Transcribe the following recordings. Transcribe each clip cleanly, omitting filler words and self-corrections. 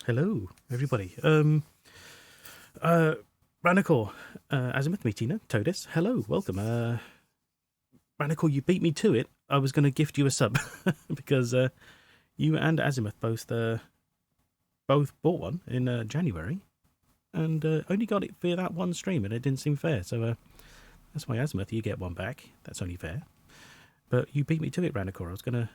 Hello, everybody. Ranicore, Azimuth, Meetina, Todis, hello, welcome. Ranicore, you beat me to it. I was going to gift you a sub because you and Azimuth both bought one in January and only got it for that one stream, and it didn't seem fair. So that's why, Azimuth, you get one back. That's only fair. But you beat me to it, Ranicore. I was going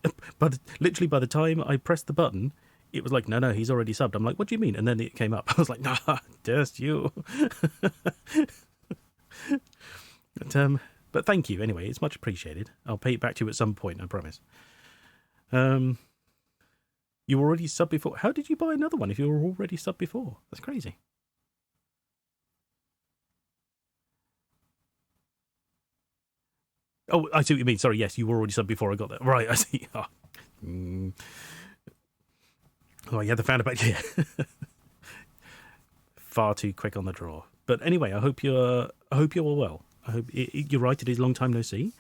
to... But literally by the time I pressed the button, it was like, no, he's already subbed. I'm like, what do you mean? And then it came up. I was like, nah, just you. But thank you anyway. It's much appreciated. I'll pay it back to you at some point, I promise. You were already subbed before. How did you buy another one if you were already subbed before? That's crazy. Oh, I see what you mean. Sorry, yes, you were already subbed before I got that. Right, I see. Oh, oh yeah, the founder back here. Far too quick on the draw. But anyway, I hope you're all well. I hope you're right. It is a long time no see.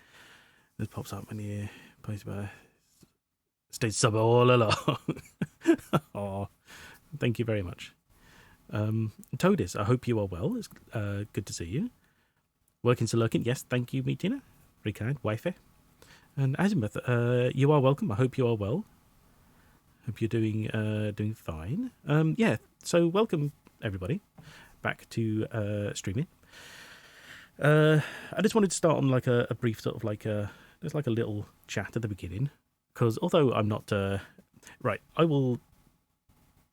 This pops up when you post about stayed sub all along. Oh, thank you very much. Todis, I hope you are well. It's good to see you. Working to lurking. Yes, thank you, Meetina. Very kind, wifey. And Azimuth, you are welcome. I hope you are well. Hope you're doing fine. Yeah, so welcome everybody back to streaming. I just wanted to start on like a brief sort of like there's like a little chat at the beginning, because although I'm not right, I will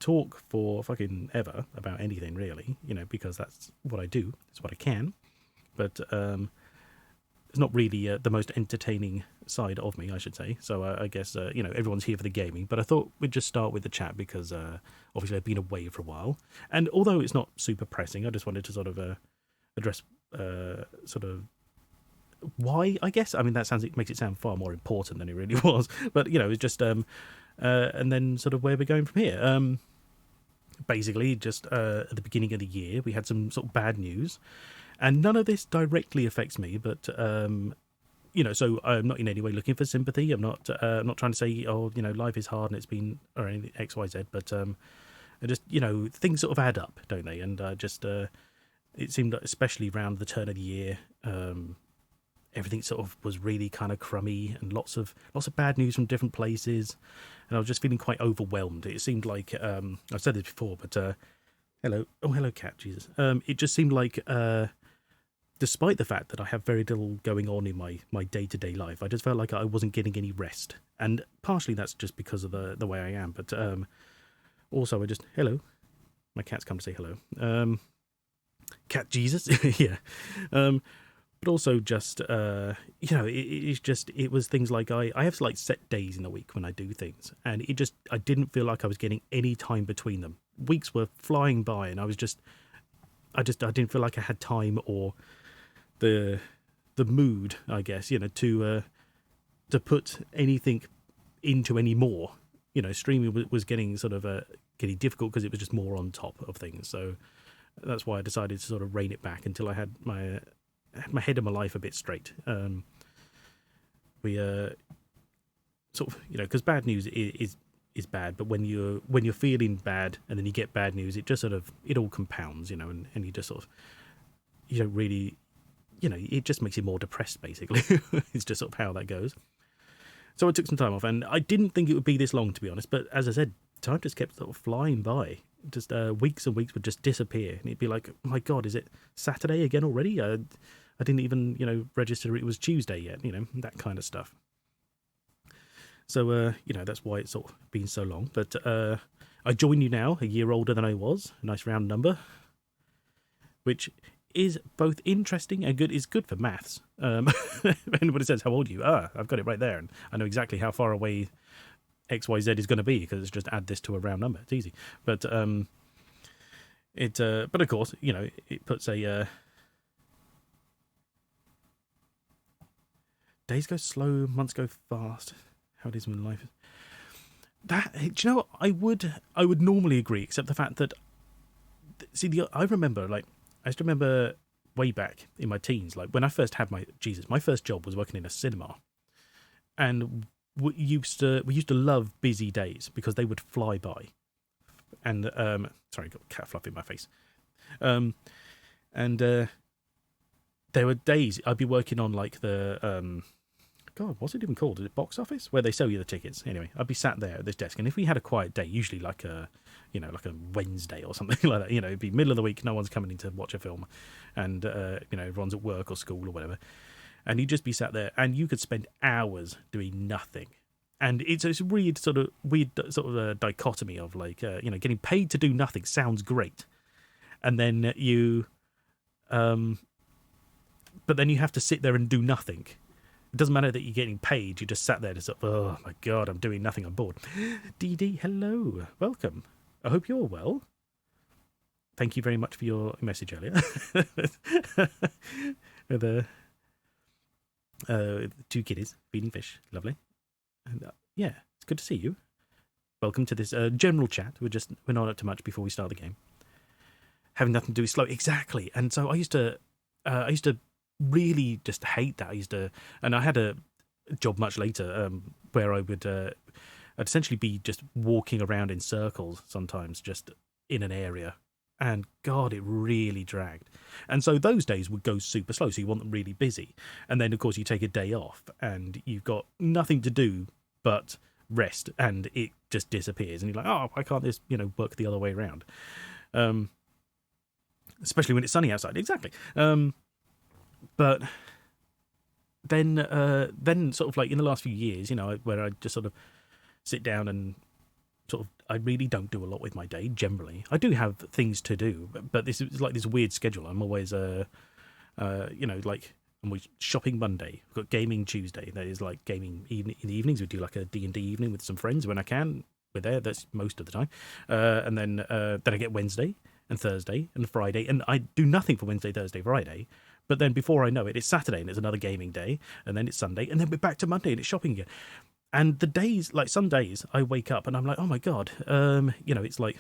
talk for fucking ever about anything really, because that's what I do. It's what I can. But it's not really the most entertaining side of me, I should say. So I guess everyone's here for the gaming. But I thought we'd just start with the chat because obviously I've been away for a while, and although it's not super pressing, I just wanted to sort of address sort of why. I guess it makes it sound far more important than it really was. But it's just and then sort of where we're going from here. Basically, just at the beginning of the year, we had some sort of bad news. And none of this directly affects me, but so I'm not in any way looking for sympathy. I'm not trying to say, life is hard and it's been or anything X, Y, Z. But I just things sort of add up, don't they? And it seemed like, especially around the turn of the year, everything sort of was really kind of crummy and lots of bad news from different places, and I was just feeling quite overwhelmed. It seemed like I've said this before, but hello cat, Jesus. It just seemed like despite the fact that I have very little going on in my day-to-day life, I just felt like I wasn't getting any rest. And partially that's just because of the way I am. But also hello. My cat's come to say hello. Cat Jesus. Yeah. But also just, it was things like I have like set days in the week when I do things. And I didn't feel like I was getting any time between them. Weeks were flying by and I didn't feel like I had time or the mood, I guess, to put anything into any more. Streaming was getting sort of getting difficult because it was just more on top of things. So that's why I decided to sort of rein it back until I had my head and my life a bit straight. We sort of, because bad news is bad, but when you're feeling bad and then you get bad news, it just sort of, it all compounds, and you just sort of, you don't really, it just makes you more depressed, basically. It's just sort of how that goes. So I took some time off, and I didn't think it would be this long, to be honest, but as I said, time just kept sort of flying by. Just weeks and weeks would just disappear, and it'd be like, oh my God, is it Saturday again already? I didn't even, register it was Tuesday yet, that kind of stuff. So, that's why it's sort of been so long. But I join you now, a year older than I was. A nice round number. Which is both interesting and good. It's good for maths. If anybody says, how old are you? I've got it right there. And I know exactly how far away XYZ is going to be because it's just add this to a round number. It's easy. But but of course, it puts a... days go slow, months go fast. How it is when life is. That, do you know what? I would normally agree, except the fact that, I remember, I used to remember way back in my teens, like when I first had my first job was working in a cinema, and we used to love busy days because they would fly by, and sorry, got cat fluff in my face, and there were days I'd be working on like the God, what's it even called? Is it box office? Where they sell you the tickets. Anyway, I'd be sat there at this desk, and if we had a quiet day, usually like a Wednesday or something like that, it'd be middle of the week, no one's coming in to watch a film, and everyone's at work or school or whatever, and you'd just be sat there, and you could spend hours doing nothing. And it's a weird sort of a dichotomy of like, getting paid to do nothing sounds great, and then but then you have to sit there and do nothing. It doesn't matter that you're getting paid. You just sat there to sort of, oh my God, I'm doing nothing. I'm bored. DD, hello. Welcome. I hope you're well. Thank you very much for your message earlier. The two kiddies feeding fish. Lovely. And, yeah, it's good to see you. Welcome to this general chat. We're not up to much before we start the game. Having nothing to do with slow. Exactly. And so I used to really just hate that. And I had a job much later where I would I'd essentially be just walking around in circles sometimes, just in an area, and God, it really dragged. And so those days would go super slow, so you want them really busy, and then of course you take a day off and you've got nothing to do but rest, and it just disappears, and you're like, oh, why can't this work the other way around? Especially when it's sunny outside. Exactly. But then sort of like in the last few years, where I just sort of sit down and sort of, I really don't do a lot with my day generally. I do have things to do, but this is like this weird schedule. I'm always like I'm always shopping Monday. We've got gaming Tuesday. That is like gaming in the evenings. We do like a D&D evening with some friends when I can. We're there. That's most of the time. And then I get Wednesday and Thursday and Friday, and I do nothing for Wednesday, Thursday, Friday. But then before I know it, it's Saturday and it's another gaming day, and then it's Sunday, and then we're back to Monday and it's shopping again. And the days, like some days, I wake up and I'm like, oh my God, it's like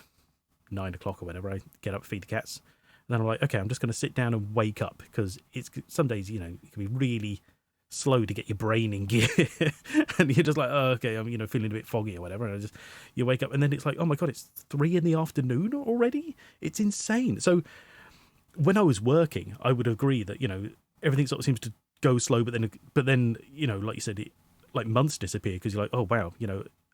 9 o'clock or whatever. I get up, feed the cats. And then I'm like, okay, I'm just going to sit down and wake up, because it's some days, it can be really slow to get your brain in gear. And you're just like, oh, okay, I'm, feeling a bit foggy or whatever. And you wake up and then it's like, oh my God, it's 3 in the afternoon already. It's insane. So when I was working, I would agree that, everything sort of seems to go slow, but then, like you said, like months disappear, because you're like, oh wow,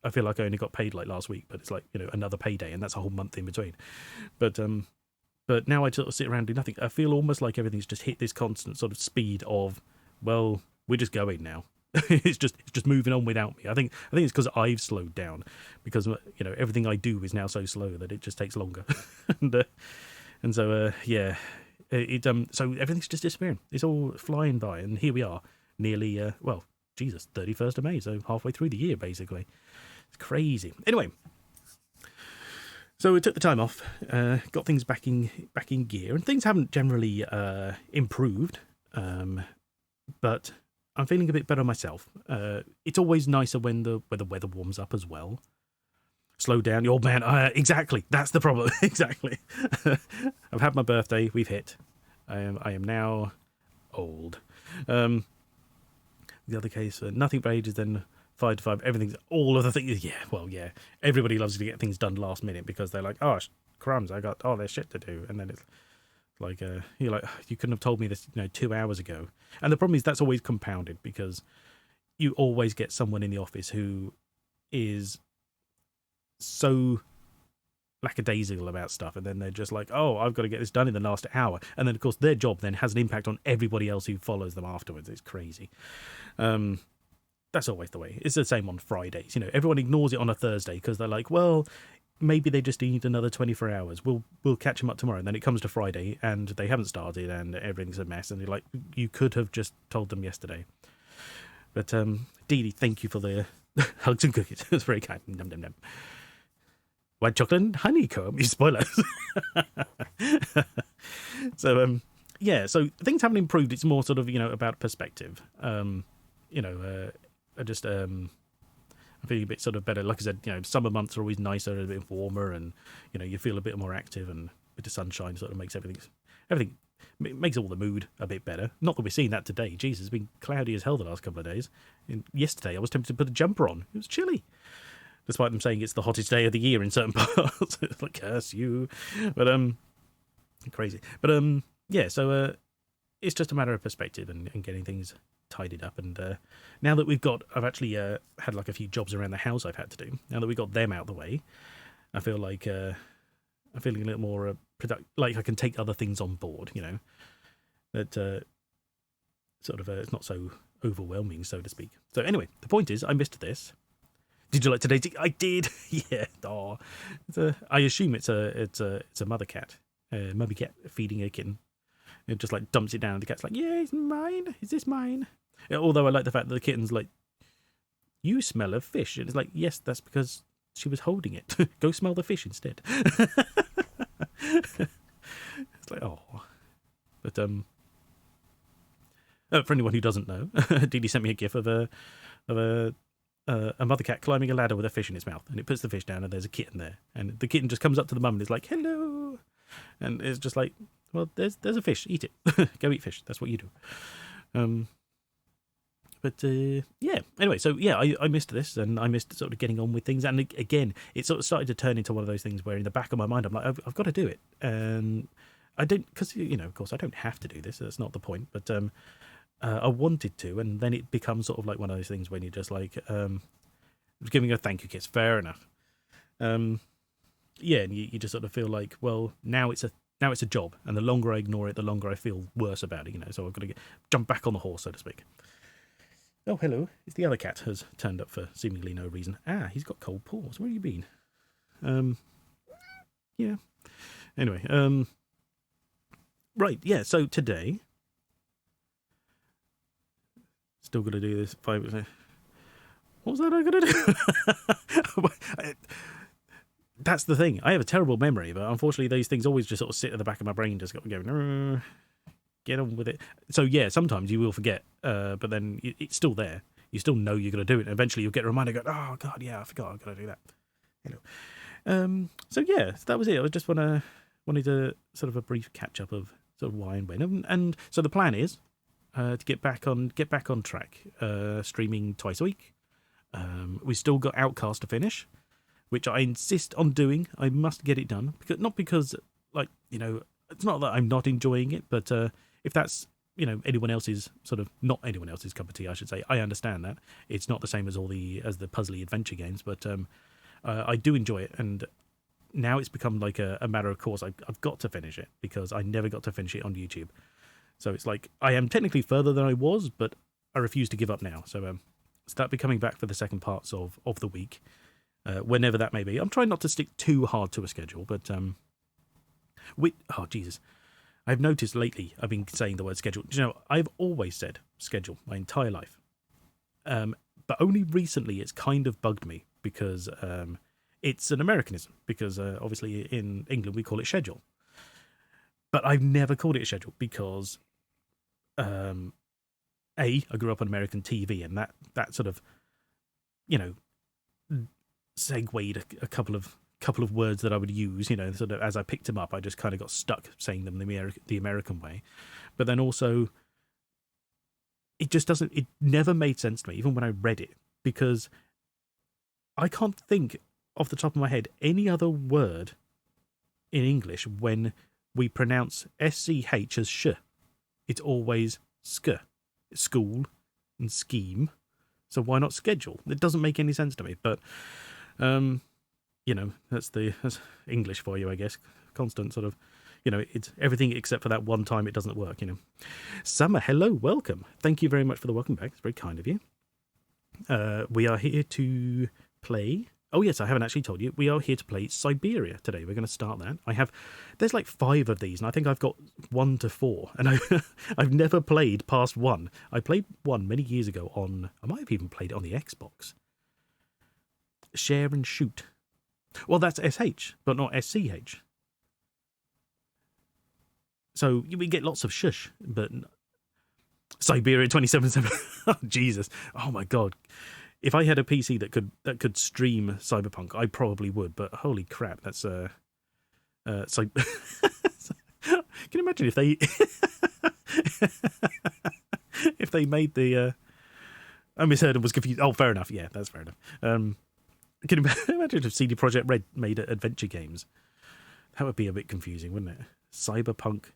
I feel like I only got paid like last week, but it's like, another payday, and that's a whole month in between. But now I sort of sit around and do nothing. I feel almost like everything's just hit this constant sort of speed of, well, we're just going now. it's just moving on without me. I think it's because I've slowed down, because everything I do is now so slow that it just takes longer. and so so everything's just disappearing. It's all flying by, and here we are, nearly 31st of May, so halfway through the year basically. It's crazy. Anyway, so we took the time off, got things back in gear, and things haven't generally improved, but I'm feeling a bit better myself. It's always nicer when the weather warms up as well. Slow down, your old man. Exactly, that's the problem. Exactly. I've had my birthday. We've hit. I am now old. The other case, nothing for ages. Then 5 to 5. Everything's all of the things. Yeah. Everybody loves to get things done last minute, because they're like, oh crumbs, I got all this shit to do, and then it's like you're like, you couldn't have told me this 2 hours ago. And the problem is that's always compounded, because you always get someone in the office who is so lackadaisical about stuff, and then they're just like, oh, I've got to get this done in the last hour, and then of course their job then has an impact on everybody else who follows them afterwards. It's crazy. That's always the way. It's the same on Fridays. Everyone ignores it on a Thursday, because they're like, well, maybe they just need another 24 hours. We'll catch them up tomorrow. And then it comes to Friday and they haven't started and everything's a mess, and you're like, you could have just told them yesterday. But Dee Dee, thank you for the hugs and cookies. It's very kind. Num num num. White chocolate and honeycomb. You spoilers. So so things haven't improved. It's more sort of about perspective. I'm feeling a bit sort of better. Like I said, summer months are always nicer, a bit warmer, and you feel a bit more active, and a bit of sunshine sort of makes everything makes all the mood a bit better. Not that we're seeing that today. Jesus, it's been cloudy as hell the last couple of days. Yesterday I was tempted to put a jumper on. It was chilly, despite them saying it's the hottest day of the year in certain parts. It's like, curse you. But crazy. But so it's just a matter of perspective and getting things tidied up. And now that I've actually had like a few jobs around the house I've had to do. Now that we got them out of the way, I feel like I'm feeling a little more productive. Like I can take other things on board, that sort of it's not so overwhelming, so to speak. So anyway, the point is, I missed this. Did you like today's? I did. Yeah. Oh, I assume it's a mother cat, mummy cat feeding a kitten. It just like dumps it down, and the cat's like, "Yeah, it's mine. Is this mine?" Yeah, although I like the fact that the kitten's like, "You smell of fish," and it's like, "Yes, that's because she was holding it. Go smell the fish instead." It's like, oh, but for anyone who doesn't know, Dee Dee sent me a gif of a mother cat climbing a ladder with a fish in its mouth, and it puts the fish down, and there's a kitten there, and the kitten just comes up to the mum and is like, "Hello," and it's just like, well, there's a fish, eat it. Go eat fish, that's what you do. But anyway, so I missed this, and I missed sort of getting on with things, and again, it sort of started to turn into one of those things where in the back of my mind I'm like, I've got to do it, and I don't, because of course I don't have to do this, that's not the point, but I wanted to, and then it becomes sort of like one of those things when you're just like giving a thank you kiss, fair enough. And you just sort of feel like, well, now it's a job, and the longer I ignore it, the longer I feel worse about it, so I've got to jump back on the horse, so to speak. Oh, hello. It's the other cat has turned up for seemingly no reason. Ah, he's got cold paws. Where have you been? Yeah. Anyway, right, yeah, so today, still got to do this 5. What was that I got to do? That's the thing. I have a terrible memory, but unfortunately these things always just sort of sit at the back of my brain, just going, get on with it. So yeah, sometimes you will forget, but then it's still there. You still know you're going to do it, and eventually you'll get reminded, go, oh God, yeah, I forgot I've got to do that. So yeah, that was it. I just wanted to sort of a brief catch up of sort of why and when, and so the plan is to get back on track, streaming twice a week. We still got Outcast to finish, which I insist on doing. I must get it done, because like, you know, it's not that I'm not enjoying it, but if that's, you know, anyone else's sort of, not anyone else's cup of tea, I should say, I understand that it's not the same as the puzzly adventure games, but I do enjoy it, and now it's become like a matter of course. I've got to finish it because I never got to finish it on YouTube. So it's like I am technically further than I was, but I refuse to give up now. So that'll be coming back for the second parts of the week, whenever that may be. I'm trying not to stick too hard to a schedule, but oh Jesus, I've noticed lately I've been saying the word schedule. Do you know, I've always said schedule my entire life, but only recently it's kind of bugged me because it's an Americanism, because obviously in England we call it schedule. But I've never called it a schedule because, I grew up on American TV, and that sort of, you know, segued a couple of words that I would use, you know, sort of as I picked them up. I just kind of got stuck saying them the American way. But then also, it never made sense to me, even when I read it, because I can't think off the top of my head any other word in English when we pronounce SCH as sh. It's always sk. School and scheme. So why not schedule? It doesn't make any sense to me. But, you know, that's English for you, I guess. Constant sort of, you know, it's everything except for that one time it doesn't work, you know. Summer, hello, welcome. Thank you very much for the welcome back. It's very kind of you. We are here to play. Oh yes, I haven't actually told you. We are here to play Syberia today. We're going to start that. There's like 5 of these, and I think I've got 1 to 4, and I've never played past 1. I played 1 many years ago I might have even played it on the Xbox. Share and shoot. Well, that's SH, but not SCH. So we get lots of shush, but Syberia 2077. Oh, Jesus. Oh my God. If I had a PC that could stream Cyberpunk, I probably would. But holy crap, that's so. Can you imagine if they made I misheard and was confused. Oh, fair enough. Yeah, that's fair enough. Can you imagine if CD Projekt Red made adventure games? That would be a bit confusing, wouldn't it? Cyberpunk,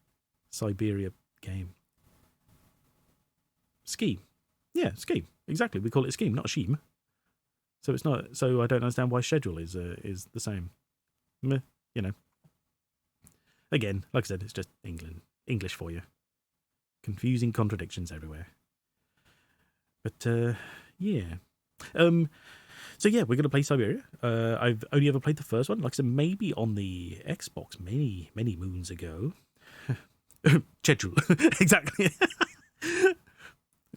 Syberia game. Scheme. Yeah, scheme. Exactly. We call it scheme, not scheme. So it's not. So I don't understand why schedule is the same. Meh, you know. Again, like I said, it's just English for you. Confusing contradictions everywhere. But yeah. So yeah, we're gonna play Syberia. I've only ever played the first one. Like I said, maybe on the Xbox many moons ago. Schedule. Exactly.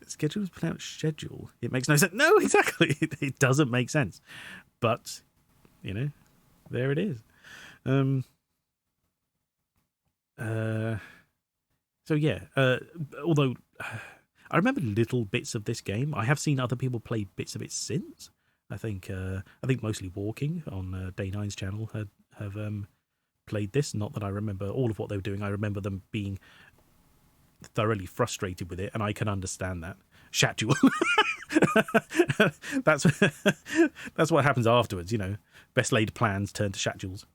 Schedule is pronounced schedule. It makes no sense. No, exactly. It doesn't make sense. But, you know, there it is. So yeah, although I remember little bits of this game. I have seen other people play bits of it since. I think mostly Walking on Day 9's channel have played this. Not that I remember all of what they were doing. I remember them being thoroughly frustrated with it, and I can understand that. Schedule. That's what happens afterwards, you know. Best laid plans turn to schedules.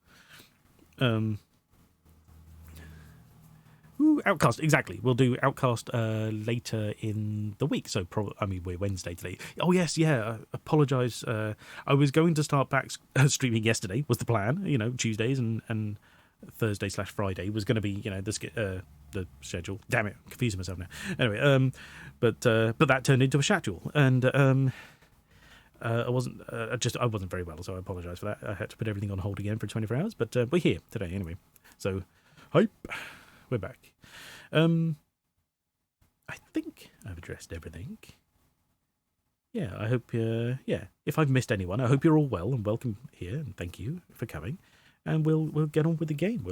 Outcast, exactly. We'll do Outcast later in the week. So we're Wednesday today. Oh yes, yeah. Apologise. I was going to start back streaming yesterday. Was the plan? You know, Tuesdays and Thursday/Friday was going to be, you know, the schedule. Damn it, I'm confusing myself now. Anyway, but that turned into a schedule, and I wasn't very well, so I apologise for that. I had to put everything on hold again for 24 hours, but we're here today anyway. So, hype, we're back. I think I've addressed everything. Yeah, I hope. If I've missed anyone, I hope you're all well and welcome here, and thank you for coming. And we'll get on with the game.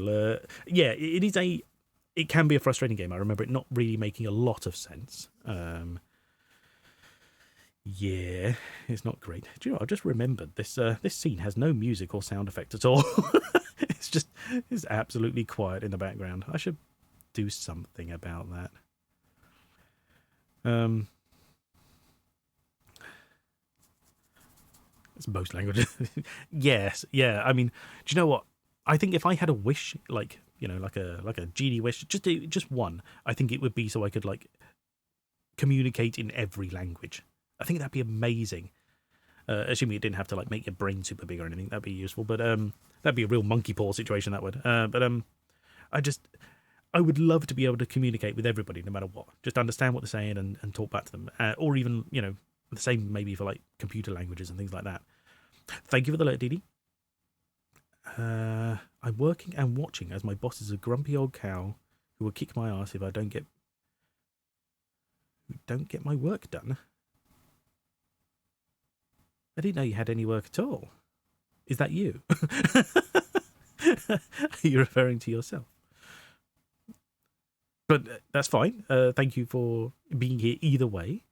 It can be a frustrating game. I remember it not really making a lot of sense. Yeah, it's not great. Do you know, I just remembered this scene has no music or sound effect at all. It's absolutely quiet in the background. I should do something about that. It's most languages. Yes, yeah. I mean, do you know what? I think if I had a wish, like a genie wish, just one, I think it would be so I could like communicate in every language. I think that'd be amazing. Assuming it didn't have to like make your brain super big or anything, that'd be useful. But that'd be a real monkey paw situation. That would. I would love to be able to communicate with everybody, no matter what. Just understand what they're saying and talk back to them, or even the same maybe for like computer languages and things like that. Thank you for the alert, Dee. I'm working and watching as my boss is a grumpy old cow who will kick my ass if I don't get my work done. I didn't know you had any work at all. Is that you? Are you referring to yourself? But that's fine. Thank you for being here either way.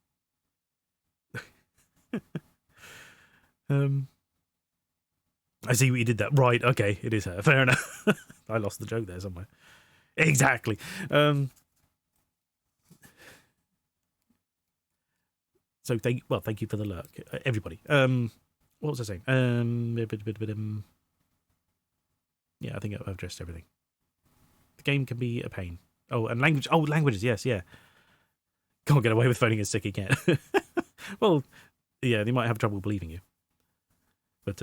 I see what you did there. Right, okay, it is her. Fair enough. I lost the joke there somewhere. Exactly. So thank you for the lurk, everybody. What was I saying? Yeah, I think I've addressed everything. The game can be a pain. Oh, and language. Oh, languages. Yes, yeah. Can't get away with phoning in sick again. Well, yeah, they might have trouble believing you. But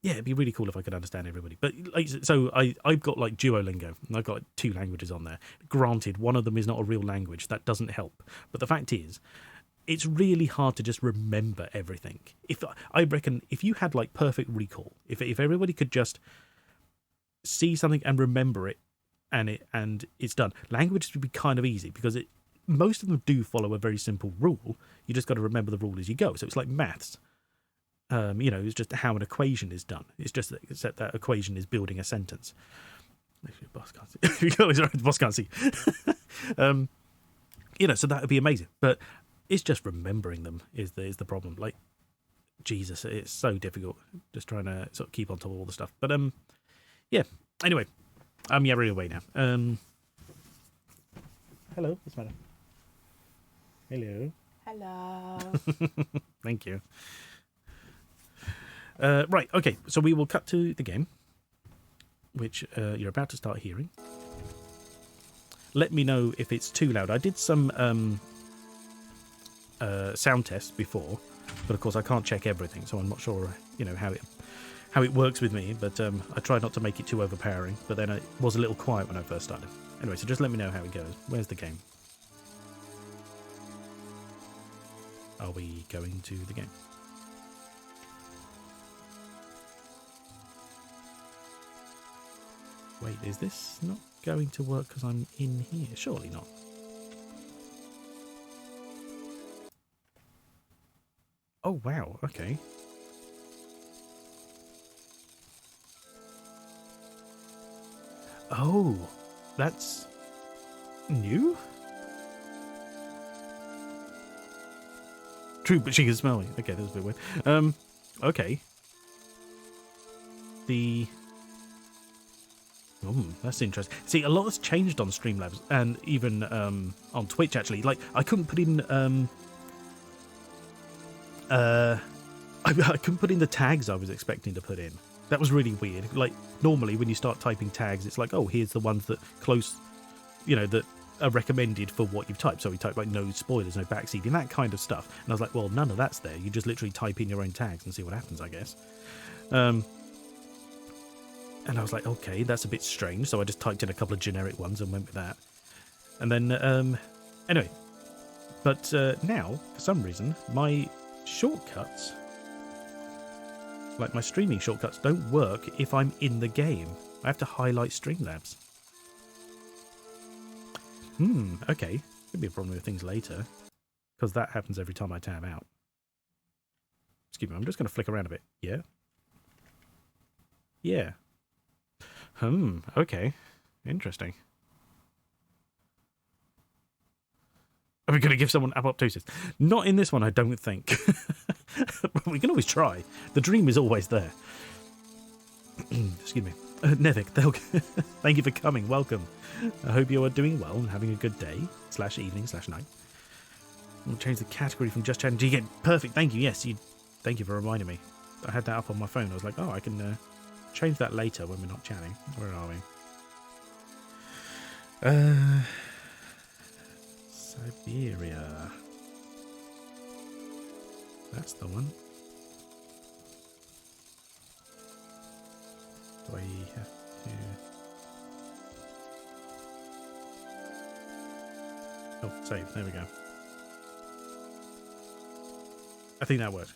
yeah, it'd be really cool if I could understand everybody. But like, so I've got like Duolingo, and I've got like 2 languages on there. Granted, one of them is not a real language. That doesn't help. But the fact is, it's really hard to just remember everything. I reckon if you had like perfect recall, if everybody could just see something and remember it, and it's done. Languages would be kind of easy because most of them do follow a very simple rule. You just got to remember the rule as you go. So it's like maths. It's just how an equation is done. It's just that equation is building a sentence. The boss can't see. The boss can't see. So that would be amazing. But it's just remembering them is the problem. Like, Jesus, it's so difficult just trying to sort of keep on top of all the stuff. But yeah. Anyway, I'm yabbering away now. Hello, what's the matter? Hello. Hello. Thank you. Right, okay, so we will cut to the game, which you're about to start hearing. Let me know if it's too loud. I did some sound tests before, but of course I can't check everything, so I'm not sure, how it works with me, but I tried not to make it too overpowering, but then it was a little quiet when I first started. Anyway, so just let me know how it goes. Where's the game? Are we going to the game? Wait, is this not going to work because I'm in here? Surely not. Oh, wow, okay. Oh, that's new? True, but she can smell me. Okay, that was a bit weird. Okay. That's interesting. See, a lot has changed on Streamlabs and even on Twitch, actually. Like, I couldn't put in I couldn't put in the tags I was expecting to put in. That was really weird. Like, normally when you start typing tags, it's like, oh, here's the ones that that are recommended for what you've typed. So we type like no spoilers, no backseating, that kind of stuff. And I was like, well, none of that's there. You just literally type in your own tags and see what happens, I guess. And I was like, okay, that's a bit strange. So I just typed in a couple of generic ones and went with that. And then, anyway. But now, for some reason, my shortcuts, like my streaming shortcuts, don't work if I'm in the game. I have to highlight Streamlabs. Okay. Could be a problem with things later, because that happens every time I tab out. Excuse me, I'm just going to flick around a bit. Yeah? Yeah. Okay. Interesting. Are we going to give someone apoptosis? Not in this one, I don't think. But we can always try. The dream is always there. Excuse me. Nevik, thank you for coming. Welcome. I hope you are doing well and having a good day, /evening /night. We'll change the category from just chatting to get perfect. Thank you. Yes, thank you for reminding me. I had that up on my phone. I was like, oh, I can change that later when we're not chatting. Where are we? Syberia. That's the one. Do I have to... Oh, save. There we go. I think that worked.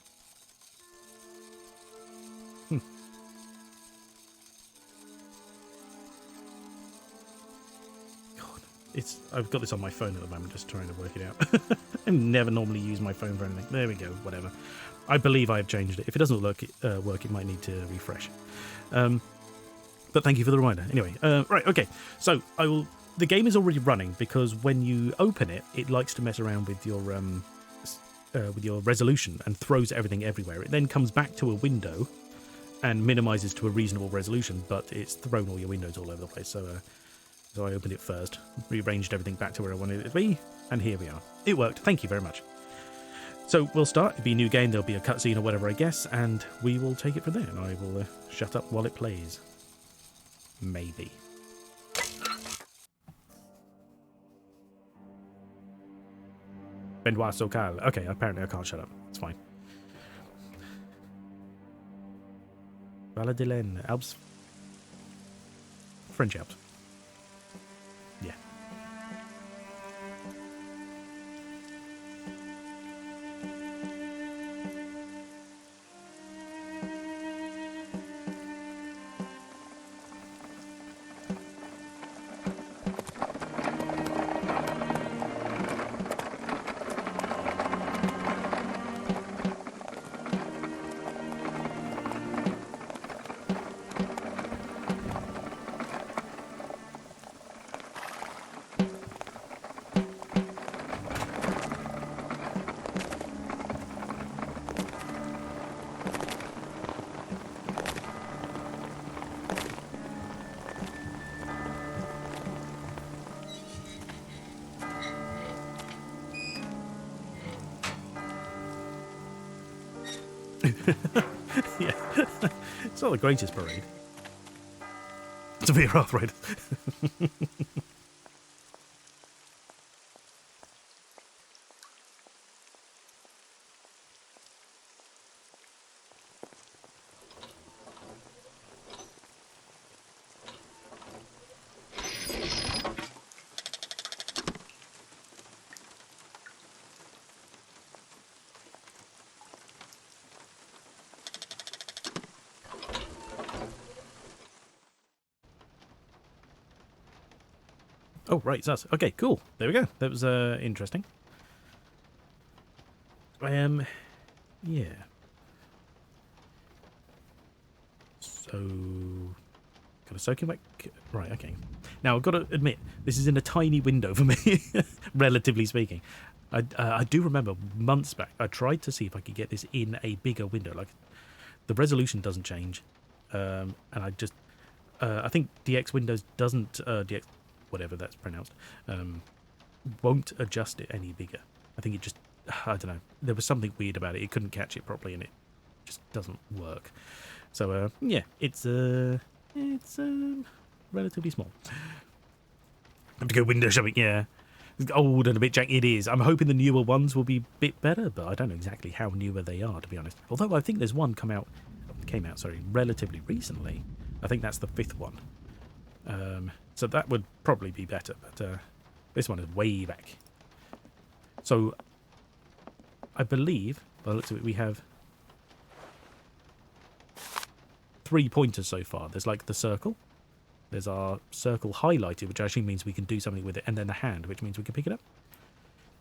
I've got this on my phone at the moment, just trying to work it out. I never normally use my phone for anything. There we go, whatever. I believe I have changed it. If it doesn't work, it might need to refresh. But thank you for the reminder. Anyway, right, okay. So the game is already running because when you open it, it likes to mess around with your resolution and throws everything everywhere. It then comes back to a window and minimizes to a reasonable resolution, but it's thrown all your windows all over the place. So I opened it first, rearranged everything back to where I wanted it to be, and here we are. It worked. Thank you very much. So we'll start. It'll be a new game. There'll be a cutscene or whatever, I guess, and we will take it from there. And I will shut up while it plays. Maybe. Benoit Socal. Okay, apparently I can't shut up. It's fine. Valladolid, Alps. French Alps. Yeah. Yeah. It's not the greatest parade. To be rough, right? Oh, right, it's us. Okay, cool. There we go. That was interesting. Yeah. So, gotta soak him back. Right, okay. Now, I've got to admit, this is in a tiny window for me, relatively speaking. I do remember months back, I tried to see if I could get this in a bigger window. Like, the resolution doesn't change. And I just, I think DX Windows doesn't, DX, whatever that's pronounced, won't adjust it any bigger. I think it just, I don't know, there was something weird about it. It couldn't catch it properly and it just doesn't work. So, yeah, it's relatively small. I have to go window shopping, yeah. It's old and a bit janky. It is. I'm hoping the newer ones will be a bit better, but I don't know exactly how newer they are, to be honest. Although I think there's one came out, relatively recently. I think that's the 5th one. So that would probably be better, but This one is way back. So, I believe, by the looks of it, we have 3 pointers so far. There's like the circle. There's our circle highlighted, which actually means we can do something with it. And then the hand, which means we can pick it up.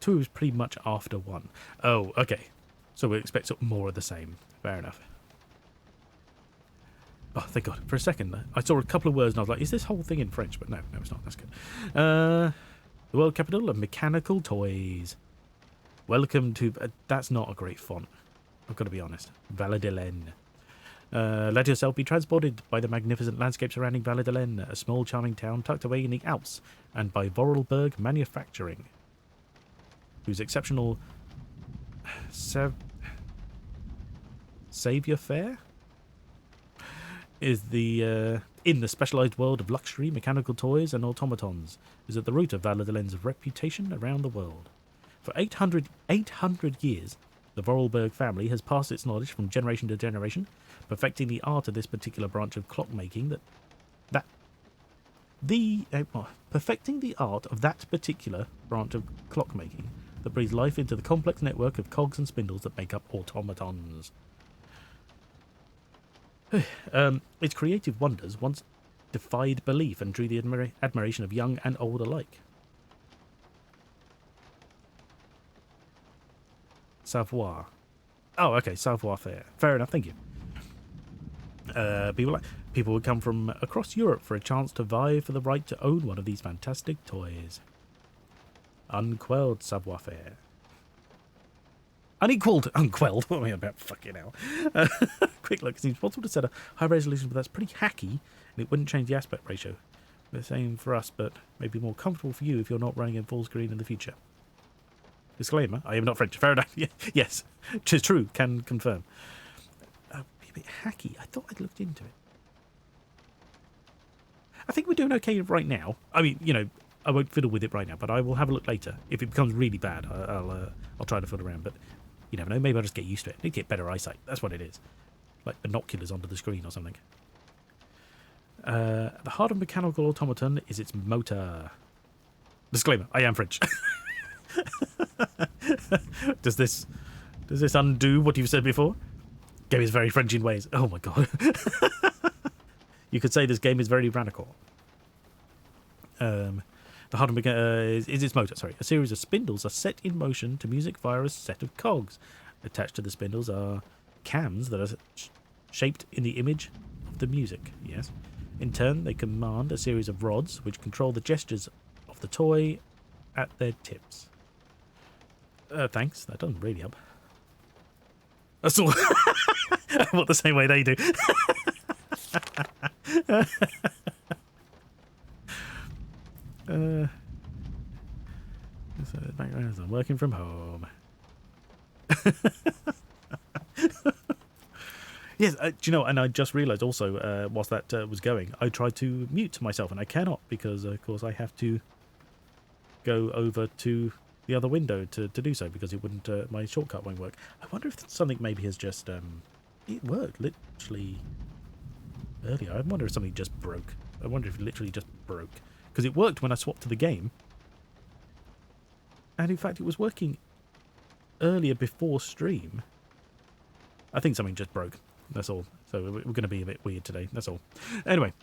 2 is pretty much after 1. Oh, okay. So we expect more of the same. Fair enough. Oh, thank God. For a second, I saw a couple of words and I was like, is this whole thing in French? But no, it's not. That's good. The world capital of mechanical toys. Welcome to... that's not a great font. I've got to be honest. Valladolid. Let yourself be transported by the magnificent landscape surrounding Valladolid, a small charming town tucked away in the Alps, and by Voralberg Manufacturing, whose exceptional Saviour Fair is the in the specialised world of luxury, mechanical toys and automatons, is at the root of Valladolid's reputation around the world. For 800 years, the Voralberg family has passed its knowledge from generation to generation, perfecting the art of this particular branch of clockmaking perfecting the art of that particular branch of clockmaking that breathes life into the complex network of cogs and spindles that make up automatons. Its creative wonders once defied belief and drew the admiration of young and old alike. Savoir. Oh, okay, savoir-faire. Fair enough, thank you. People would come from across Europe for a chance to vie for the right to own one of these fantastic toys. Unquelled savoir-faire. Unquelled. What am I about? Fucking hell. Quick look. It seems possible to set a high resolution, but that's pretty hacky, and it wouldn't change the aspect ratio. The same for us, but maybe more comfortable for you if you're not running in full screen in the future. Disclaimer, I am not French. Fair enough. Yes, which is true. Can confirm. Be a bit hacky. I thought I'd looked into it. I think we're doing okay right now. I mean, you know, I won't fiddle with it right now, but I will have a look later. If it becomes really bad, I'll try to fiddle around. But you never know. Maybe I'll just get used to it. I need to get better eyesight. That's what it is. Like binoculars onto the screen or something. The heart of mechanical automaton is its motor. Disclaimer, I am French. Does this undo what you've said before? Game is very French in ways. Oh my God. You could say this game is very radical. The heart of is its motor. Sorry, a series of spindles are set in motion to music via a set of cogs. Attached to the spindles are cams that are shaped in the image of the music. Yes. In turn, they command a series of rods which control the gestures of the toy at their tips. Thanks. That doesn't really help. That's all. What the same way they do. So the background is I'm working from home. Yes, do you know, and I just realised also, whilst that was going, I tried to mute myself, and I cannot, because, of course, I have to go over to the other window to do so, because it wouldn't, my shortcut won't work. I wonder if something maybe has just, it worked, literally, earlier. I wonder if something just broke. I wonder if it literally just broke. Because it worked when I swapped to the game. And in fact, it was working earlier before stream. I think something just broke. That's all. So we're going to be a bit weird today. That's all. Anyway.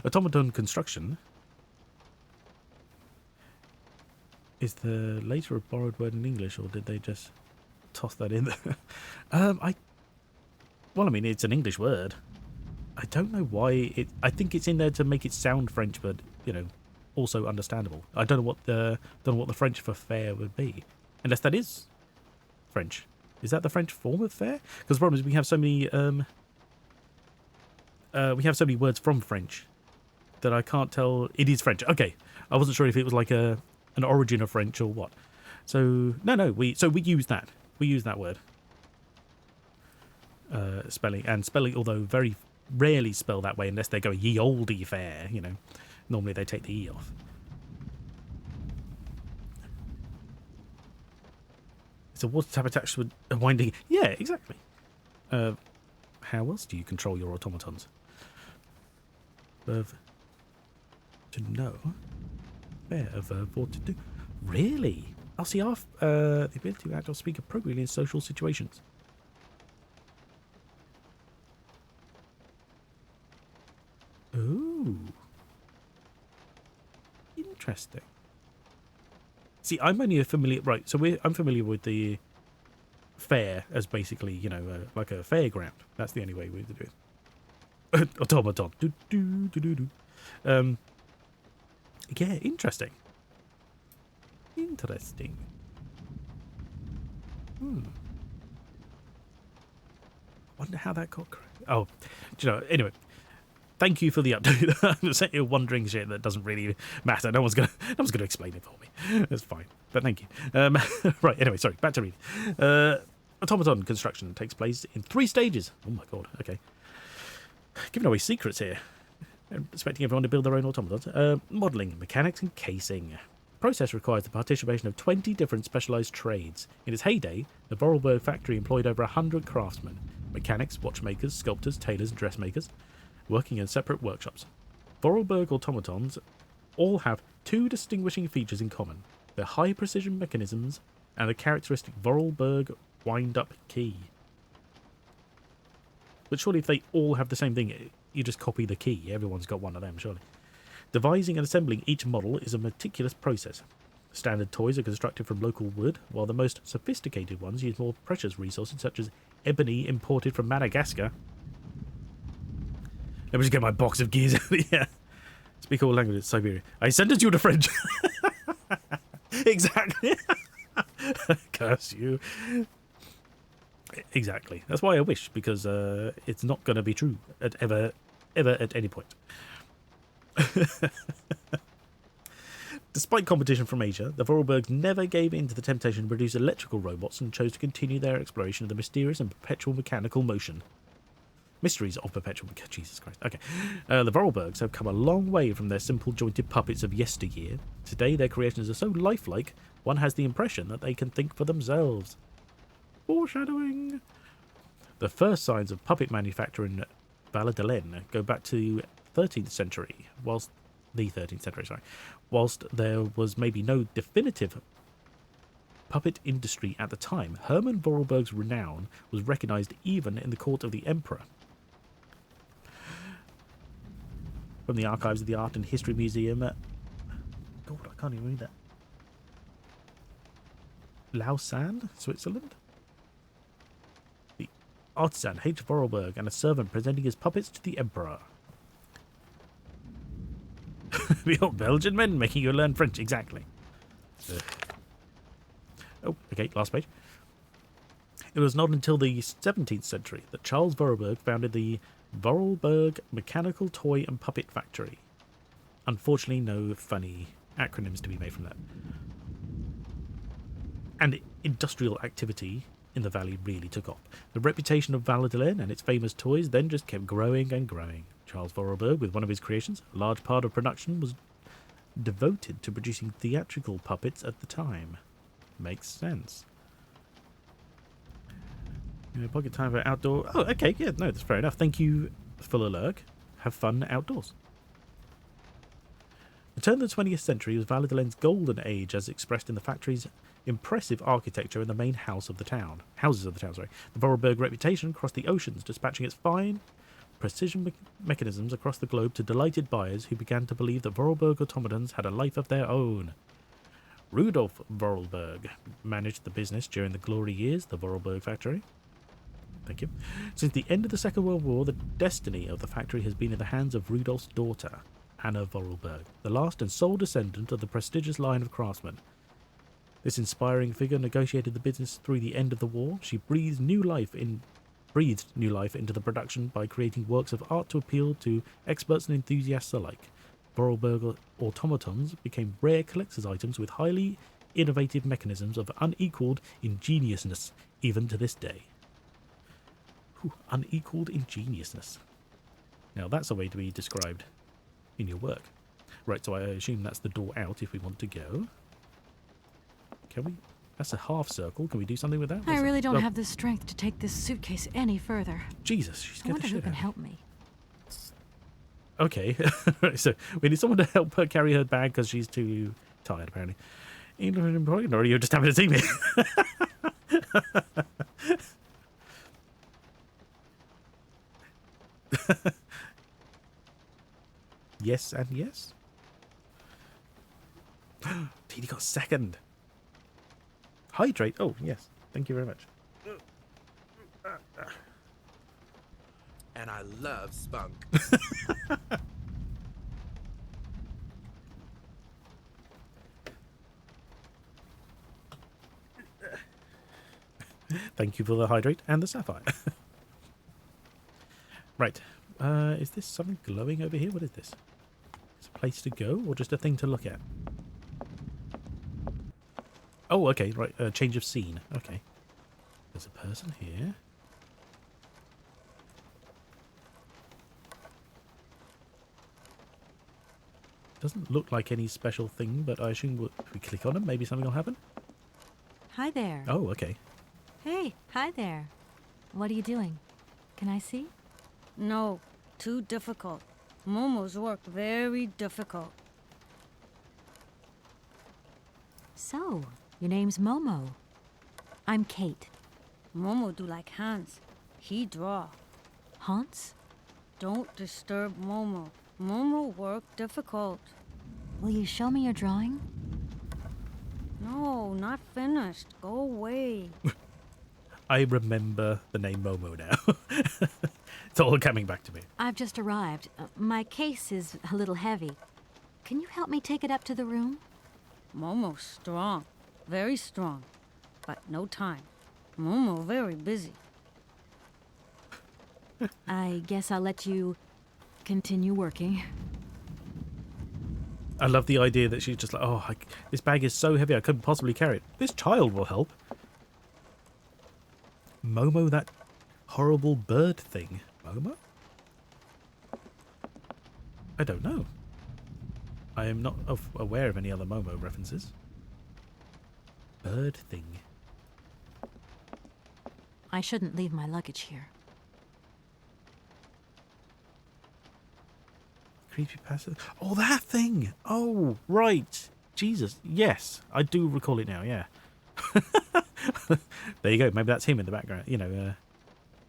Automaton construction is the later a borrowed word in English, or did they just toss that in there? Well, I mean, it's an English word. I don't know why it... I think it's in there to make it sound French, but, you know, also understandable. I don't know what the French for fair would be. Unless that is French. Is that the French form of fair? Because the problem is we have so many... words from French that I can't tell... It is French. Okay. I wasn't sure if it was like an origin of French or what. So, no. We use that. We use that word. Spelling, although very rarely spell that way unless they're going ye olde fair, you know. Normally they take the E off. It's a water tap attached with a winding... Yeah, exactly. How else do you control your automatons? to know. Fair of what to do. Really? LCR, the ability to act or speak appropriately in social situations. Ooh. Interesting. See, I'm only familiar... Right, so I'm familiar with the fair as basically, you know, like a fairground. That's the only way we do it. Automaton. Do, do, do, do, do. Yeah, interesting. Interesting. Wonder how that got correct. Oh, do you know, anyway. Thank you for the update. I'm sitting here wondering shit that doesn't really matter. No one's gonna explain it for me. That's fine. But thank you. Right, anyway, sorry, back to reading. Automaton construction takes place in 3 stages. Oh my god, okay. Giving away secrets here. I'm expecting everyone to build their own automatons. Modelling, mechanics and casing. Process requires the participation of 20 different specialised trades. In its heyday, the Voralberg factory employed over 100 craftsmen, mechanics, watchmakers, sculptors, tailors and dressmakers, working in separate workshops. Voralberg automatons all have 2 distinguishing features in common. Their high-precision mechanisms and the characteristic Voralberg wind-up key. But surely if they all have the same thing, you just copy the key. Everyone's got one of them, surely. Devising and assembling each model is a meticulous process. Standard toys are constructed from local wood, while the most sophisticated ones use more precious resources such as ebony imported from Madagascar. Let me just get my box of gears out of here. Speak all languages, Syberia. I sentence you to French. Exactly. Curse you. Exactly. That's why I wish, because it's not going to be true ever at any point. Despite competition from Asia, the Voralbergs never gave in to the temptation to produce electrical robots and chose to continue their exploration of the mysterious and perpetual mechanical motion. Mysteries of perpetual... Jesus Christ. Okay. The Voralbergs have come a long way from their simple jointed puppets of yesteryear. Today their creations are so lifelike, one has the impression that they can think for themselves. Foreshadowing. The first signs of puppet manufacture in Valladolid go back to 13th century, whilst there was maybe no definitive puppet industry at the time. Hermann Voralberg's renown was recognised even in the court of the emperor. From the archives of the Art and History Museum at... God, I can't even read that. Lausanne, Switzerland? The artisan H. Voralberg and a servant presenting his puppets to the emperor. Behold, Belgian men making you learn French, exactly. Oh, okay, last page. It was not until the 17th century that Charles Voralberg founded the Voralberg Mechanical Toy and Puppet Factory. Unfortunately, no funny acronyms to be made from that. And industrial activity in the valley really took off. The reputation of Valladolid and its famous toys then just kept growing and growing. Charles Voralberg, with one of his creations, a large part of production was devoted to producing theatrical puppets at the time. Makes sense. Pocket time for outdoor... Oh, okay, yeah, no, that's fair enough. Thank you, Voralberg. Have fun outdoors. The turn of the 20th century was Valladolid's golden age as expressed in the factory's impressive architecture in the main houses of the town. The Voralberg reputation crossed the oceans, dispatching its fine precision mechanisms across the globe to delighted buyers who began to believe that Voralberg automatons had a life of their own. Rudolf Voralberg managed the business during the glory years, the Voralberg factory. Thank you. Since the end of the Second World War, the destiny of the factory has been in the hands of Rudolf's daughter, Anna Voralberg, the last and sole descendant of the prestigious line of craftsmen. This inspiring figure negotiated the business through the end of the war. She breathed new life into the production by creating works of art to appeal to experts and enthusiasts alike. Voralberg automatons became rare collector's items with highly innovative mechanisms of unequalled ingeniousness, even to this day. Unequalled ingeniousness. Now that's a way to be described in your work. Right, so I assume that's the door out if we want to go. Can we? That's a half circle. Can we do something with that? I really don't have the strength to take this suitcase any further. Jesus, she's I scared the wonder shit who can out of me. help me. Okay. So we need someone to help her carry her bag because she's too tired, apparently. Or you're just having to see me. Yes and yes. Teeny got second. Hydrate. Oh, yes. Thank you very much. And I love spunk. Thank you for the hydrate and the sapphire. Right. Is this something glowing over here? What is this? Is it a place to go or just a thing to look at? Oh, okay. Right. Change of scene. Okay. There's a person here. Doesn't look like any special thing, but I assume if we click on him, maybe something will happen. Hi there. Oh, okay. Hey, hi there. What are you doing? Can I see? No, too difficult. Momo's work very difficult. So, your name's Momo. I'm Kate. Momo do like Hans. He draw. Hans? Don't disturb Momo. Momo work difficult. Will you show me your drawing? No, not finished. Go away. I remember the name Momo now. It's all coming back to me. I've just arrived. My case is a little heavy. Can you help me take it up to the room? Momo strong. Very strong. But no time. Momo very busy. I guess I'll let you continue working. I love the idea that she's just like, oh, this bag is so heavy I couldn't possibly carry it. This child will help. Momo, that horrible bird thing. Momo? I don't know. I am not aware of any other Momo references. Bird thing. I shouldn't leave my luggage here. Creepypasta. Oh, that thing! Oh, right. Jesus. Yes, I do recall it now, yeah. There you go. Maybe that's him in the background, you know,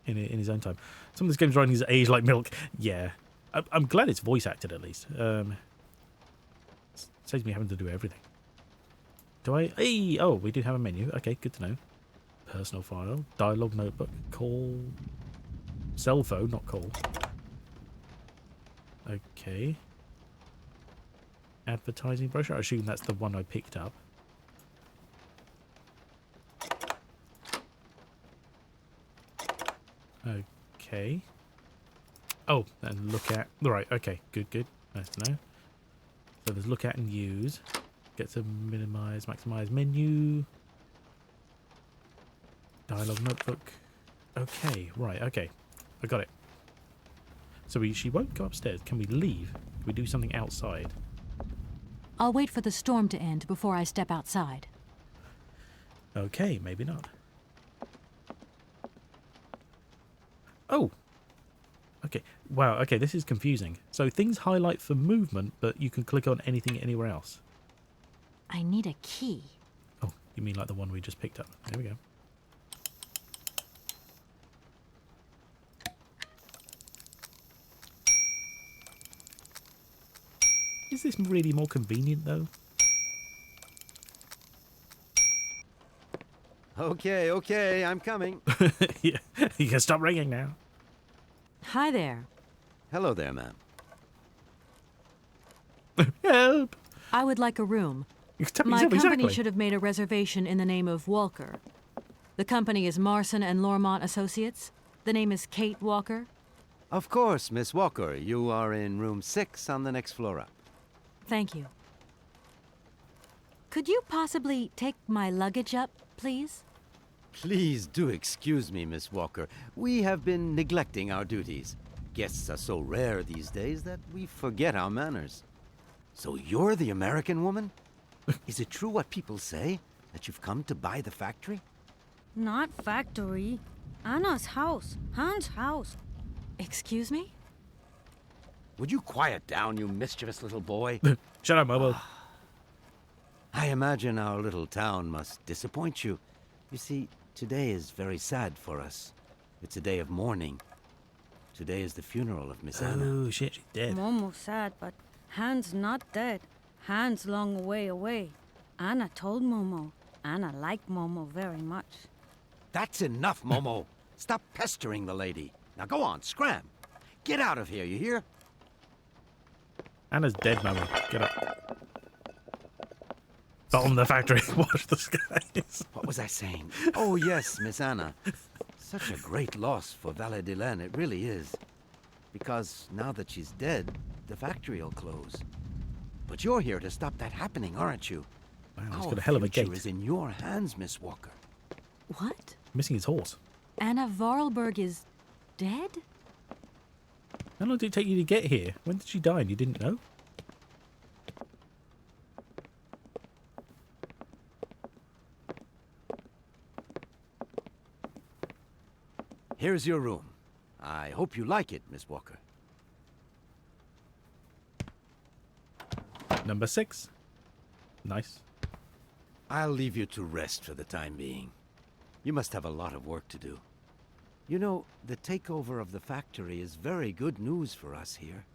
in his own time. Some of this game's writing is age like milk. Yeah. I'm glad it's voice acted at least. Saves me having to do everything. Do I? Hey! Oh, we do have a menu. Okay, good to know. Personal file. Dialogue notebook. Call. Cell phone, not call. Okay. Advertising brochure. I assume that's the one I picked up. Okay. Oh, and look at. Right, okay. Good, good. Nice to know. So there's look at and use. Get to minimize, maximize menu. Dialogue notebook. Okay, right, okay. I got it. So she won't go upstairs. Can we leave? Can we do something outside? I'll wait for the storm to end before I step outside. Okay, maybe not. Oh! Okay. Wow, okay, this is confusing. So things highlight for movement, but you can click on anything anywhere else. I need a key. Oh, you mean like the one we just picked up? There we go. Is this really more convenient, though? Okay, okay, I'm coming. Yeah, you can stop ringing now. Hi there. Hello there, ma'am. Help! I would like a room. My company should have made a reservation in the name of Walker. The company is Marson and Lormont Associates. The name is Kate Walker. Of course, Miss Walker. You are in room 6 on the next floor up. Thank you. Could you possibly take my luggage up, please? Please do excuse me, Miss Walker. We have been neglecting our duties. Guests are so rare these days that we forget our manners. So you're the American woman? Is it true what people say, that you've come to buy the factory? Not factory. Anna's house. Hans' house. Excuse me? Would you quiet down, you mischievous little boy? Shut up, Momo. I imagine our little town must disappoint you. You see, today is very sad for us. It's a day of mourning. Today is the funeral of Miss Anna. Oh, shit, she's dead. Momo's sad, but Han's not dead. Han's long way away. Anna told Momo. Anna liked Momo very much. That's enough, Momo. Stop pestering the lady. Now go on, scram. Get out of here, you hear? Anna's dead, Momo. Get up. Bomb the factory. Watch the skies. What was I saying? Oh, yes, Miss Anna. Such a great loss for Valle-de-Laine, it really is. Because now that she's dead, the factory will close. But you're here to stop that happening, aren't you? Wow, he's Our got a hell of a future gate. is in your hands, Miss Walker. What? Missing his horse. Anna Voralberg is dead? How long did it take you to get here? When did she die and you didn't know? Here's your room. I hope you like it, Miss Walker. Number 6. Nice. I'll leave you to rest for the time being. You must have a lot of work to do. You know, the takeover of the factory is very good news for us here.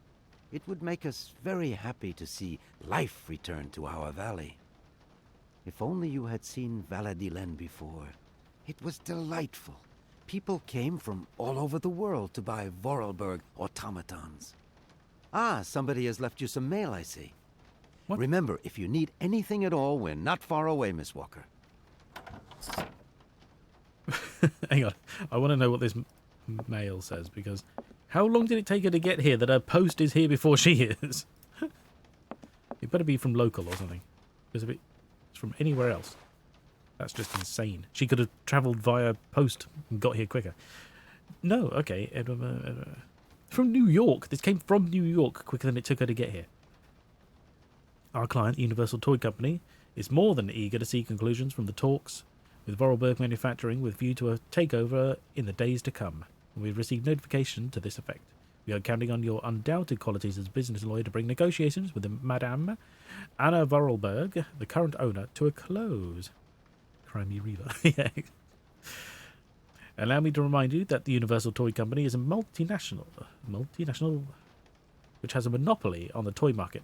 It would make us very happy to see life return to our valley. If only you had seen Valle-de-Laine before. It was delightful. People came from all over the world to buy Voralberg automatons. Ah, somebody has left you some mail, I see. What? Remember, if you need anything at all, we're not far away, Miss Walker. Hang on. I want to know what this mail says, because how long did it take her to get here that her post is here before she is? It better be from local or something. Because if it's from anywhere else, that's just insane. She could have travelled via post and got here quicker. No, okay. From New York. This came from New York quicker than it took her to get here. Our client, the Universal Toy Company, is more than eager to see conclusions from the talks with Voralberg Manufacturing with view to a takeover in the days to come. We've received notification to this effect. We are counting on your undoubted qualities as a business lawyer to bring negotiations with Madame Anna Voralberg, the current owner, to a close. Crimey Reaver. Yeah. Allow me to remind you that the Universal Toy Company is a multinational, which has a monopoly on the toy market.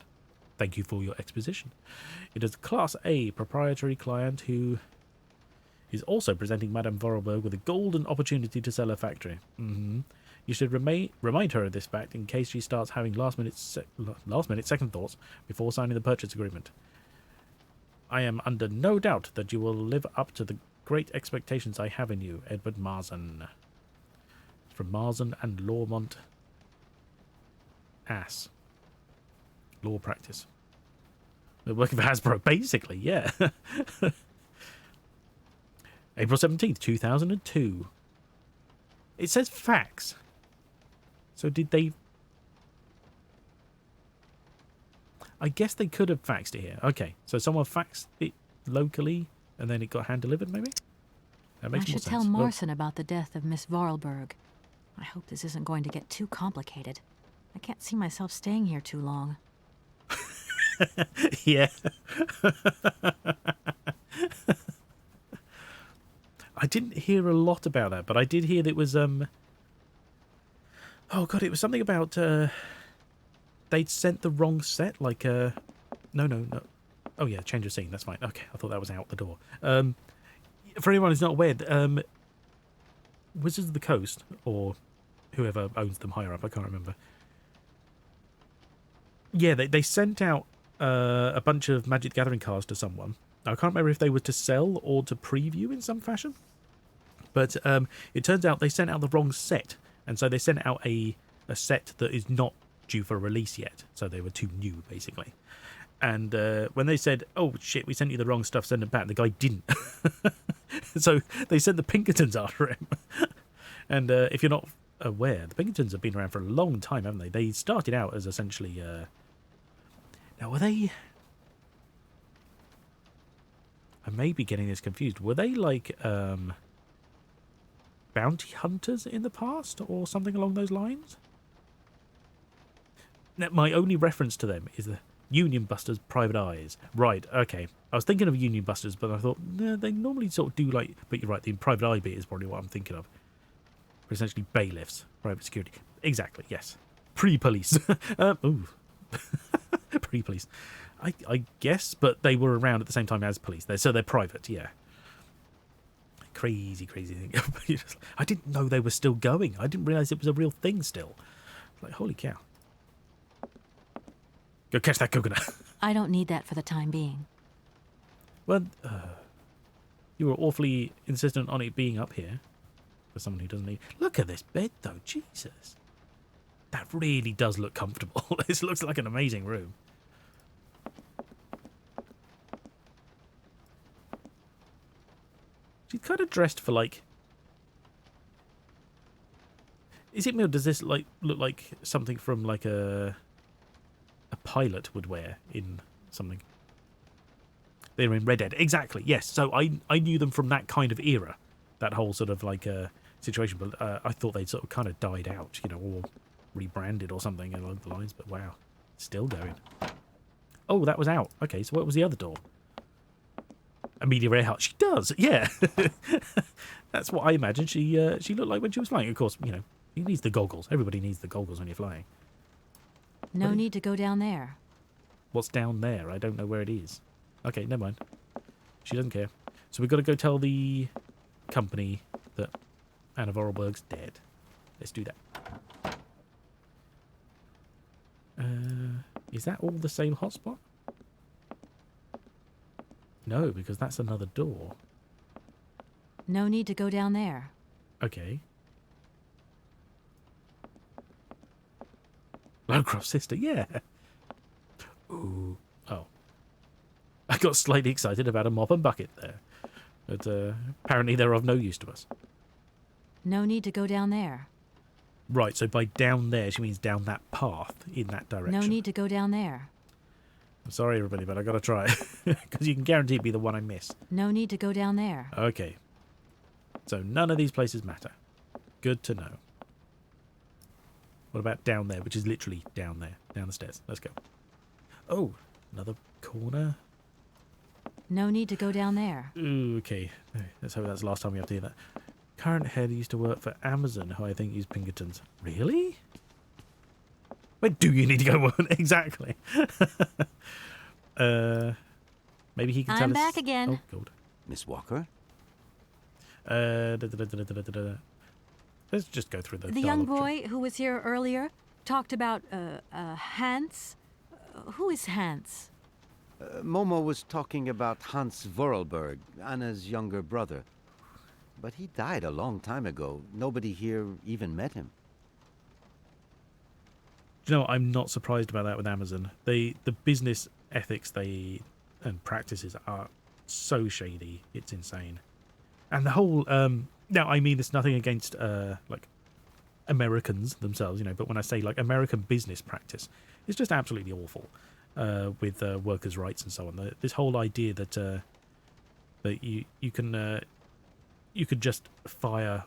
Thank you for your exposition. It is a Class A proprietary client who is also presenting Madame Voralberg with a golden opportunity to sell her factory. You should remind her of this fact in case she starts having last-minute second thoughts before signing the purchase agreement. I am under no doubt that you will live up to the great expectations I have in you, Edward Marsden. From Marsden and Lawmont. Ass. Law practice. They're working for Hasbro, basically, yeah. April 17th, 2002. It says fax. So did they... I guess they could have faxed it here. Okay, so someone faxed it locally and then it got hand-delivered, maybe? That makes I more should tell sense. Marson about the death of Miss Voralberg. I hope this isn't going to get too complicated. I can't see myself staying here too long. Yeah. I didn't hear a lot about that, but I did hear that it was, oh god, it was something about, they'd sent the wrong set, like, no. Oh yeah, change of scene, that's fine. Okay, I thought that was out the door. For anyone who's not aware, Wizards of the Coast, or whoever owns them higher up, I can't remember. Yeah, they sent out a bunch of Magic the Gathering cards to someone. Now, I can't remember if they were to sell or to preview in some fashion. But it turns out they sent out the wrong set. And so they sent out a set that is not due for release yet. So they were too new, basically. And when they said, oh, shit, we sent you the wrong stuff, send it back, the guy didn't. So they sent the Pinkertons after him. And if you're not aware, the Pinkertons have been around for a long time, haven't they? They started out as essentially... now, were they... I may be getting this confused. Were they like bounty hunters in the past or something along those lines? Now, my only reference to them is the Union Busters Private Eyes. Right, okay. I was thinking of Union Busters, but I thought, no, they normally sort of do like... But you're right, the Private Eye bit is probably what I'm thinking of. But essentially bailiffs, private security. Exactly, yes. Pre-police. Ooh. Pre-police. I guess, but they were around at the same time as police. So they're private, yeah. Crazy thing. I didn't know they were still going. I didn't realise it was a real thing still. Like, holy cow. Go catch that coconut. I don't need that for the time being. Well, you were awfully insistent on it being up here. For someone who doesn't need... Look at this bed, though. Jesus. That really does look comfortable. This looks like an amazing room. She's kind of dressed for, like... Is it me, or does this like look like something from, like, a pilot would wear in something? They're in Red Dead. Exactly, yes. So I knew them from that kind of era. That whole sort of, like, situation. But I thought they'd sort of kind of died out, you know, or rebranded or something along the lines. But wow, still going. Oh, that was out. Okay, so what was the other door? Amelia Earhart. She does, yeah. That's what I imagined she looked like when she was flying. Of course, you know, he needs the goggles. Everybody needs the goggles when you're flying. No need to go down there. What's down there? I don't know where it is. Okay, never mind. She doesn't care. So we've got to go tell the company that Anna Voralberg's dead. Let's do that. Is that all the same hotspot? No, because that's another door. No need to go down there. Okay. Lovecraft's sister, yeah. Ooh. Oh. I got slightly excited about a mop and bucket there. But apparently they're of no use to us. No need to go down there. Right, so by down there, she means down that path in that direction. No need to go down there. I'm sorry, everybody, but I got to try. Because you can guarantee it'd be the one I miss. No need to go down there. Okay. So none of these places matter. Good to know. What about down there, which is literally down there, down the stairs? Let's go. Oh, another corner. No need to go down there. Ooh, okay. Let's hope that's the last time we have to hear that. Current head used to work for Amazon, who I think used Pinkertons. Really? Where do you need to go? Exactly. Maybe he can tell us... I'm back again. Oh, God. Miss Walker? Let's just go through The young boy who was here earlier talked about, Hans. Who is Hans? Momo was talking about Hans Voralberg, Anna's younger brother. But he died a long time ago. Nobody here even met him. Do you know, I'm not surprised about that with Amazon. The business ethics and practices are so shady. It's insane. And the whole... now, I mean, it's nothing against, like, Americans themselves, you know, but when I say, like, American business practice, it's just absolutely awful with workers' rights and so on. This whole idea that that you could just fire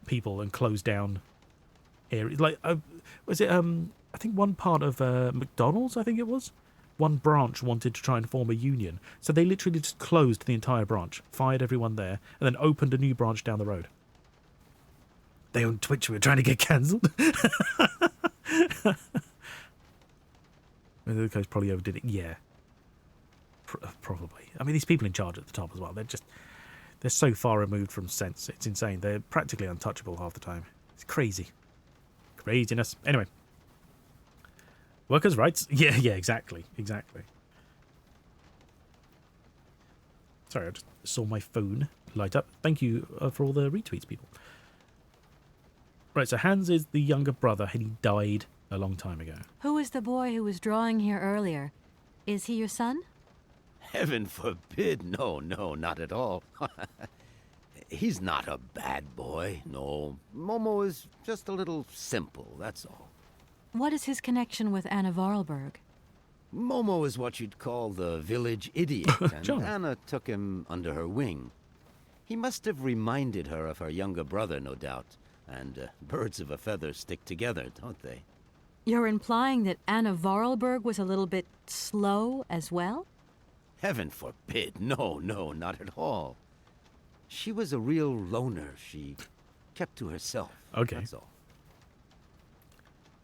people and close down areas. Like, was it, I think one part of McDonald's, I think it was, one branch wanted to try and form a union. So they literally just closed the entire branch, fired everyone there, and then opened a new branch down the road. They own Twitch, we were trying to get cancelled. The coach probably overdid it. Yeah. Probably. I mean, these people in charge at the top as well, they're so far removed from sense. It's insane. They're practically untouchable half the time. It's crazy. Craziness. Anyway. Workers' rights? Yeah, exactly. Sorry, I just saw my phone light up. Thank you for all the retweets, people. Right, so Hans is the younger brother, and he died a long time ago. Who is the boy who was drawing here earlier? Is he your son? Heaven forbid. No, not at all. He's not a bad boy, no. Momo is just a little simple, that's all. What is his connection with Anna Voralberg? Momo is what you'd call the village idiot, and John. Anna took him under her wing. He must have reminded her of her younger brother, no doubt. And birds of a feather stick together, don't they? You're implying that Anna Voralberg was a little bit slow as well? Heaven forbid. No, no, not at all. She was a real loner. She kept to herself. Okay. That's all.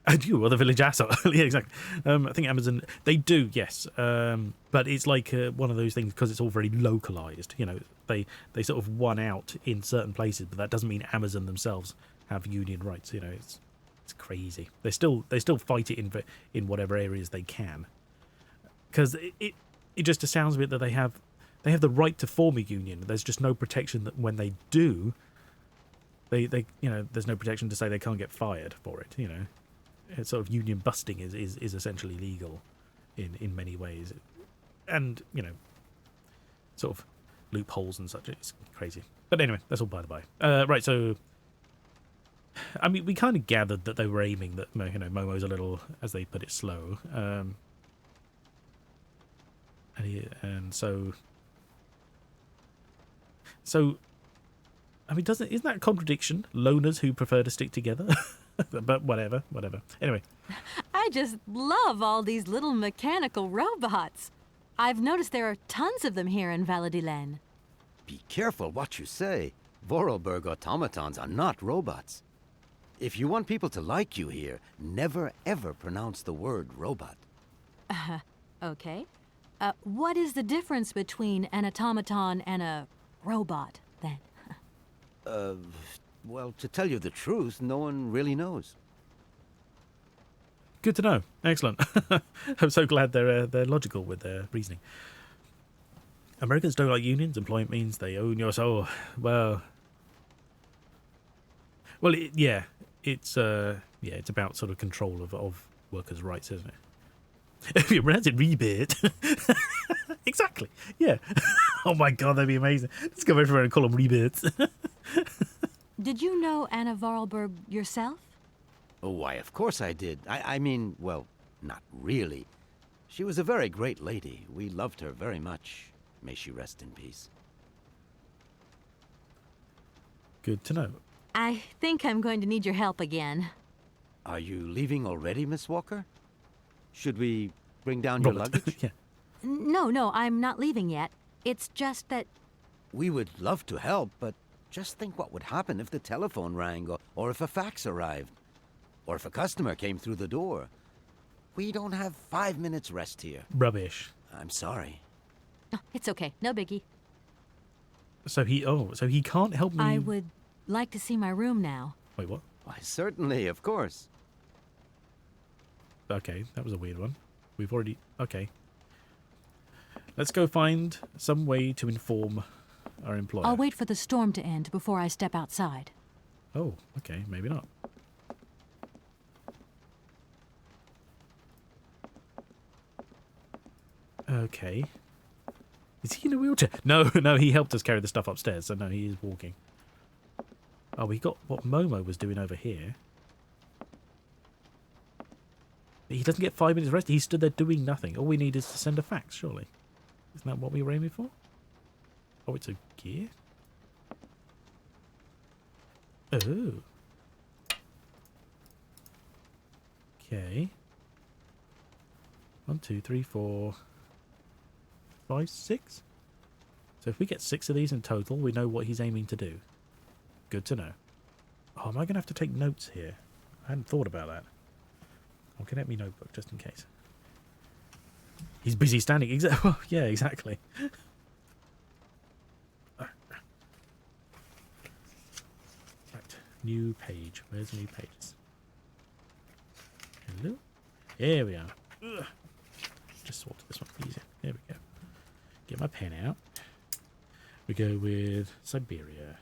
And you are the village asshole. Yeah, exactly. I think Amazon, they do, yes. But it's like one of those things because it's all very localized. You know, they sort of won out in certain places, but that doesn't mean Amazon themselves have union rights. You know, it's crazy. They still fight it in whatever areas they can, because it just sounds a bit that they have the right to form a union. There's just no protection that when they do, they there's no protection to say they can't get fired for it. You know. It's sort of union busting is essentially legal in many ways, and sort of loopholes and such. It's crazy, but anyway, that's all by the by. Right, so I mean, we kind of gathered that they were aiming that Momo's a little, as they put it, slow, and so I mean, isn't that a contradiction? Loners who prefer to stick together. But whatever. Anyway. I just love all these little mechanical robots. I've noticed there are tons of them here in Valadilen. Be careful what you say. Voralberg automatons are not robots. If you want people to like you here, never ever pronounce the word robot. Okay. What is the difference between an automaton and a robot, then? Well, to tell you the truth, no one really knows. Good to know. Excellent. I'm so glad they're logical with their reasoning. Americans don't like unions. Employment means they own your soul. Well, it's about sort of control of workers' rights, isn't it? If you pronounce it rebate. Exactly. Yeah. Oh my God, that'd be amazing. Let's go everywhere and call them rebates. Did you know Anna Voralberg yourself? Oh, why, of course I did. I mean, well, not really. She was a very great lady. We loved her very much. May she rest in peace. Good to know. I think I'm going to need your help again. Are you leaving already, Miss Walker? Should we bring down your luggage? Yeah. No, I'm not leaving yet. It's just that... We would love to help, but just think what would happen if the telephone rang, or if a fax arrived, or if a customer came through the door. We don't have 5 minutes rest here. Rubbish. I'm sorry. Oh, it's okay. No biggie. So he can't help me. I would like to see my room now. Wait, what? Why, certainly, of course. Okay, that was a weird one. We've already... Okay. Let's go find some way to inform our employer. I'll wait for the storm to end before I step outside. Oh, okay, maybe not. Okay. Is he in a wheelchair? No, he helped us carry the stuff upstairs, so no, he is walking. Oh, we got what Momo was doing over here. He doesn't get 5 minutes rest. He stood there doing nothing. All we need is to send a fax, surely. Isn't that what we were aiming for? Oh, it's a gear? Oh. Okay. 1, 2, 3, 4, 5, 6. So if we get 6 of these in total, we know what he's aiming to do. Good to know. Oh, am I going to have to take notes here? I hadn't thought about that. I'll get me notebook just in case. He's busy standing. Well, yeah, exactly. Right. New page. Where's the new pages? Hello? Here we are. Ugh. Just sort this one easier. There we go. Get my pen out. We go with Syberia.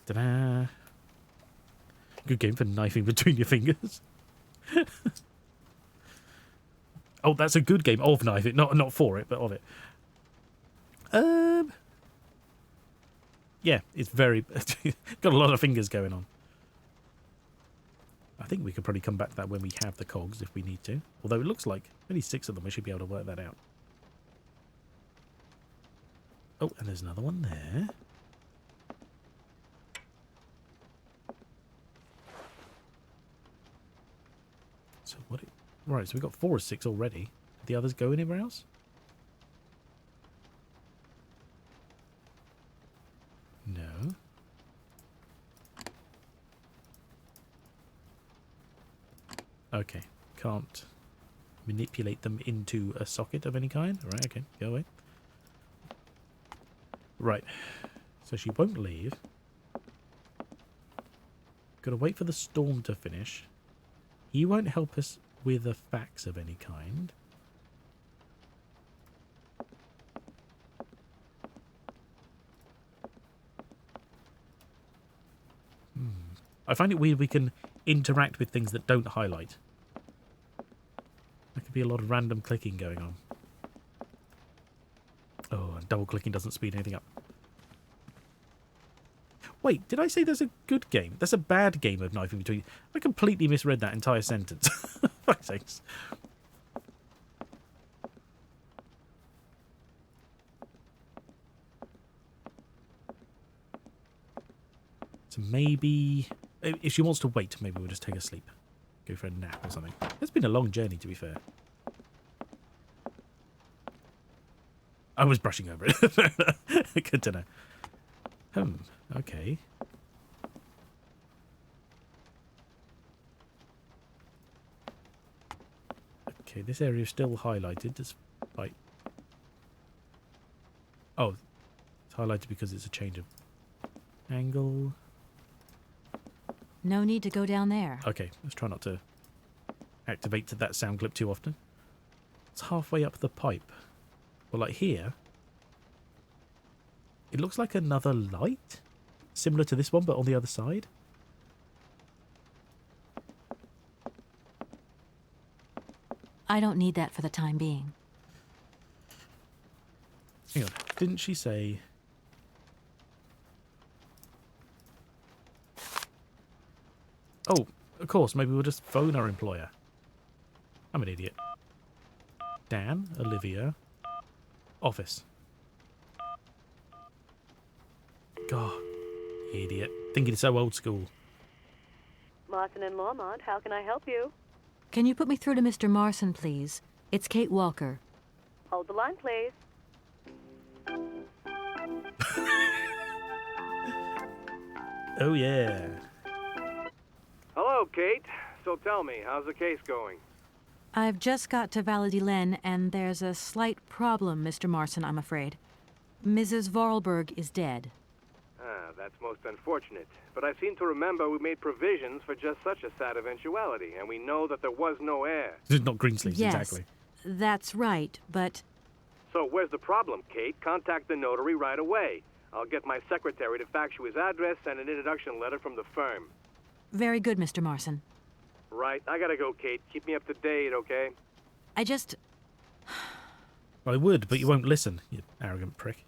Da-da-da. Good game for knifing between your fingers. Oh, that's a good game of knifing. Not for it, but of it. Yeah, it's very... got a lot of fingers going on. I think we could probably come back to that when we have the cogs if we need to. Although it looks like only 6 of them. We should be able to work that out. Oh, and there's another one there. Right, so we've got 4 of 6 already. Did the others go anywhere else? No. Okay, can't manipulate them into a socket of any kind. Right, okay, go away. Right, so she won't leave. Gotta wait for the storm to finish. He won't help us with a fax of any kind. I find it weird we can interact with things that don't highlight. There could be a lot of random clicking going on. Oh, and double clicking doesn't speed anything up. Wait, did I say there's a good game? That's a bad game of knifing between. I completely misread that entire sentence. Fuck's sakes. So maybe, if she wants to wait, maybe we'll just take a sleep. Go for a nap or something. It's been a long journey, to be fair. I was brushing over it. Good to know. Okay. Okay, this area is still highlighted despite... Oh, it's highlighted because it's a change of angle. No need to go down there. Okay, let's try not to activate to that sound clip too often. It's halfway up the pipe. Well, like here, it looks like another light, similar to this one, but on the other side. I don't need that for the time being. Hang on, didn't she say... Oh, of course, maybe we'll just phone our employer. I'm an idiot. Dan, Olivia, office. God, idiot. Thinking so old school. Martin and Lormont, how can I help you? Can you put me through to Mr. Marson, please? It's Kate Walker. Hold the line, please. Oh, yeah. Hello, Kate. So tell me, how's the case going? I've just got to Valladolid, and there's a slight problem, Mr. Marson, I'm afraid. Mrs. Voralberg is dead. Ah, that's most unfortunate. But I seem to remember we made provisions for just such a sad eventuality, and we know that there was no heir. Not Greensleeves, Yes, exactly. that's right, but... So where's the problem, Kate? Contact the notary right away. I'll get my secretary to fax you his address and an introduction letter from the firm. Very good, Mr. Marson. Right, I gotta go, Kate. Keep me up to date, okay? I just... I would, but you won't listen, you arrogant prick.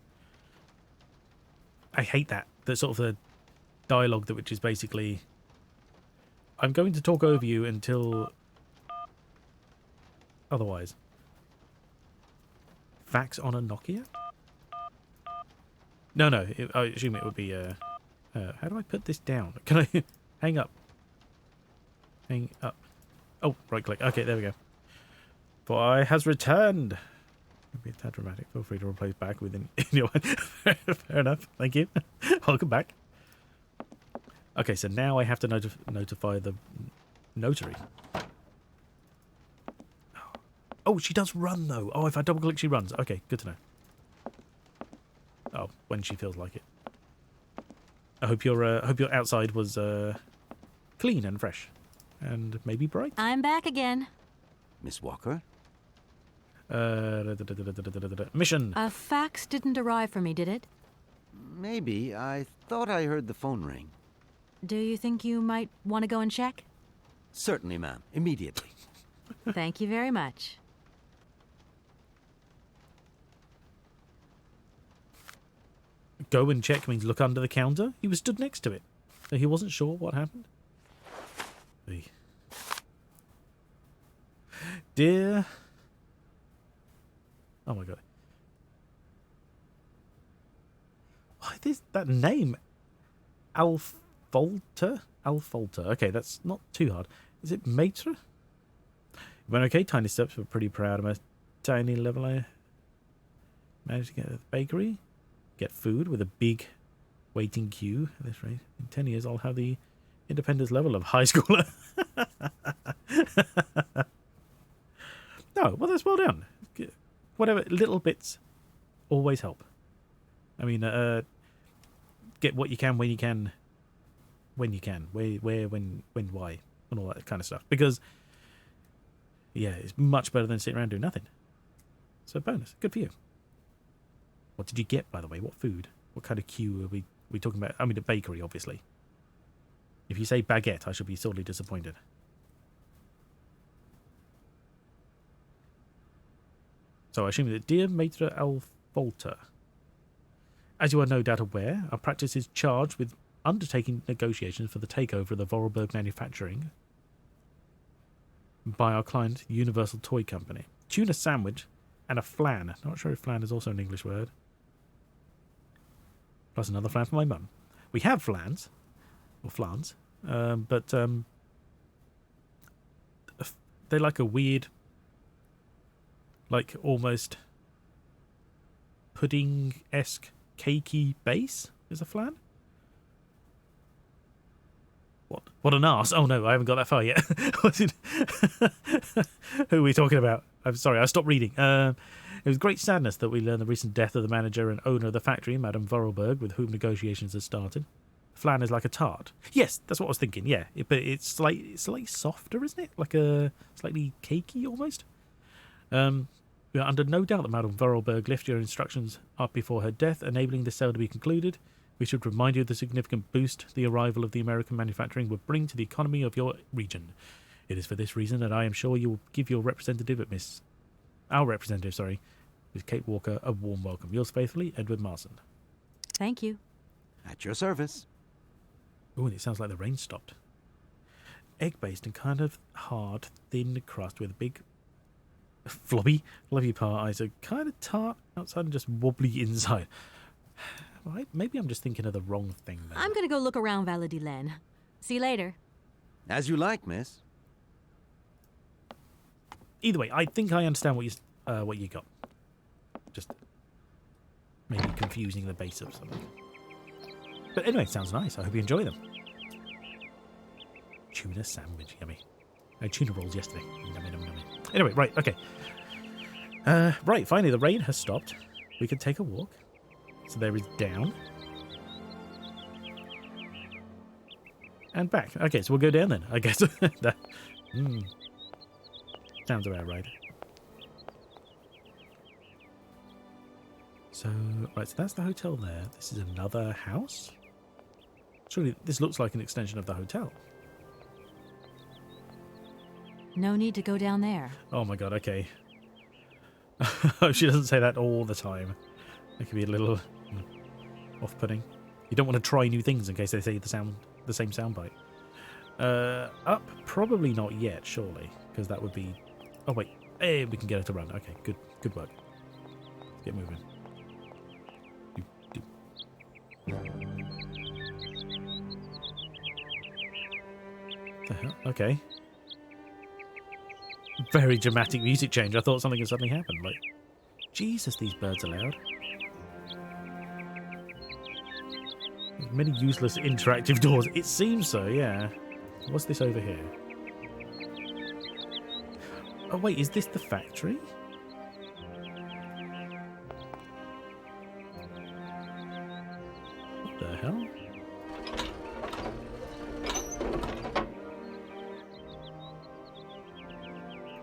I hate that. The sort of the dialogue that which is basically... I'm going to talk over you until... Otherwise. Fax on a Nokia? No, I assume it would be... how do I put this down? Can I... hang up? Hang up. Oh, right click. Okay, there we go. Boy has returned. It'd be a tad dramatic. Feel free to replace back within your Fair enough. Thank you. Welcome back. Okay, so now I have to notify the notary. Oh, she does run though. Oh, if I double click, she runs. Okay, good to know. Oh, when she feels like it. I hope your outside was clean and fresh, and maybe bright. I'm back again. Miss Walker? Mission. A fax didn't arrive for me, did it? Maybe. I thought I heard the phone ring. Do you think you might want to go and check? Certainly, ma'am. Immediately. Thank you very much. Go and check means look under the counter. He was stood next to it, so he wasn't sure what happened. Hey. Dear... Oh my god. Why is that name? Alfolter? Alfolter. Okay, that's not too hard. Is it Maitre? Went okay, tiny steps, but pretty proud of my tiny level. I managed to get to the bakery, get food with a big waiting queue. At this rate, in 10 years, I'll have the independence level of high schooler. No, well, that's well done. Whatever, little bits always help. I mean, get what you can when you can, where, when, why, and all that kind of stuff. Because, yeah, it's much better than sitting around doing nothing. So bonus, good for you. What did you get, by the way? What food? What kind of queue are we talking about? I mean, a bakery, obviously. If you say baguette, I should be sorely disappointed. So I assume that dear Maitre Alfolter, as you are no doubt aware, our practice is charged with undertaking negotiations for the takeover of the Voralberg manufacturing by our client, Universal Toy Company. Tuna sandwich and a flan. Not sure if flan is also an English word. Plus another flan for my mum. We have flans, or flans, but they're like a weird, like almost pudding-esque, cakey base is a flan. What an arse. Oh no, I haven't got that far yet. Who are we talking about? I'm sorry, I stopped reading. It was great sadness that we learned the recent death of the manager and owner of the factory, Madame Voralberg, with whom negotiations had started. Flan is like a tart. Yes, that's what I was thinking, yeah. But it's slightly softer, isn't it? Like a slightly cakey almost. We are under no doubt that Madame Voralberg left your instructions up before her death, enabling the sale to be concluded. We should remind you of the significant boost the arrival of the American manufacturing would bring to the economy of your region. It is for this reason that I am sure you will give your representative at Miss Kate Walker, a warm welcome. Yours faithfully, Edward Marson. Thank you. At your service. Oh, and it sounds like the rain stopped. Egg-based and kind of hard, thin crust with a big floppy part. Eyes are kind of tart outside and just wobbly inside. Right, maybe I'm just thinking of the wrong thing then. I'm going to go look around Valladolid. See you later. As you like, miss. Either way, I think I understand what you got. Just maybe confusing the base of something. But anyway, sounds nice. I hope you enjoy them. Tuna sandwich, yummy. I had tuna rolls yesterday. Yummy. Anyway, right, okay. Right, finally the rain has stopped. We can take a walk. So there is down. And back. Okay, so we'll go down then, I guess. Sounds about right. So, right, so that's the hotel there. This is another house? Surely this looks like an extension of the hotel. No need to go down there. Oh my god, okay. She doesn't say that all the time. It could be a little off-putting. You don't want to try new things in case they say the same soundbite. Up? Probably not yet, surely. Because that would be... Oh, wait. Hey, we can get her to run. Okay, good work. Let's get moving. What the hell? Okay. Very dramatic music change. I thought something had suddenly happened. Like, Jesus, these birds are loud. There's many useless interactive doors. It seems so, yeah. What's this over here? Oh, wait, is this the factory? What the hell?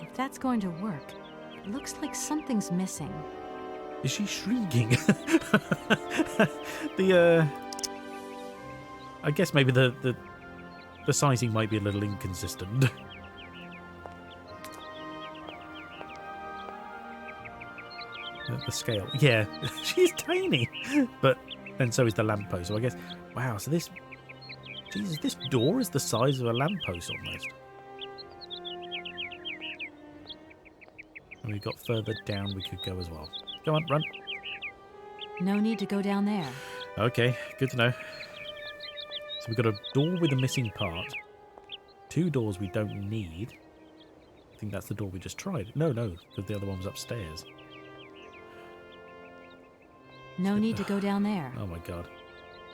If that's going to work, it looks like something's missing. Is she shrinking? I guess maybe the sizing might be a little inconsistent. The scale. Yeah, she's tiny. But then so is the lamppost. So I guess, wow, so this... Jesus, this door is the size of a lamppost almost. And we got further down we could go as well. Go on, run. No need to go down there. Okay, good to know. So we've got a door with a missing part. 2 doors we don't need. I think that's the door we just tried. No, because the other one was upstairs. No need to go down there. Oh my god.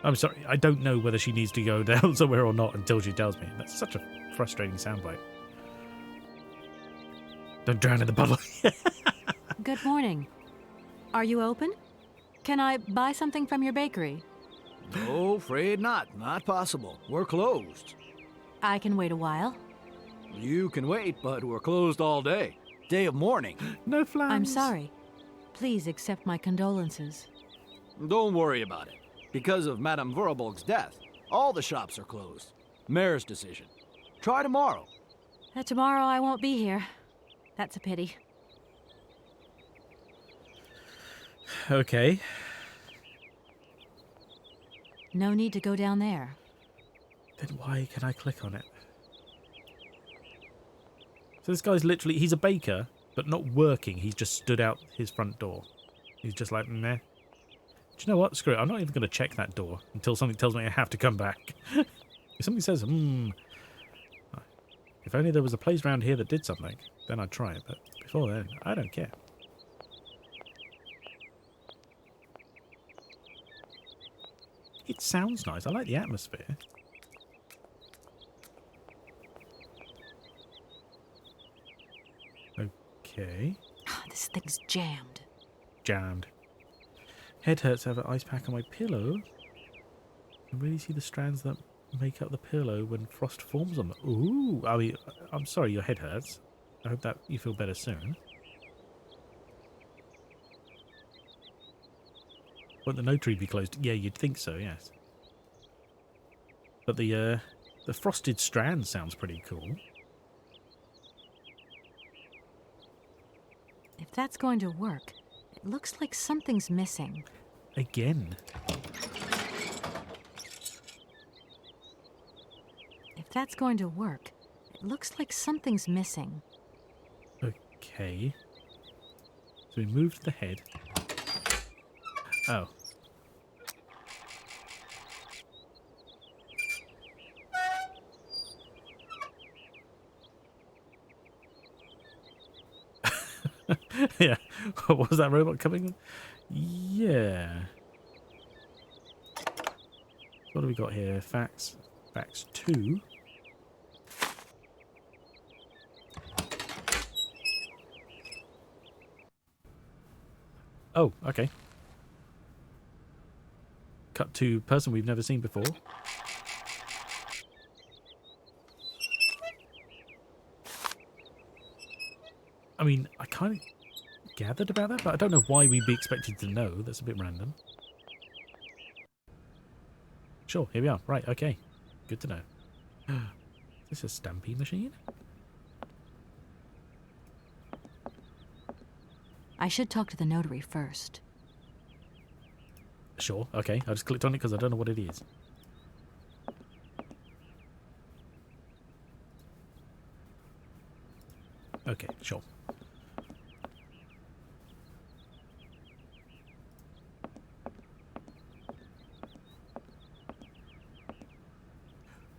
I'm sorry, I don't know whether she needs to go down somewhere or not until she tells me. That's such a frustrating soundbite. Don't drown in the puddle. Good morning. Are you open? Can I buy something from your bakery? No, afraid not. Not possible. We're closed. I can wait a while. You can wait, but we're closed all day. Day of mourning. No flowers. I'm sorry. Please accept my condolences. Don't worry about it. Because of Madame Voralberg's death, all the shops are closed. Mayor's decision. Try tomorrow. Tomorrow I won't be here. That's a pity. Okay. No need to go down there. Then why can I click on it? So this guy's literally, he's a baker, but not working. He's just stood out his front door. He's just like, meh. Do you know what? Screw it. I'm not even going to check that door until something tells me I have to come back. If something says, if only there was a place around here that did something, then I'd try it. But before then, I don't care. It sounds nice. I like the atmosphere. Okay. This thing's jammed. Jammed. Head hurts. I have an ice pack on my pillow. I can really see the strands that make up the pillow when frost forms on them. Ooh. I mean, I'm sorry your head hurts. I hope that you feel better soon. Won't the notary be closed? Yeah, you'd think so, yes. But the frosted strand sounds pretty cool. If that's going to work, it looks like something's missing. Again. If that's going to work, it looks like something's missing. Okay. So we moved the head. Oh. Yeah. What was that robot coming with? Yeah. What do we got here? Facts. Facts 2. Oh, okay. Cut to person we've never seen before. I mean, I kind of gathered about that, but I don't know why we'd be expected to know. That's a bit random. Sure, here we are. Right, okay. Good to know. Is this a stamping machine? I should talk to the notary first. Sure, okay. I just clicked on it because I don't know what it is. Okay, sure.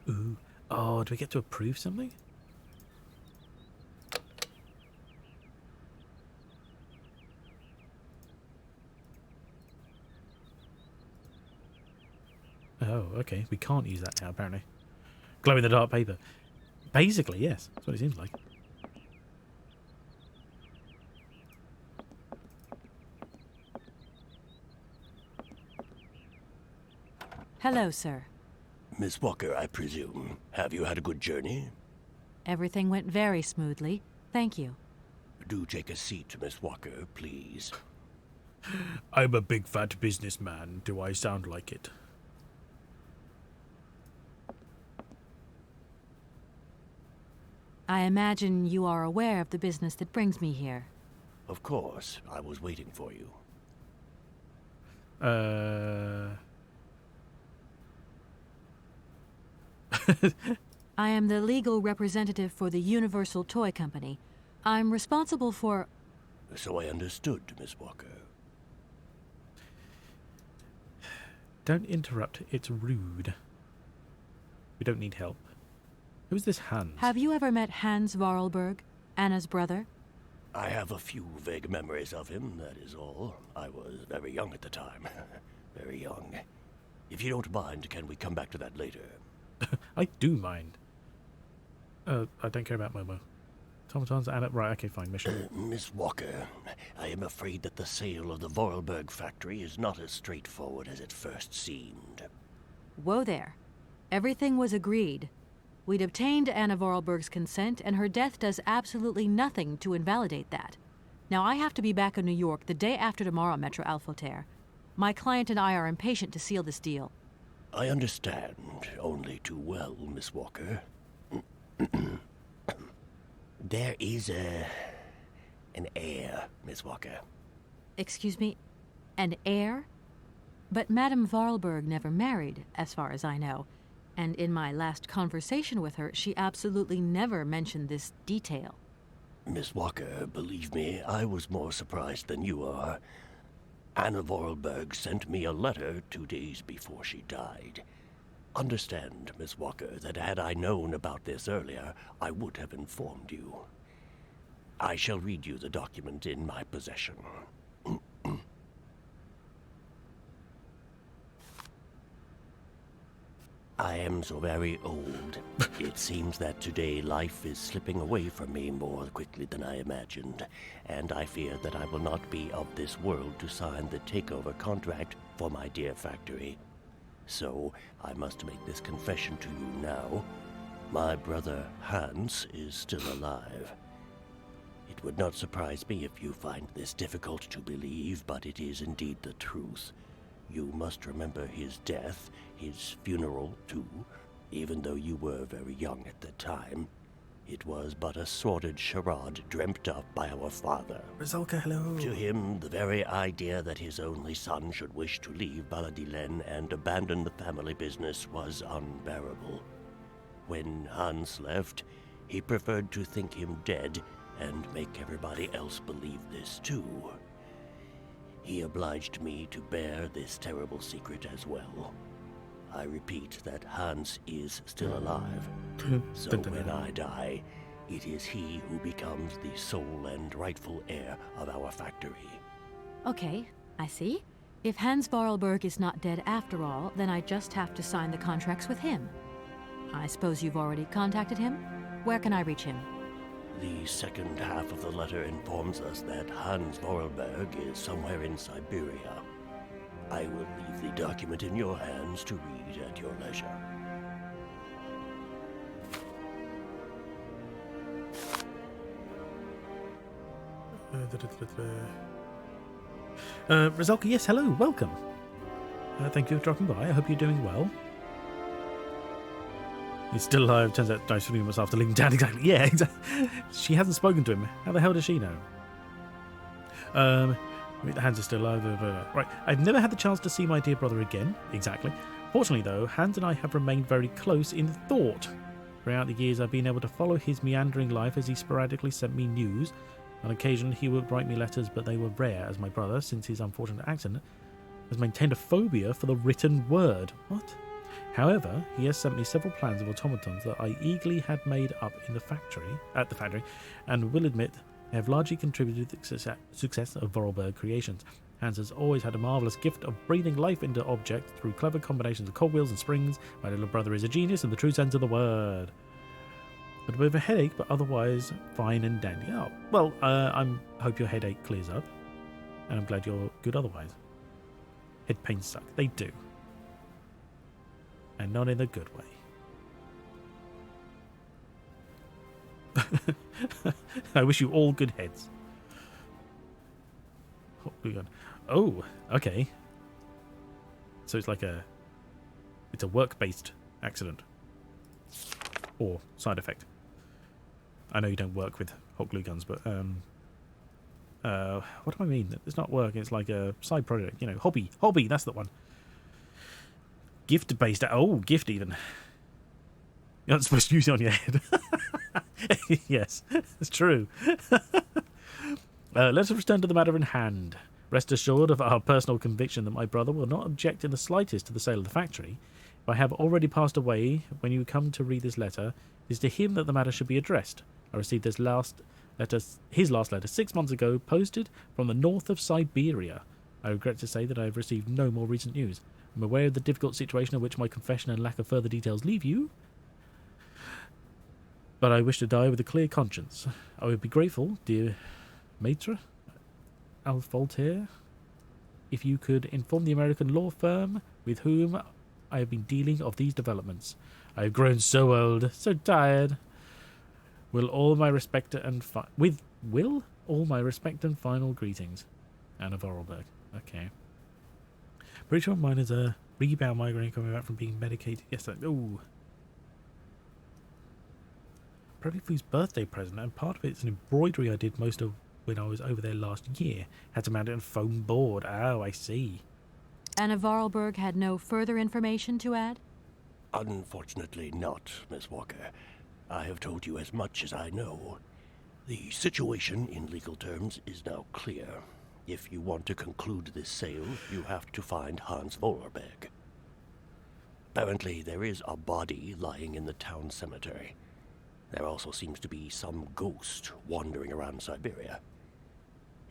Ooh. Oh, do we get to approve something? Oh, okay. We can't use that now, apparently. Glow-in-the-dark paper. Basically, yes. That's what it seems like. Hello, sir. Miss Walker, I presume. Have you had a good journey? Everything went very smoothly. Thank you. Do take a seat, Miss Walker, please. I'm a big fat businessman. Do I sound like it? I imagine you are aware of the business that brings me here. Of course. I was waiting for you. I am the legal representative for the Universal Toy Company. I'm responsible for... So I understood, Miss Walker. Don't interrupt. It's rude. We don't need help. Who's this Hans? Have you ever met Hans Voralberg? Anna's brother? I have a few vague memories of him, that is all. I was very young at the time. Very young. If you don't mind, can we come back to that later? I do mind. I don't care about Momo. Automatons, Anna... Right, okay, fine, mission. Miss Walker, I am afraid that the sale of the Voralberg factory is not as straightforward as it first seemed. Whoa there. Everything was agreed. We'd obtained Anna Voralberg's consent, and her death does absolutely nothing to invalidate that. Now, I have to be back in New York the day after tomorrow, Metro Alphoter. My client and I are impatient to seal this deal. I understand only too well, Miss Walker. There is an heir, Miss Walker. Excuse me? An heir? But Madame Voralberg never married, as far as I know. And in my last conversation with her, she absolutely never mentioned this detail. Miss Walker, believe me, I was more surprised than you are. Anna Voralberg sent me a letter 2 days before she died. Understand, Miss Walker, that had I known about this earlier, I would have informed you. I shall read you the document in my possession. I am so very old. It seems that today life is slipping away from me more quickly than I imagined, and I fear that I will not be of this world to sign the takeover contract for my dear factory. So, I must make this confession to you now. My brother Hans is still alive. It would not surprise me if you find this difficult to believe, but it is indeed the truth. You must remember his death, his funeral, too, even though you were very young at the time. It was but a sordid charade dreamt up by our father. Rizalka, hello. To him, the very idea that his only son should wish to leave Baladilen and abandon the family business was unbearable. When Hans left, he preferred to think him dead and make everybody else believe this too. He obliged me to bear this terrible secret as well. I repeat that Hans is still alive. So when I die, it is he who becomes the sole and rightful heir of our factory. Okay, I see. If Hans Voralberg is not dead after all, then I just have to sign the contracts with him. I suppose you've already contacted him? Where can I reach him? The second half of the letter informs us that Hans Voralberg is somewhere in Syberia. I will leave the document in your hands to read at your leisure. Rizalka, yes, hello, welcome. Thank you for dropping by. I hope you're doing well. He's still alive. Turns out I shooting myself to leave him down. Exactly. Yeah, exactly. She hasn't spoken to him. How the hell does she know? The Hans is still alive. Right. I've never had the chance to see my dear brother again. Exactly. Fortunately, though, Hans and I have remained very close in thought. Throughout the years, I've been able to follow his meandering life as he sporadically sent me news. On occasion, he would write me letters, but they were rare, as my brother, since his unfortunate accident, has maintained a phobia for the written word. What? However, he has sent me several plans of automatons that I eagerly had made up at the factory, and will admit they have largely contributed to the success of Voralberg creations. Hans has always had a marvellous gift of breathing life into objects through clever combinations of cogwheels and springs. My little brother is a genius in the true sense of the word. But a bit of a headache, but otherwise fine and dandy. Oh, well, I hope your headache clears up, and I'm glad you're good otherwise. Head pains suck. They do. And not in a good way. I wish you all good heads. Oh, okay. So it's like it's a work-based accident. Or side effect. I know you don't work with hot glue guns, but what do I mean? It's not work, it's like a side project, you know, hobby, that's the one. Gift-based, gift even. You're not supposed to use it on your head. Yes, it's true. Let us return to the matter in hand. Rest assured of our personal conviction that my brother will not object in the slightest to the sale of the factory. If I have already passed away when you come to read this letter, it is to him that the matter should be addressed. I received this last his last letter 6 months ago, posted from the north of Syberia. I regret to say that I have received no more recent news. I'm aware of the difficult situation in which my confession and lack of further details leave you, but I wish to die with a clear conscience. I would be grateful, dear Maitre Alfaultier, if you could inform the American law firm with whom I have been dealing of these developments. I have grown so old, so tired. Will all my respect and final greetings, Anna Voralberg. Okay. Pretty sure mine is a rebound migraine coming back from being medicated yesterday. Ooh. Probably for his birthday present, and part of it's an embroidery I did most of when I was over there last year. Had to mount it on foam board. Oh, I see. Anna Voralberg had no further information to add? Unfortunately not, Miss Walker. I have told you as much as I know. The situation, in legal terms, is now clear. If you want to conclude this sale, you have to find Hans Voralberg. Apparently, there is a body lying in the town cemetery. There also seems to be some ghost wandering around Syberia.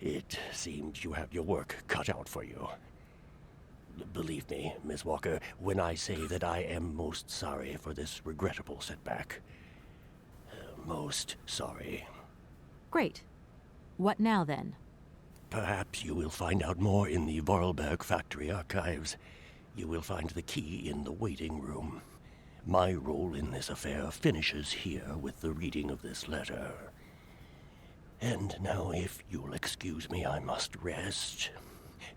It seems you have your work cut out for you. Believe me, Miss Walker, when I say that I am most sorry for this regrettable setback. Most sorry. Great. What now, then? Perhaps you will find out more in the Voralberg factory archives. You will find the key in the waiting room. My role in this affair finishes here with the reading of this letter. And now, if you'll excuse me, I must rest.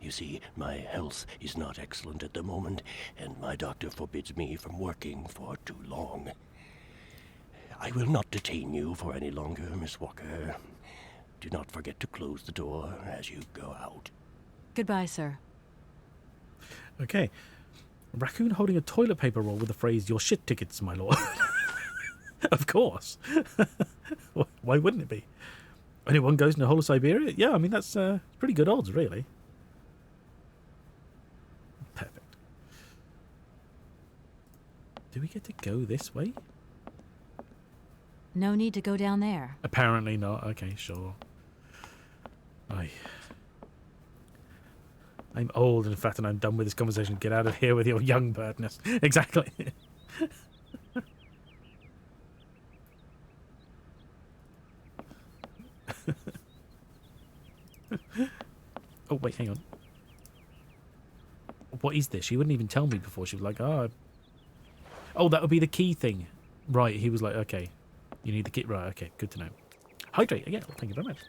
You see, my health is not excellent at the moment, and my doctor forbids me from working for too long. I will not detain you for any longer, Miss Walker. Do not forget to close the door as you go out. Goodbye, sir. Okay. A raccoon holding a toilet paper roll with the phrase, "Your shit tickets, my lord." Of course. Why wouldn't it be? Anyone goes in the whole of Syberia? Yeah, I mean, that's pretty good odds, really. Perfect. Do we get to go this way? No need to go down there. Apparently not. Okay, sure. I'm old and fat and I'm done with this conversation. Get out of here with your young birdness. Exactly. Oh, wait, hang on. What is this? She wouldn't even tell me before. She was like, oh, that would be the key thing. Right, he was like, okay, you need the key. Right, okay, good to know. Hydrate, again, thank you very much.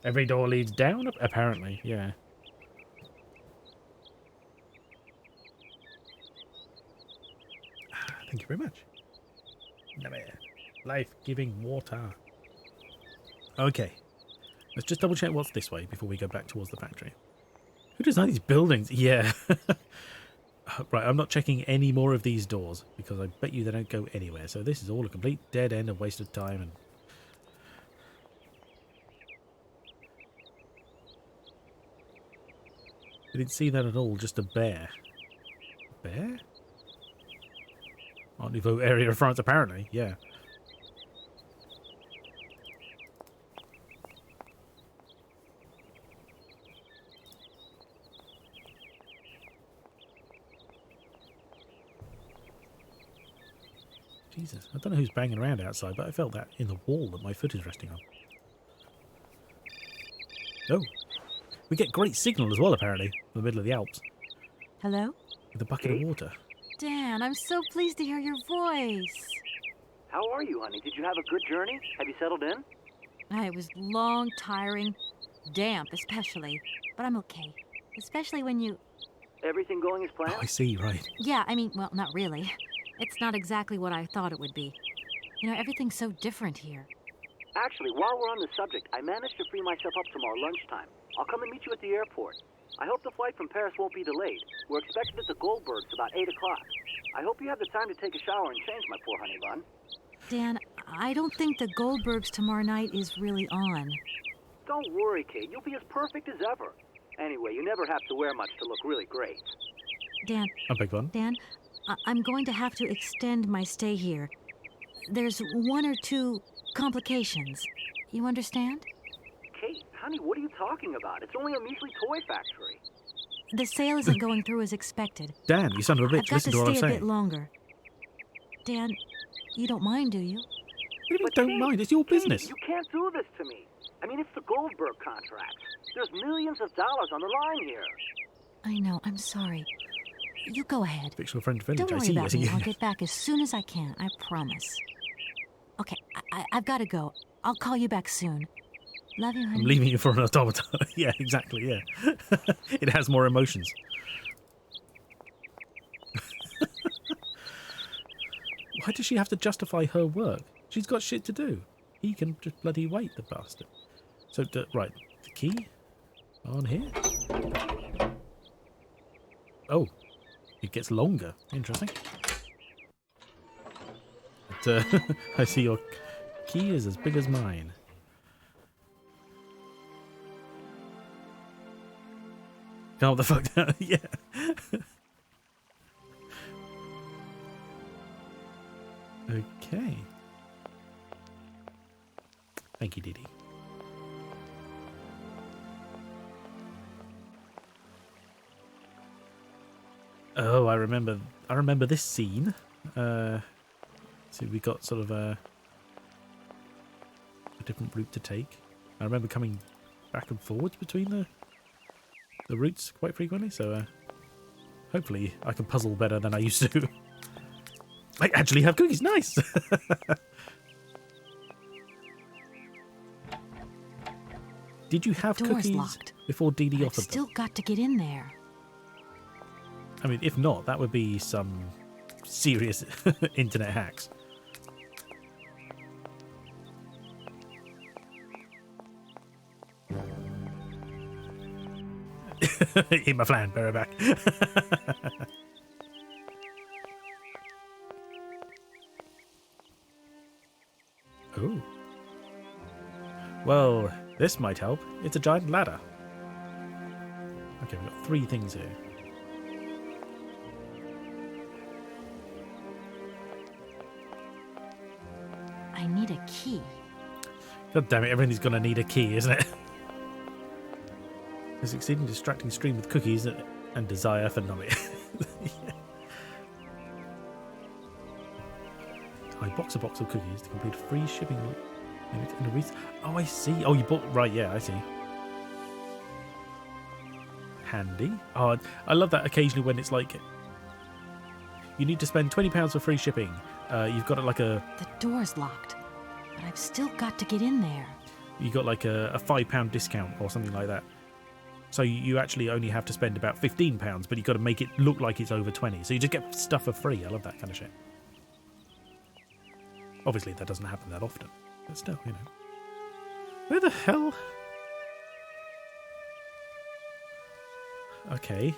Every door leads down, apparently, yeah. Thank you very much. Life-giving water. Okay. Let's just double check what's this way before we go back towards the factory. Who designed these buildings? Yeah. Right, I'm not checking any more of these doors because I bet you they don't go anywhere. So this is all a complete dead end, a waste of time. And I didn't see that at all, just a bear. Bear? Art Nouveau area of France, apparently, yeah. Jesus, I don't know who's banging around outside, but I felt that in the wall that my foot is resting on. Oh, we get great signal as well, apparently, in the middle of the Alps. Hello? With a bucket of water. Dan, I'm so pleased to hear your voice. How are you, honey? Did you have a good journey? Have you settled in? It was long, tiring, damp especially, but I'm okay. Especially when you... Everything going as planned? Oh, I see, right. Yeah, I mean, well, not really. It's not exactly what I thought it would be. You know, everything's so different here. Actually, while we're on the subject, I managed to free myself up tomorrow lunchtime. I'll come and meet you at the airport. I hope the flight from Paris won't be delayed. We're expected at the Goldbergs about 8 o'clock. I hope you have the time to take a shower and change, my poor honey bun. Dan, I don't think the Goldbergs tomorrow night is really on. Don't worry, Kate. You'll be as perfect as ever. Anyway, you never have to wear much to look really great. Dan. I beg pardon? Dan, I'm going to have to extend my stay here. There's 1 or 2 complications. You understand? Kate, honey, what are you talking about? It's only a measly toy factory. The sale isn't going through as expected. Dan, you son of a I've bitch. got Listen to to what I'm stay a saying. bit longer. Dan, you don't mind, do you? What do you mean, But don't Kate, mind? It's your Kate, business. you can't do this to me. I mean, it's the Goldberg contract. There's millions of dollars on the line here. I know, I'm sorry. You go ahead. Fictional friend village. Don't I worry see. I about see. me. I'll get back as soon as I can, I promise. Okay, I've got to go. I'll call you back soon. Love you, honey. I'm leaving you for an automaton. Yeah, exactly, yeah. It has more emotions. Why does she have to justify her work? She's got shit to do. He can just bloody wait, the bastard. So, right, the key on here. Oh, it gets longer. Interesting. But, I see your key is as big as mine. Calm the fuck down. Yeah. Okay. Thank you, Didi. Oh, I remember this scene. So we got sort of a different route to take. I remember coming back and forwards between the routes quite frequently, so hopefully I can puzzle better than I used to. I actually have cookies. Nice. Did you have Door's cookies locked. before Dee Dee I've offered still them? got to get in there. I mean, if not, that would be some serious internet hacks. Eat my flan, bear it back. Oh. Well, this might help. It's a giant ladder. Okay, we've got 3 things here. I need a key. God damn it, everything's gonna need a key, isn't it? A succeeding distracting stream with cookies and desire for knowledge. Yeah. I box a box of cookies to complete a free shipping limit and a Oh, I see. Oh, you bought... Right, yeah, I see. Handy. Oh, I love that occasionally when it's like... You need to spend £20 for free shipping. You've got like a... The door's locked, but I've still got to get in there. You got like a £5 discount or something like that. So you actually only have to spend about £15, but you've got to make it look like it's over 20. So you just get stuff for free. I love that kind of shit. Obviously, that doesn't happen that often. But still, you know. Where the hell? Okay.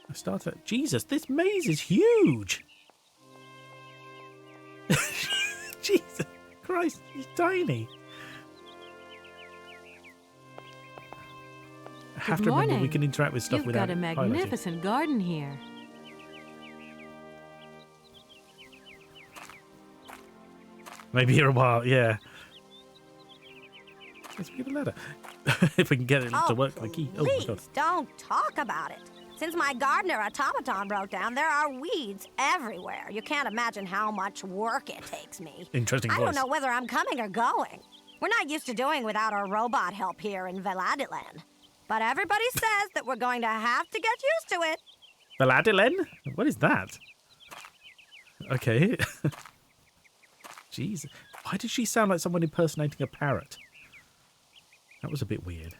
I started at... Jesus, this maze is huge! Jesus Christ, he's tiny. I have Good to remember we morning. can interact with stuff You've without got a highlighting. magnificent garden here. Maybe here a while, yeah. Let's get a ladder. If we can get it to work the key. Oh my god. Please don't talk about it. Since my gardener automaton broke down, there are weeds everywhere. You can't imagine how much work it takes me. Interesting I voice. don't know whether I'm coming or going. We're not used to doing without our robot help here in Veladiland. But everybody says that we're going to have to get used to it. Veladilen? What is that? Okay. Jeez. Why did she sound like someone impersonating a parrot? That was a bit weird.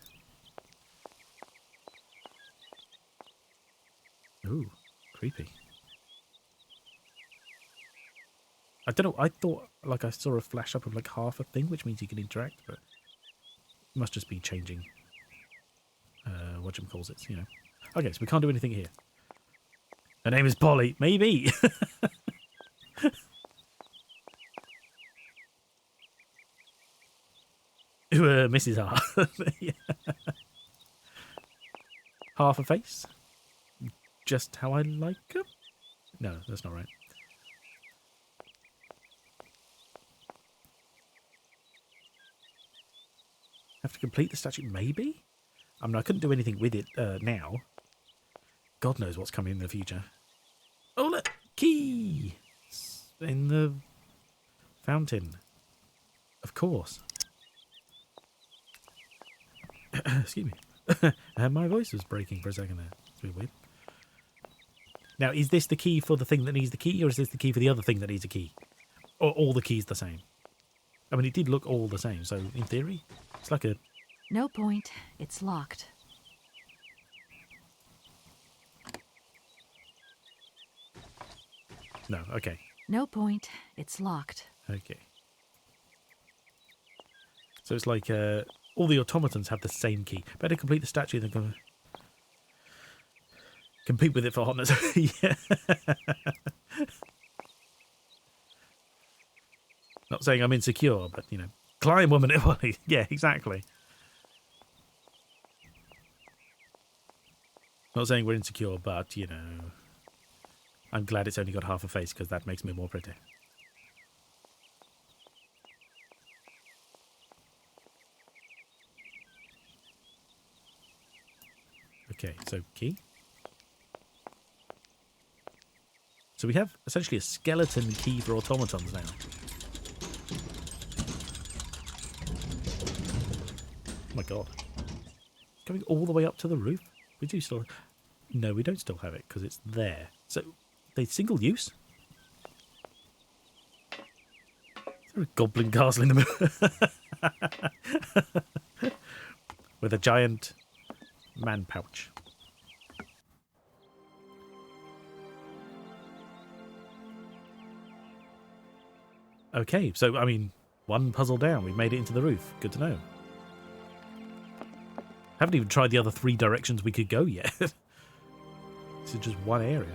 Ooh, creepy. I don't know. I thought like I saw a flash up of like half a thing, which means you can interact, but it must just be changing. Whatchamacallit, you know. Okay, so we can't do anything here. Her name is Polly. Maybe. Ooh, Mrs. R. Yeah. Half a face. Just how I like her? No, that's not right. complete the statue? Maybe? I mean, I couldn't do anything with it now. God knows what's coming in the future. Oh, look! Key! It's in the fountain. Of course. Excuse me. My voice was breaking for a second there. It's really weird. Now, is this the key for the thing that needs the key, or is this the key for the other thing that needs a key? Or all the keys the same? I mean, it did look all the same, so in theory, it's like a... No point. It's locked. No, okay. No point. It's locked. Okay. So it's like all the automatons have the same key. Better complete the statue than go... compete with it for hotness. Yeah. Not saying I'm insecure, but, you know, climb, woman. Yeah, exactly. Not saying we're insecure, but, you know, I'm glad it's only got half a face because that makes me more pretty. Okay, so key. So we have essentially a skeleton key for automatons now. Oh my god. Going all the way up to the roof? We do still... No, we don't still have it because it's there. So, they single use? Is there a goblin castle in the middle? With a giant man pouch. Okay, so, I mean, one puzzle down. We've made it into the roof. Good to know. Haven't even tried the other 3 directions we could go yet. This is just one area.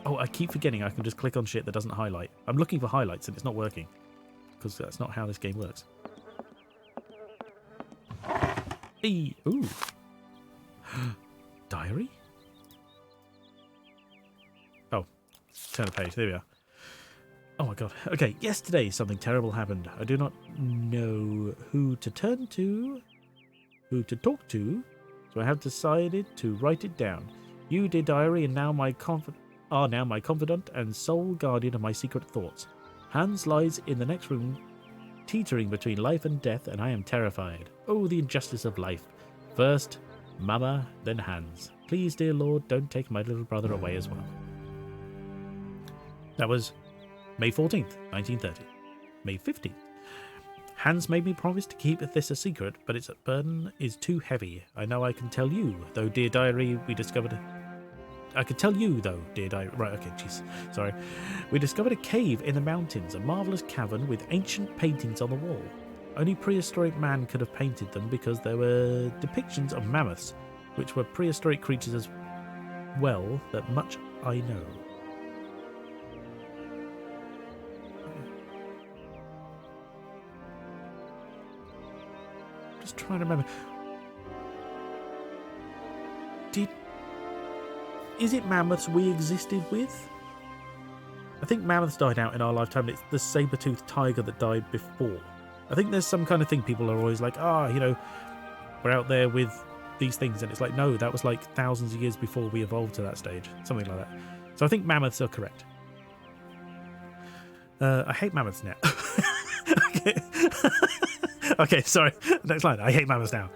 Oh, I keep forgetting I can just click on shit that doesn't highlight. I'm looking for highlights and it's not working. Because that's not how this game works. Hey, ooh. Diary? Oh, turn the page. There we are. Oh my god. Okay, yesterday something terrible happened. I do not know who to turn to, who to talk to, so I have decided to write it down. You, dear diary, and now are now my confidant and sole guardian of my secret thoughts. Hans lies in the next room, teetering between life and death, and I am terrified. Oh, the injustice of life. First, Mama, then Hans. Please, dear Lord, don't take my little brother away as well. That was May 14th, 1930. May 15th. Hans made me promise to keep this a secret, but its burden is too heavy. I know I can tell you, though, dear diary, we discovered... I could tell you, though, dear diary... Right, okay, jeez. Sorry. We discovered a cave in the mountains, a marvellous cavern with ancient paintings on the wall. Only prehistoric man could have painted them because there were depictions of mammoths, which were prehistoric creatures as well, that much I know. Just trying to remember. Is it mammoths we existed with? I think mammoths died out in our lifetime. It's the saber-toothed tiger that died before. I think there's some kind of thing people are always like, you know, we're out there with these things. And it's like, no, that was like thousands of years before we evolved to that stage. Something like that. So I think mammoths are correct. I hate mammoths now. Okay. Okay, sorry. Next line. I hate mammoths now.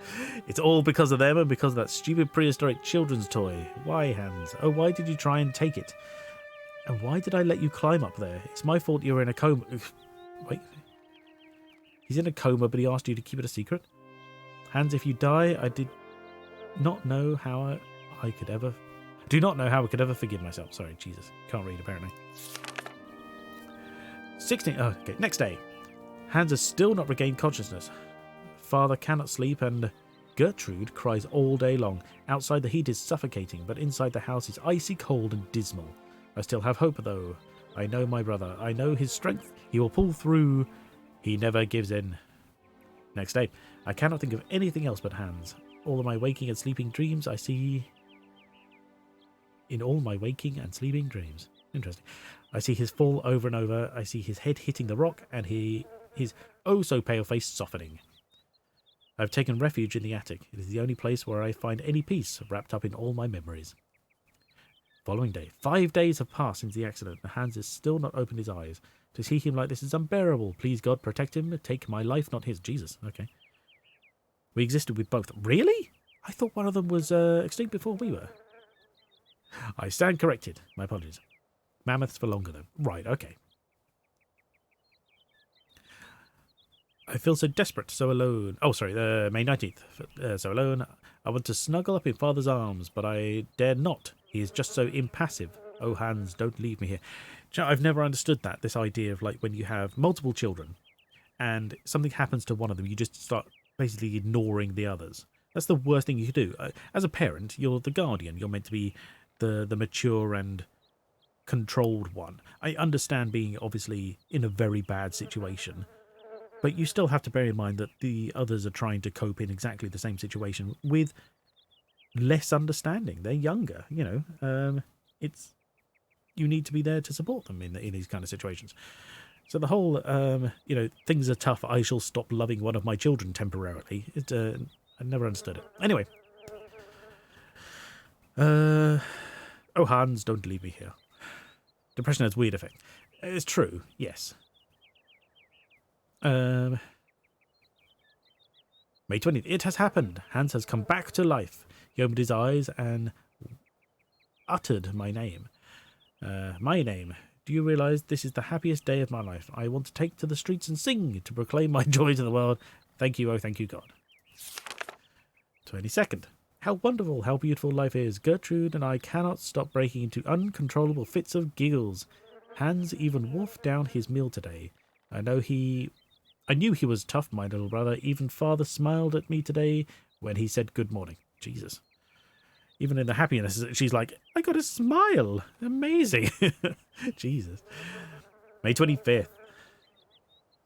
It's all because of them and because of that stupid prehistoric children's toy. Why, Hans? Oh, why did you try and take it? And why did I let you climb up there? It's my fault you were in a coma. Wait. He's in a coma, but he asked you to keep it a secret? Hans, if you die, I did not know how I could ever... do not know how I could ever forgive myself. Sorry, Jesus. Can't read, apparently. 16... Oh, okay. Next day. Hans has still not regained consciousness. Father cannot sleep and Gertrude cries all day long. Outside the heat is suffocating, but inside the house is icy cold and dismal. I still have hope, though. I know my brother. I know his strength. He will pull through. He never gives in. Next day. I cannot think of anything else but Hans. All of my waking and sleeping dreams I see... In all my waking and sleeping dreams. Interesting. I see his fall over and over. I see his head hitting the rock and his oh-so-pale face softening. I've taken refuge in the attic. It is the only place where I find any peace, wrapped up in all my memories. Following day. 5 days have passed since the accident, and Hans has still not opened his eyes. To see him like this is unbearable. Please, God, protect him. Take my life, not his. Jesus, okay. We existed with both. Really? I thought one of them was extinct before we were. I stand corrected. My apologies. Mammoths for longer, though. Right, okay. I feel so desperate, so alone. Oh, sorry, May 19th. So alone. I want to snuggle up in Father's arms, but I dare not. He is just so impassive. Oh, Hans, don't leave me here. Do you know, I've never understood that, this idea of like when you have multiple children and something happens to one of them, you just start basically ignoring the others. That's the worst thing you could do. As a parent, you're the guardian. You're meant to be the mature and controlled one. I understand being obviously in a very bad situation, but you still have to bear in mind that the others are trying to cope in exactly the same situation with less understanding. They're younger, you know. You need to be there to support them in these kind of situations. So the whole, things are tough, I shall stop loving one of my children temporarily. I never understood it. Anyway. Oh, Hans, don't leave me here. Depression has weird effect. It's true, yes. May 20th. It has happened. Hans has come back to life. He opened his eyes and uttered my name. My name. Do you realise this is the happiest day of my life? I want to take to the streets and sing to proclaim my joy to the world. Thank you, oh thank you, God. 22nd. How wonderful, how beautiful life is. Gertrude and I cannot stop breaking into uncontrollable fits of giggles. Hans even wolfed down his meal today. I knew he was tough, my little brother. Even Father smiled at me today when he said good morning. Jesus. Even in the happiness, she's like, I got a smile. Amazing. Jesus. May 25th.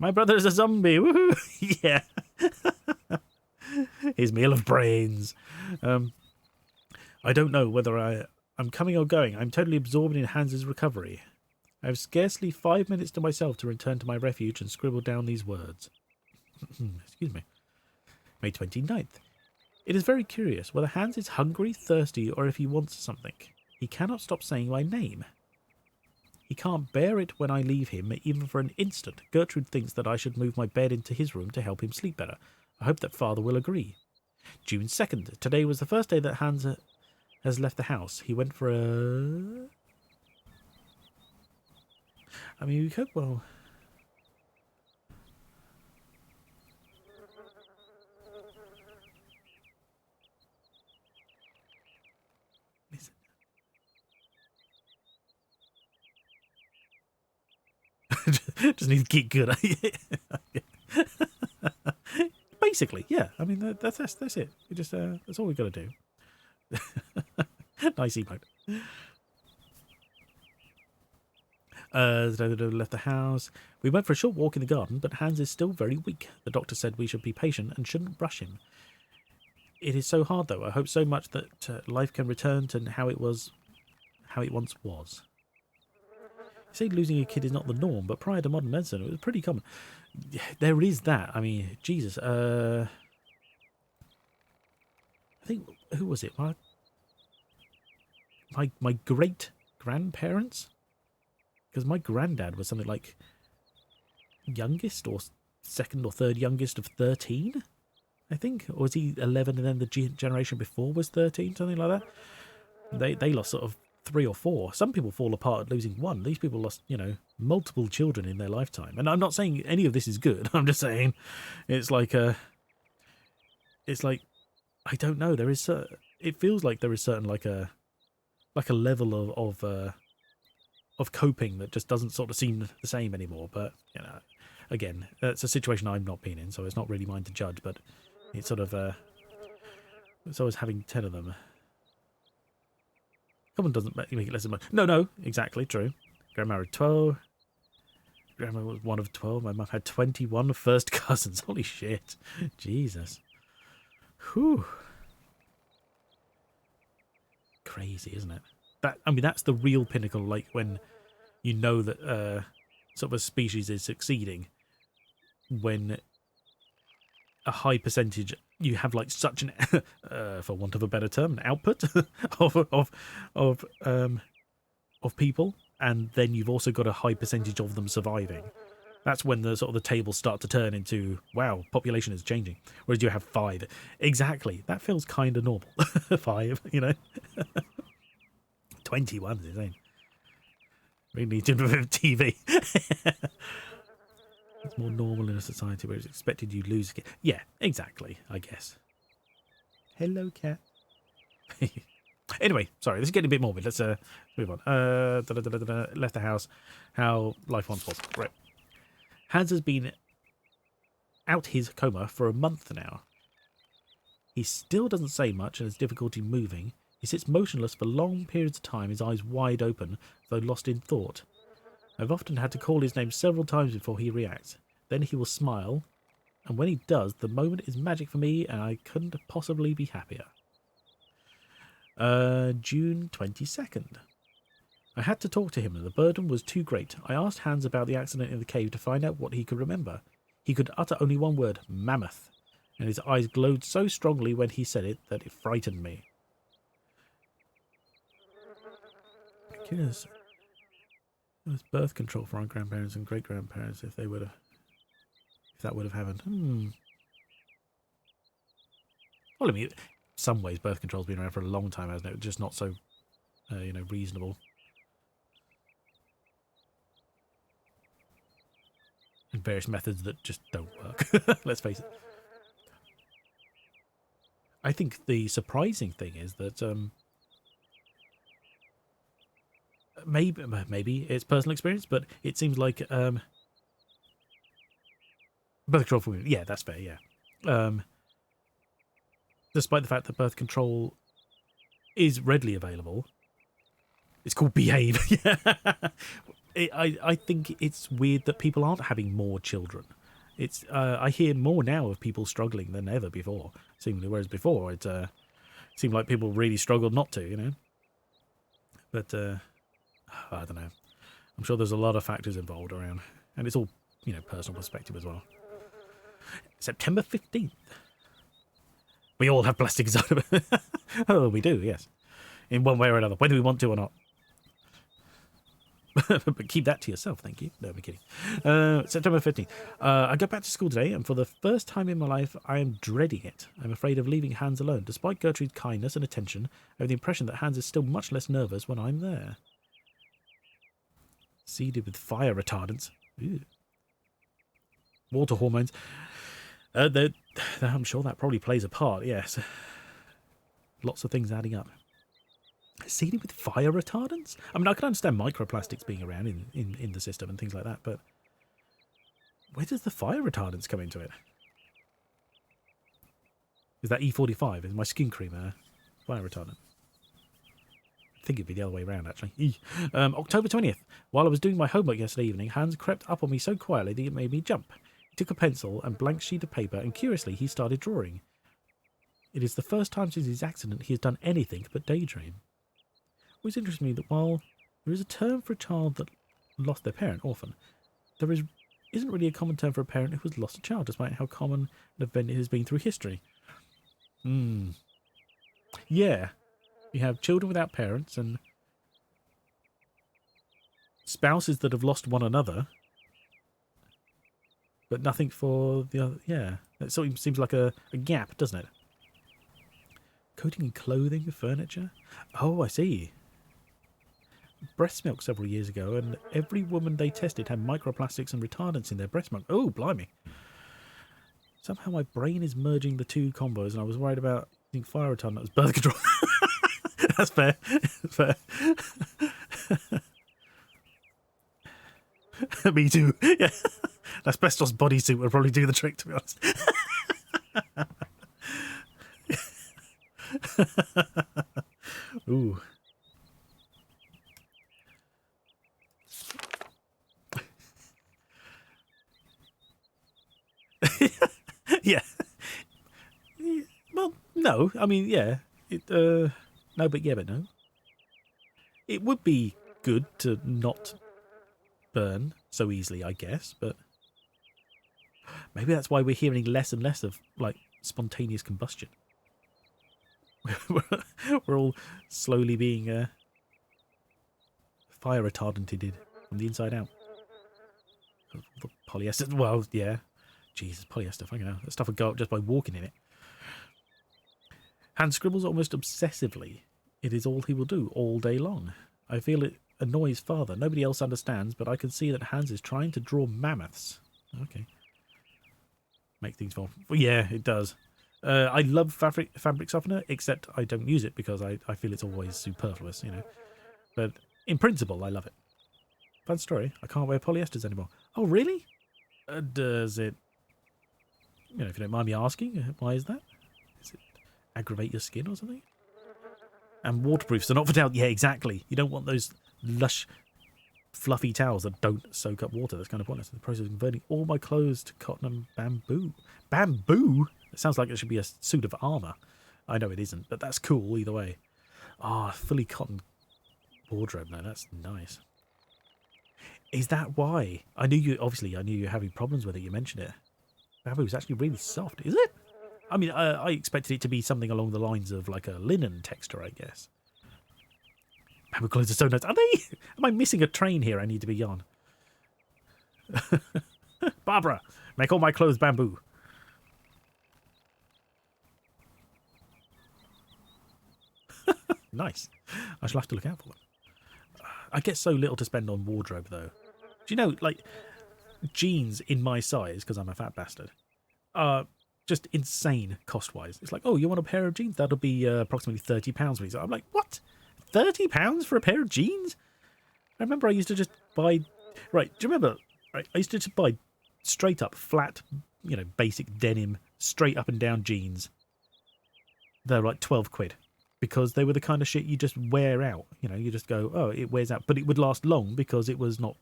My brother is a zombie. Woohoo. Yeah. His meal of brains. I don't know whether I'm coming or going. I'm totally absorbed in Hans's recovery. I have scarcely 5 minutes to myself to return to my refuge and scribble down these words. Excuse me. May 29th. It is very curious whether Hans is hungry, thirsty, or if he wants something. He cannot stop saying my name. He can't bear it when I leave him, even for an instant. Gertrude thinks that I should move my bed into his room to help him sleep better. I hope that Father will agree. June 2nd. Today was the first day that Hans has left the house. He went for a... I mean, we could, well... Just need to get good at it. Basically, yeah. I mean, that's it. We just that's all we got to do. Nice emote. Left the house. We went for a short walk in the garden, but Hans is still very weak. The doctor said we should be patient and shouldn't rush him. It is so hard, though. I hope so much that life can return to how it once was. You say losing a kid is not the norm, but prior to modern medicine, it was pretty common. There is that. I mean, Jesus. I think, who was it? My great-grandparents? Because my granddad was something like youngest or second or third youngest of 13, I think. Or was he 11 and then the generation before was 13, something like that? They lost sort of 3 or 4. Some people fall apart at losing one. These people lost, multiple children in their lifetime. And I'm not saying any of this is good. I'm just saying it's like I don't know. There is it feels like there is certain like a level of coping that just doesn't sort of seem the same anymore. But again, it's a situation I've not been in, so it's not really mine to judge. But it's sort of it's always having 10 of them. Common doesn't make it less than much. No, exactly, true. Grandma had 12. Grandma was one of 12. My mum had 21 first cousins. Holy shit. Jesus. Whew. Crazy, isn't it? That's the real pinnacle, like when you know that sort of a species is succeeding, when a high percentage. You have like such an, for want of a better term, an output of people, and then you've also got a high percentage of them surviving. That's when the sort of the tables start to turn into, wow, population is changing. Whereas you have 5. Exactly. That feels kind of normal. 5, 21 is insane. We need to improve TV. It's more normal in a society where it's expected you lose again. Yeah, exactly, I guess. Hello, cat. Anyway, sorry, this is getting a bit morbid. Let's move on. Left the house. How life once was. Right. Hans has been out his coma for a month now. He still doesn't say much and has difficulty moving. He sits motionless for long periods of time, his eyes wide open, though lost in thought. I've often had to call his name several times before he reacts. Then he will smile, and when he does, the moment is magic for me, and I couldn't possibly be happier. June 22nd. I had to talk to him, and the burden was too great. I asked Hans about the accident in the cave to find out what he could remember. He could utter only one word, mammoth, and his eyes glowed so strongly when he said it that it frightened me. Yes. It was birth control for our grandparents and great-grandparents if that would have happened. Well, I mean, in some ways birth control's been around for a long time, hasn't it? Just not so, reasonable. And various methods that just don't work. Let's face it. I think the surprising thing is that maybe it's personal experience, but it seems like birth control for women. Yeah, that's fair. Yeah. Despite the fact that birth control is readily available, it's called Behave. Yeah. I think it's weird that people aren't having more children. It's I hear more now of people struggling than ever before, seemingly, whereas before it seemed like people really struggled not to, But I don't know. I'm sure there's a lot of factors involved around, and it's all, personal perspective as well. September 15th. We all have plastic inside of it. Oh, we do, yes. In one way or another, whether we want to or not. But keep that to yourself, thank you. No, I'm kidding. September 15th. I go back to school today, and for the first time in my life, I am dreading it. I'm afraid of leaving Hans alone. Despite Gertrude's kindness and attention, I have the impression that Hans is still much less nervous when I'm there. Seeded with fire retardants. Ew. Water hormones. I'm sure that probably plays a part, yes. Lots of things adding up. Seeded with fire retardants? I mean, I can understand microplastics being around in the system and things like that, but where does the fire retardants come into it? Is that E45? Is my skin cream a fire retardant? I think it'd be the other way around, actually. October 20th. While I was doing my homework yesterday evening, Hans crept up on me so quietly that it made me jump. He took a pencil and blank sheet of paper, and curiously, he started drawing. It is the first time since his accident he has done anything but daydream. It always interests me that while there is a term for a child that lost their parent, orphan, there isn't really a common term for a parent who has lost a child, despite how common an event it has been through history. Yeah. You have children without parents and spouses that have lost one another, but nothing for the other. Yeah. It sort of seems like a gap, doesn't it? Coating in clothing, furniture. Oh, I see. Breast milk several years ago, and every woman they tested had microplastics and retardants in their breast milk. Oh, blimey. Somehow my brain is merging the two combos, and I was worried about using fire retardant as birth control. That's fair. That's fair. Me too. Yeah. Asbestos bodysuit would probably do the trick, to be honest. Ooh. Yeah. Well, no. I mean, yeah. No, but yeah, but no. It would be good to not burn so easily, I guess, but... Maybe that's why we're hearing less and less of, like, spontaneous combustion. We're all slowly being fire retardanted from the inside out. The polyester, well, yeah. Jesus, polyester, fucking hell. That stuff would go up just by walking in it. Hans scribbles almost obsessively. It is all he will do all day long. I feel it annoys father. Nobody else understands, but I can see that Hans is trying to draw mammoths. Okay. Make things fall. Well, yeah, it does. I love fabric softener, except I don't use it because I feel it's always superfluous, you know. But in principle, I love it. Fun story. I can't wear polyesters anymore. Oh, really? Does it... You know, if you don't mind me asking, why is that? Does it aggravate your skin or something? And waterproof, so not for doubt. Yeah, exactly. You don't want those lush, fluffy towels that don't soak up water. That's kind of pointless. In the process of converting all my clothes to cotton and bamboo. Bamboo? It sounds like it should be a suit of armour. I know it isn't, but that's cool either way. Ah, fully cotton wardrobe. No, that's nice. Is that why? I knew you were having problems with it. You mentioned it. Bamboo is actually really soft, is it? I mean, I expected it to be something along the lines of like a linen texture, I guess. Bamboo clothes are so nice. Are they? Am I missing a train here I need to be on? Barbara, make all my clothes bamboo. Nice. I shall have to look out for them. I get so little to spend on wardrobe, though. Do you know, like, jeans in my size, because I'm a fat bastard, are just insane cost-wise. It's like, oh, you want a pair of jeans? That'll be approximately £30, please. I'm like, what? £30 for a pair of jeans? I remember I used to just buy... Right, do you remember? Right, I used to just buy straight-up, flat, you know, basic denim, straight-up and down jeans. They're like 12 quid. Because they were the kind of shit you just wear out. You know, you just go, oh, it wears out. But it would last long because it was not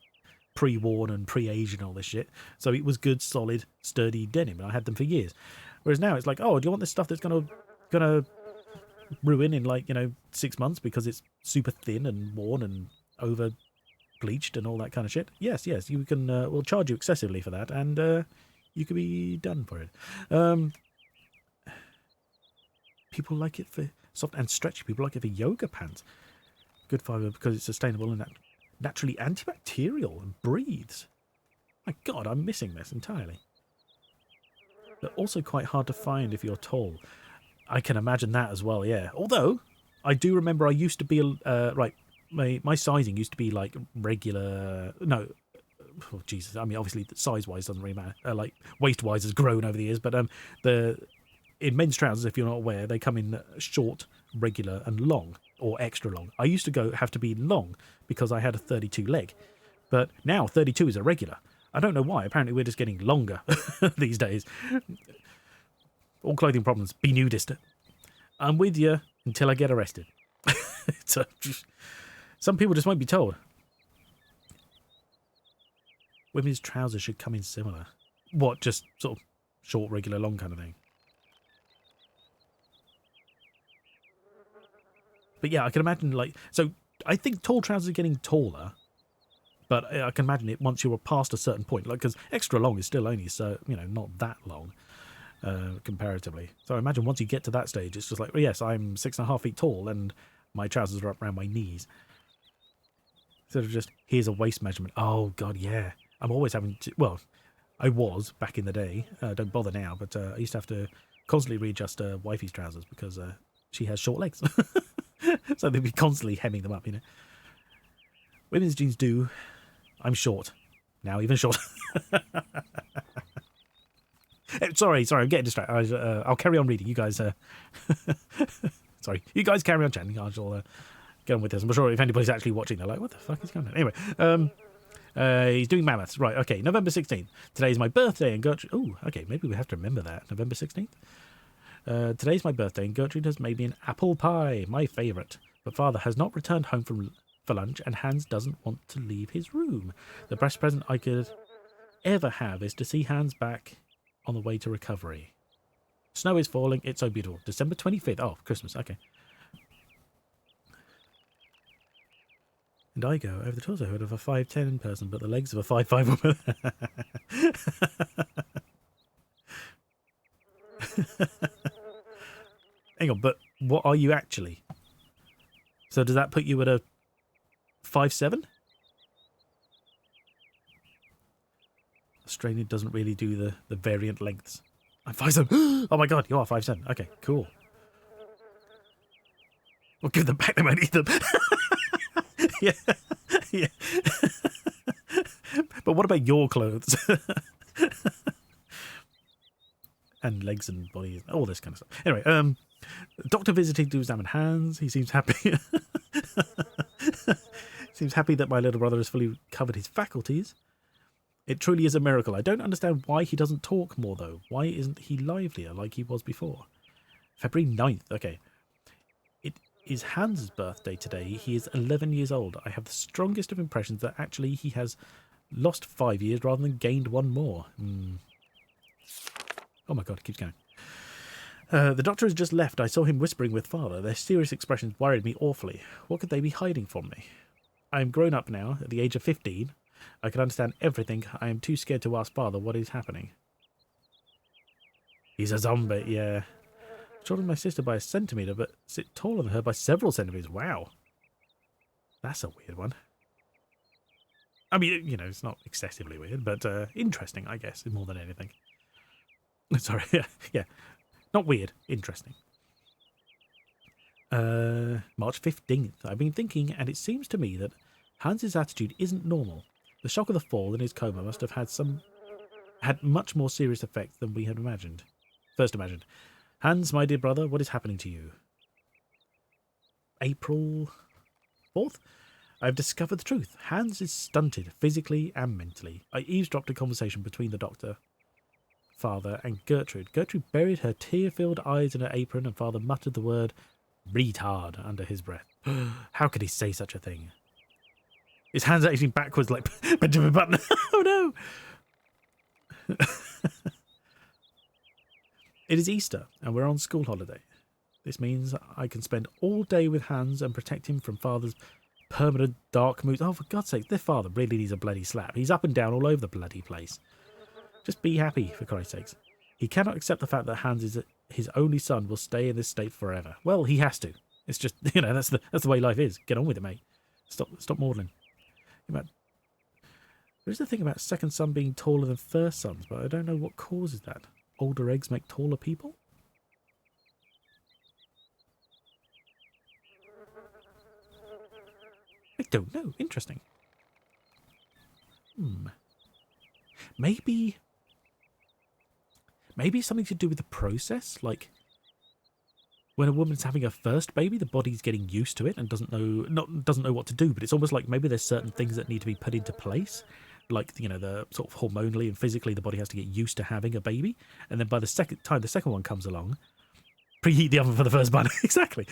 pre-worn and pre-aged and all this shit. So it was good, solid, sturdy denim. And I had them for years. Whereas now it's like, oh, do you want this stuff that's gonna ruin in, like, you know, 6 months because it's super thin and worn and over bleached and all that kind of shit? Yes, you can, we'll charge you excessively for that. And you could be done for it. People like it for... soft and stretchy. People like it for yoga pants. Good fibre because it's sustainable and naturally antibacterial and breathes. My God, I'm missing this entirely. They're also quite hard to find if you're tall. I can imagine that as well, yeah. Although, I do remember I used to be... right, my sizing used to be like regular... No, oh, Jesus. I mean, obviously, size-wise doesn't really matter. Like, waist-wise has grown over the years, but in men's trousers, if you're not aware, they come in short, regular, and long, or extra long. I used to have to be long because I had a 32 leg, but now 32 is a regular. I don't know why. Apparently, we're just getting longer these days. All clothing problems. Be nudist. I'm with you until I get arrested. So, some people just won't be told. Women's trousers should come in similar. What, just sort of short, regular, long kind of thing? But yeah, I can imagine, like... So, I think tall trousers are getting taller. But I can imagine it once you're past a certain point. Like, because extra long is still only, so, you know, not that long, comparatively. So I imagine once you get to that stage, it's just like, well, yes, I'm 6.5 feet tall, and my trousers are up around my knees. Instead of just, here's a waist measurement. Oh, God, yeah. I'm always having to... Well, I was back in the day. Don't bother now, but I used to have to constantly readjust wifey's trousers because she has short legs. So they'd be constantly hemming them up, you know. Women's jeans do. I'm short. Now even shorter. Sorry, I'm getting distracted. I'll carry on reading. You guys... Sorry, you guys carry on chatting. I shall get on with this. I'm sure if anybody's actually watching, they're like, what the fuck is going on? Anyway, he's doing mammoths. Right, okay, November 16th. Today's my birthday, and Gertrude... Oh, okay, maybe we have to remember that. November 16th? Today's my birthday, and Gertrude has made me an apple pie, my favourite. But Father has not returned home for lunch, and Hans doesn't want to leave his room. The best present I could ever have is to see Hans back on the way to recovery. Snow is falling. It's so beautiful. December 25th. Oh, Christmas. Okay. And I go over the torso hood of a 5'10" person, but the legs of a 5'5" woman. Hang on, but what are you actually? So does that put you at a 5'7"? Australian doesn't really do the variant lengths. I'm 5'7". Oh my god, you are 5'7". Okay, cool. We'll give them back, they won't eat them. Yeah. Yeah. But what about your clothes? And legs and bodies, all this kind of stuff. Anyway, doctor visiting to examine Hans. He seems happy. Seems happy that my little brother has fully recovered his faculties. It truly is a miracle. I don't understand why he doesn't talk more, though. Why isn't he livelier like he was before? February 9th. Okay. It is Hans' birthday today. He is 11 years old. I have the strongest of impressions that actually he has lost 5 years rather than gained one more. Oh my god, it keeps going. The doctor has just left. I saw him whispering with father. Their serious expressions worried me awfully. What could they be hiding from me? I am grown up now, at the age of 15. I can understand everything. I am too scared to ask father what is happening. He's a zombie, yeah. Shorter than my sister by a centimetre, but sit taller than her by several centimetres. Wow. That's a weird one. I mean, you know, it's not excessively weird, but interesting, I guess, more than anything. Sorry, yeah. Not weird, interesting. March 15th. I've been thinking, and it seems to me that Hans's attitude isn't normal. The shock of the fall and his coma must have had much more serious effects than we had first imagined. Hans, my dear brother, what is happening to you? April 4th? I've discovered the truth. Hans is stunted, physically and mentally. I eavesdropped a conversation between the doctor, father, and Gertrude. Gertrude buried her tear-filled eyes in her apron, and father muttered the word retard under his breath. How could he say such a thing? His hands are acting backwards like Benjamin Button. Oh no! It is Easter, and we're on school holiday. This means I can spend all day with Hans and protect him from father's permanent dark moods. Oh, for God's sake, their father really needs a bloody slap. He's up and down all over the bloody place. Just be happy, for Christ's sakes. He cannot accept the fact that Hans is his only son will stay in this state forever. Well, he has to. It's just, you know, that's the way life is. Get on with it, mate. Stop maudling. There is the thing about second son being taller than first sons, but I don't know what causes that. Older eggs make taller people? I don't know. Interesting. Maybe it's something to do with the process, like when a woman's having her first baby, the body's getting used to it and doesn't know what to do, but it's almost like maybe there's certain things that need to be put into place, like, you know, the sort of hormonally and physically the body has to get used to having a baby, and then by the second time the second one comes along, preheat the oven for the first one. Exactly.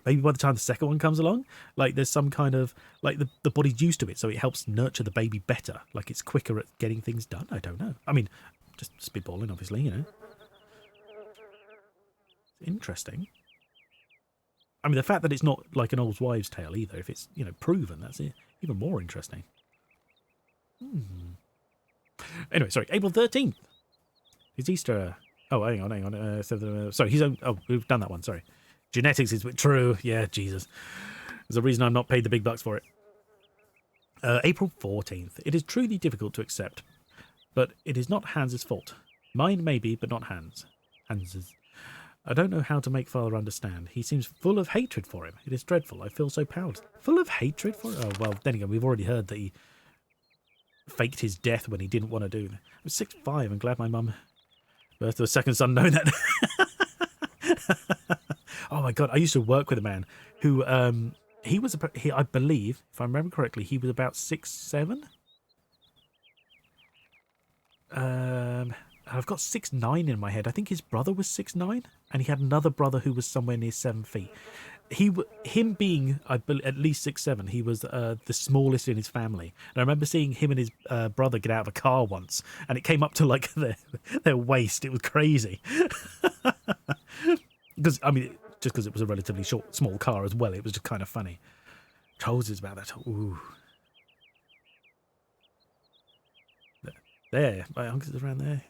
Maybe by the time the second one comes along, like there's some kind of, like the body's used to it, so it helps nurture the baby better, like it's quicker at getting things done. I don't know. I mean, just spitballing, obviously, you know. Interesting. I mean, the fact that it's not like an old wives' tale either, if it's, you know, proven, that's even more interesting. Anyway, sorry, April 13th. It's Easter. Oh, hang on. Sorry, we've done that one, sorry. Genetics is true. Yeah, Jesus. There's a reason I'm not paid the big bucks for it. April 14th. It is truly difficult to accept, but it is not Hans's fault. Mine maybe, but not Hans's. I don't know how to make father understand. He seems full of hatred for him. It is dreadful. I feel so powerless. Full of hatred for him? Oh, well, then again, we've already heard that he faked his death when he didn't want to do that. I was 6'5". I'm glad my mum birthed a second son knowing that. Oh my God, I used to work with a man who, I believe, if I remember correctly, he was about 6'7". I've got 6'9" in my head. I think his brother was 6'9", and he had another brother who was somewhere near 7 feet. Him being at least 6'7", he was the smallest in his family. And I remember seeing him and his brother get out of a car once, and it came up to like their waist. It was crazy. Because I mean, just because it was a relatively small car as well, it was just kind of funny. Trousers about that. Ooh. There, my uncle's around there.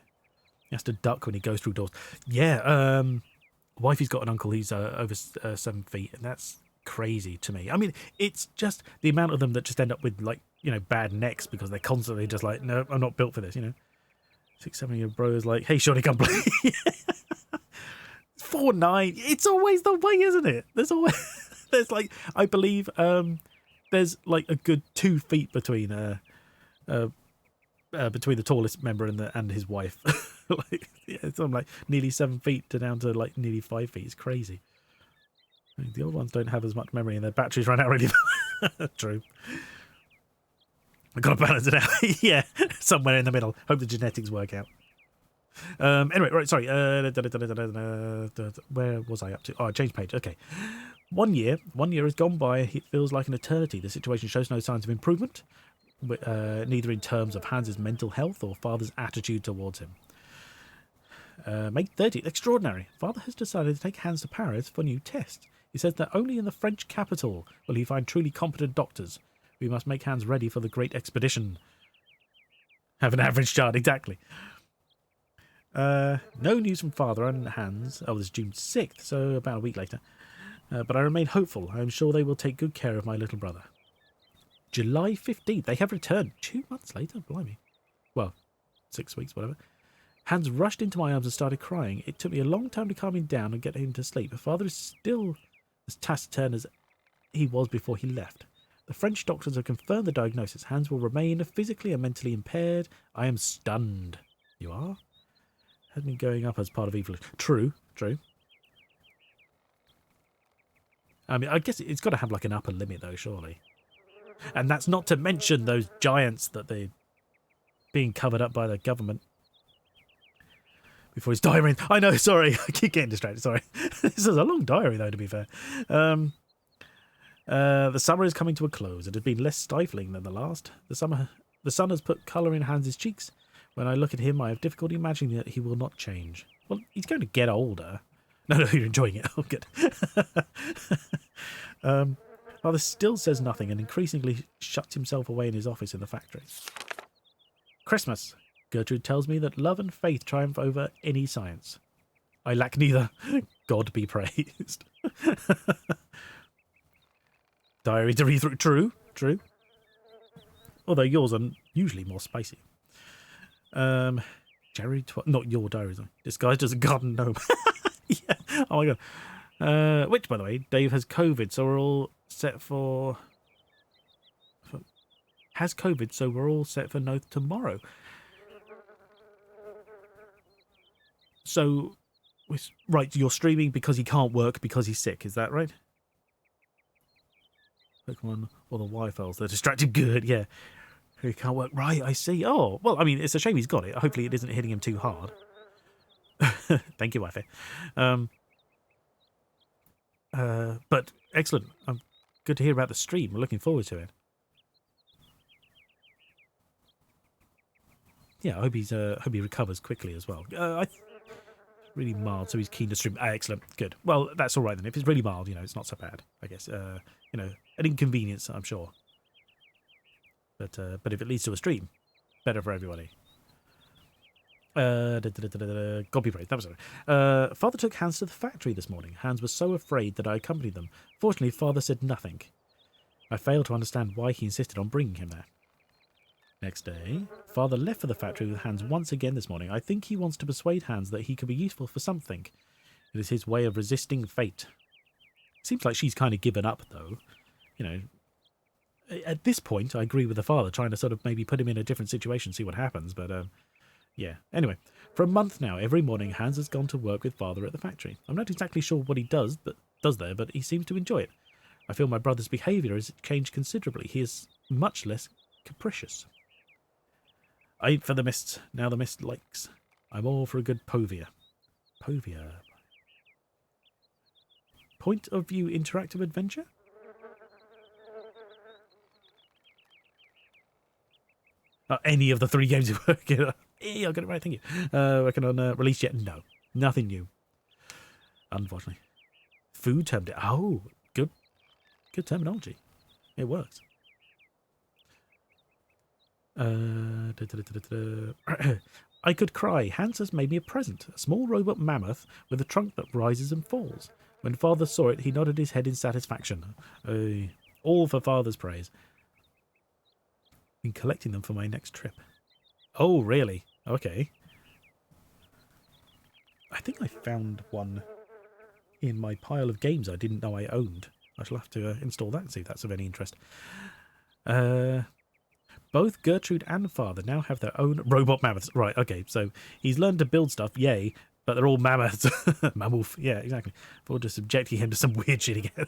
He has to duck when he goes through doors. Yeah, wifey's got an uncle who's over 7 feet, and that's crazy to me. I mean, it's just the amount of them that just end up with, like, you know, bad necks because they're constantly just like, no, I'm not built for this, you know. 6, 7-year-old bro is like, hey, Shorty, come play. 4'9". It's always the way, isn't it? There's always, there's like, I believe, there's like a good 2 feet between the tallest member and his wife. Like, yeah, it's I'm like nearly 7 feet to down to like nearly 5 feet. It's crazy. I mean, the old ones don't have as much memory and their batteries run out really. True. I've got to balance it out. Yeah, somewhere in the middle. Hope the genetics work out. Anyway, right, sorry. Where was I up to? Oh, I changed page. Okay. 1 year. 1 year has gone by. It feels like an eternity. The situation shows no signs of improvement, neither in terms of Hans's mental health or father's attitude towards him. May 30th. Extraordinary. Father has decided to take Hans to Paris for new tests. He says that only in the French capital will he find truly competent doctors. We must make Hans ready for the great expedition. Have an average child, exactly. No news from father and Hans. Oh, this is June 6th, so about a week later. But I remain hopeful. I am sure they will take good care of my little brother. July 15th. They have returned 2 months later. Blimey. Well, 6 weeks, whatever. Hans rushed into my arms and started crying. It took me a long time to calm him down and get him to sleep. Father is still as taciturn as he was before he left. The French doctors have confirmed the diagnosis. Hans will remain physically and mentally impaired. I am stunned. You are? Has been going up as part of evolution. True. I mean, I guess it's got to have like an upper limit though, surely. And that's not to mention those giants that they're being covered up by the government. Before his diary. I know, sorry. I keep getting distracted, sorry. This is a long diary, though, to be fair. The summer is coming to a close. It has been less stifling than the last. The sun has put colour in Hans's cheeks. When I look at him, I have difficulty imagining that he will not change. Well, he's going to get older. No, you're enjoying it. Oh, good. Father still says nothing and increasingly shuts himself away in his office in the factory. Christmas. Gertrude tells me that love and faith triumph over any science. I lack neither. God be praised. Diary to read through. True. Although yours are usually more spicy. Jerry, not your diaries. Disguised as a garden gnome. Yeah. Oh my god. Which, by the way, Dave has COVID, so we're all set for. Has COVID, so we're all set for Noth tomorrow. So, right, you're streaming because he can't work because he's sick, is that right? Pokemon or the Y-files, they're distracted. Good, yeah. He can't work. Right, I see. Oh, well, I mean, it's a shame he's got it. Hopefully it isn't hitting him too hard. Thank you, Wi-Fi. But excellent. Good to hear about the stream. We're looking forward to it. Yeah, I hope he recovers quickly as well. Really mild, so he's keen to stream. Excellent, good. Well, that's all right then. If it's really mild, it's not so bad, I guess. An inconvenience, I'm sure. But if it leads to a stream, better for everybody. God be praised. That was it. Father took Hans to the factory this morning. Hans was so afraid that I accompanied them. Fortunately, Father said nothing. I failed to understand why he insisted on bringing him there. Next day, Father left for the factory with Hans once again this morning. I think he wants to persuade Hans that he could be useful for something. It is his way of resisting fate. Seems like she's kind of given up, though. At this point, I agree with the father, trying to sort of maybe put him in a different situation, see what happens. But, yeah. Anyway, for a month now, every morning, Hans has gone to work with Father at the factory. I'm not exactly sure what he does there, but he seems to enjoy it. I feel my brother's behaviour has changed considerably. He is much less capricious. I eat for the mist. Now the mist likes. I'm all for a good povia. Povia. Point of view interactive adventure? Any of the 3 games you're working on. I got it right, thank you. Working on release yet? No. Nothing new. Unfortunately. Food term. Oh, good. Good terminology. It works. I could cry. Hans has made me a present. A small robot mammoth with a trunk that rises and falls. When Father saw it, he nodded his head in satisfaction. All for Father's praise. Been collecting them for my next trip. Oh, really? Okay. I think I found one in my pile of games I didn't know I owned. I shall have to install that and see if that's of any interest. Both Gertrude and Father now have their own robot mammoths. Right, okay, so he's learned to build stuff, yay, but they're all mammoths. Mammoth, yeah, exactly. Or just subjecting him to some weird shit again.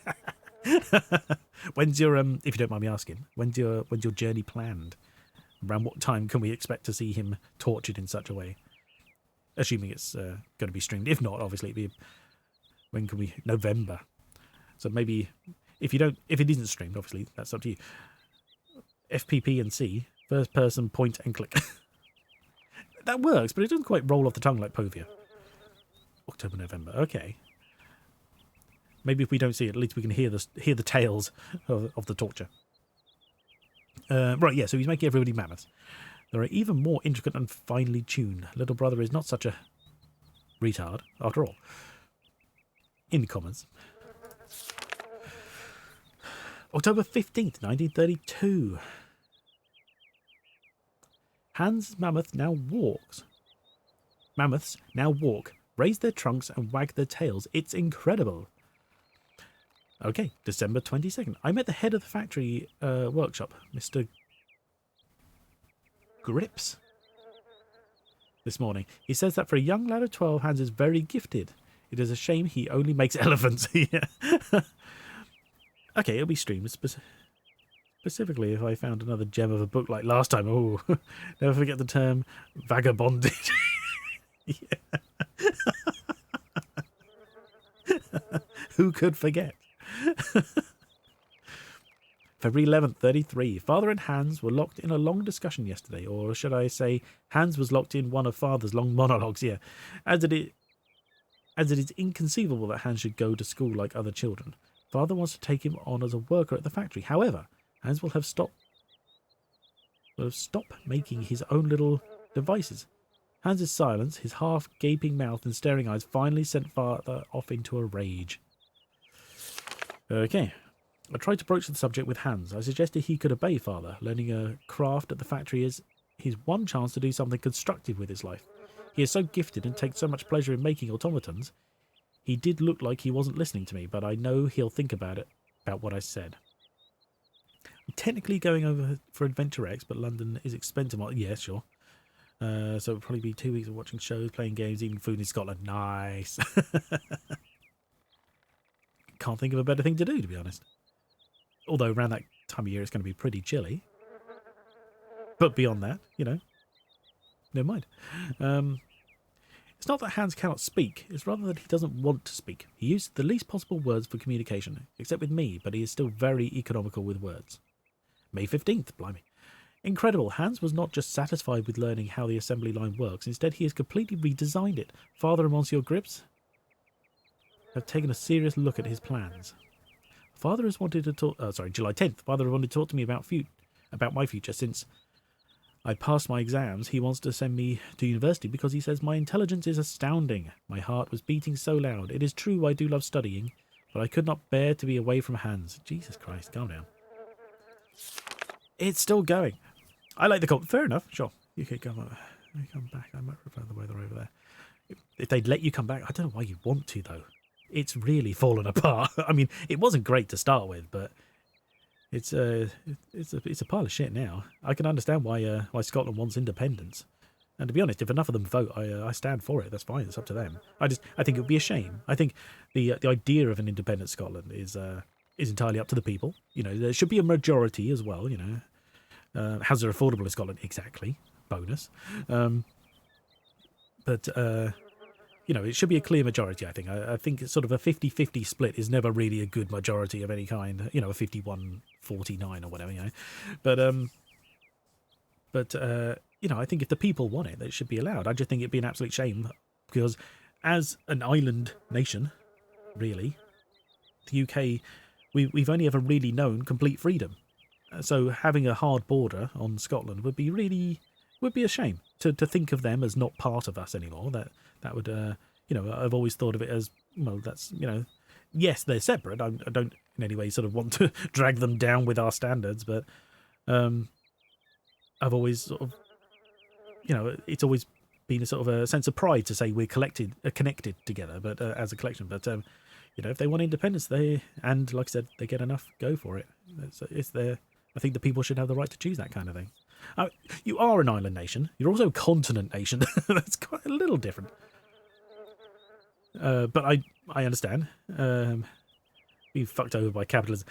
When's your, if you don't mind me asking, when's your journey planned? Around what time can we expect to see him tortured in such a way? Assuming it's going to be streamed. If not, obviously, it'd be, when can we? November. So maybe if it isn't streamed, obviously that's up to you. FPP and C, first person point and click. That works, but it doesn't quite roll off the tongue like Povia. October, November. Okay. Maybe if we don't see it, at least we can hear the tales of the torture. Right, yeah. So he's making everybody mammoths. There are even more intricate and finely tuned. Little brother is not such a retard, after all. In the comments. October 15th, 1932. Hans' mammoth now walks. Mammoths now walk, raise their trunks and wag their tails. It's incredible. Okay, December 22nd. I met the head of the factory workshop, Mr. Grips, this morning. He says that for a young lad of 12, Hans is very gifted. It is a shame he only makes elephants. Okay, it'll be streamed specifically if I found another gem of a book like last time. Oh, never forget the term vagabonded. Who could forget? February 11th, 33. Father and Hans were locked in a long discussion yesterday, or should I say, Hans was locked in one of Father's long monologues. Yeah, as it is inconceivable that Hans should go to school like other children. Father wants to take him on as a worker at the factory. However, Hans will have stopped making his own little devices. Hans's silence, his half-gaping mouth and staring eyes finally sent Father off into a rage. Okay. I tried to broach the subject with Hans. I suggested he could obey Father. Learning a craft at the factory is his one chance to do something constructive with his life. He is so gifted and takes so much pleasure in making automatons. He did look like he wasn't listening to me, but I know he'll think about what I said. I'm technically going over for Adventure X, but London is expensive. Yeah, sure. So it'll probably be 2 weeks of watching shows, playing games, eating food in Scotland. Nice. Can't think of a better thing to do, to be honest. Although around that time of year it's going to be pretty chilly. But beyond that, never mind. It's not that Hans cannot speak, it's rather that he doesn't want to speak. He used the least possible words for communication, except with me, but he is still very economical with words. May 15th, blimey. Incredible, Hans was not just satisfied with learning how the assembly line works, instead he has completely redesigned it. Father and Monsieur Grips have taken a serious look at his plans. Father has wanted to talk... July 10th. Father has wanted to talk to me about my future since I passed my exams. He wants to send me to university because he says my intelligence is astounding. My heart was beating so loud. It is true I do love studying, but I could not bear to be away from Hans. Jesus Christ, calm down. It's still going. I like the comment. Fair enough, sure. You could come back. I might prefer the weather over there. If they'd let you come back, I don't know why you'd want to, though. It's really fallen apart. I mean, it wasn't great to start with, but it's a pile of shit now. I can understand why Scotland wants independence. And to be honest, if enough of them vote, I stand for it. That's fine. It's up to them. I think it would be a shame. I think the idea of an independent Scotland is entirely up to the people. There should be a majority as well. Houses are affordable in Scotland, exactly. Bonus. But it should be a clear majority, I think. I think sort of a 50-50 split is never really a good majority of any kind. A 51-49 or whatever, But I think if the people want it, it should be allowed. I just think it'd be an absolute shame because as an island nation, really, the UK, we've only ever really known complete freedom. So having a hard border on Scotland would be really would be a shame to think of them as not part of us anymore. That would, I've always thought of it as, well, that's, yes, they're separate. I don't in any way sort of want to drag them down with our standards, but I've always sort of, it's always been a sort of a sense of pride to say we're connected together, but as a collection. But if they want independence, and like I said, they get enough, go for it. It's their. I think the people should have the right to choose that kind of thing. You are an island nation. You're also a continent nation. That's quite a little different. But I understand. Being fucked over by capitalism.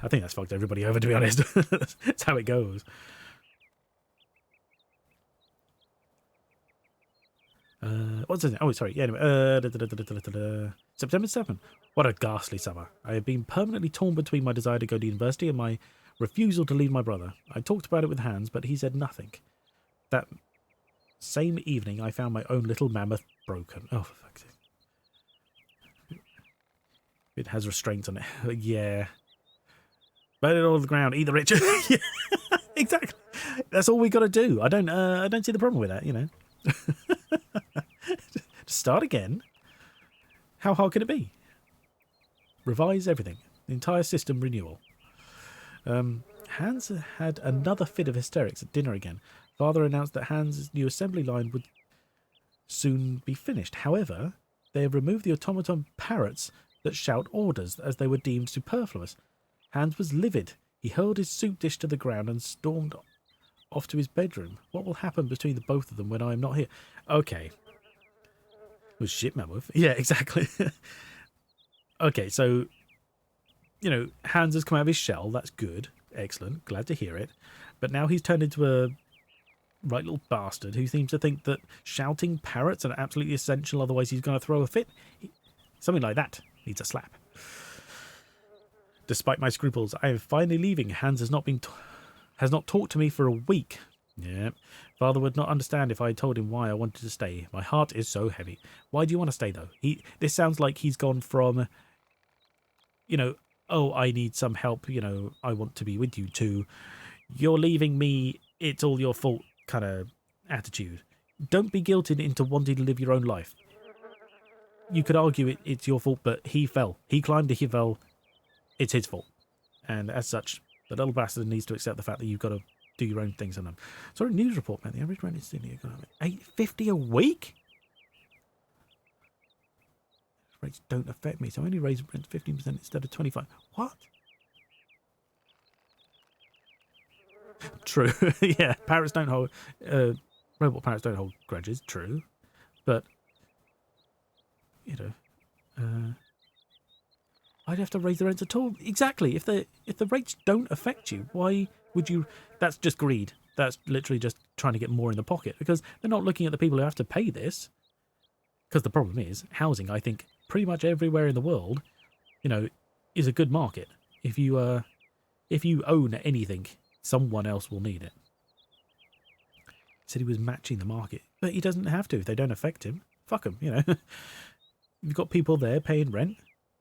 I think that's fucked everybody over, to be honest. That's how it goes. What's his name? Oh, sorry. Yeah, anyway. September 7th. What a ghastly summer. I have been permanently torn between my desire to go to university and my refusal to leave my brother. I talked about it with Hans, but he said nothing. That same evening, I found my own little mammoth broken. Oh, for fuck's sake. It has restraints on it. Yeah. Burn it all to the ground. Eat the rich. Yeah, exactly. That's all we got to do. I don't see the problem with that, Just start again. How hard can it be? Revise everything. The entire system renewal. Hans had another fit of hysterics at dinner again. Father announced that Hans' new assembly line would soon be finished. However, they have removed the automaton parrots that shout orders as they were deemed superfluous. Hans was livid. He hurled his soup dish to the ground and stormed off to his bedroom. What will happen between the both of them when I am not here? Okay. Was shit, mammoth. Yeah, exactly. Okay, so, Hans has come out of his shell. That's good. Excellent. Glad to hear it. But now he's turned into a right little bastard who seems to think that shouting parrots are absolutely essential, otherwise he's going to throw a fit. Something like that needs a slap. Despite my scruples, I am finally leaving. Hans has not talked to me for a week. Yeah. Father would not understand if I told him why I wanted to stay. My heart is so heavy. Why do you want to stay, though? This sounds like he's gone from, oh, I need some help, I want to be with you, to you're leaving me, it's all your fault kind of attitude. Don't be guilted into wanting to live your own life. You could argue it's your fault, but he fell. He climbed, he fell. It's his fault. And as such, the little bastard needs to accept the fact that you've got to do your own things on them. Sorry, news report, man. The average rent in Sydney $8.50 a week? Rates don't affect me, so I only raise rent 15% instead of 25%. What? True. Yeah, parrots don't hold robot parrots don't hold grudges, true. But I'd have to raise the rents at all. Exactly. If the rates don't affect you, why would you? That's just greed. That's literally just trying to get more in the pocket, because they're not looking at the people who have to pay this. Because the problem is, housing, I think, pretty much everywhere in the world, is a good market. If you own anything, someone else will need it. He said he was matching the market, but he doesn't have to if they don't affect him. Fuck him, You've got people there paying rent.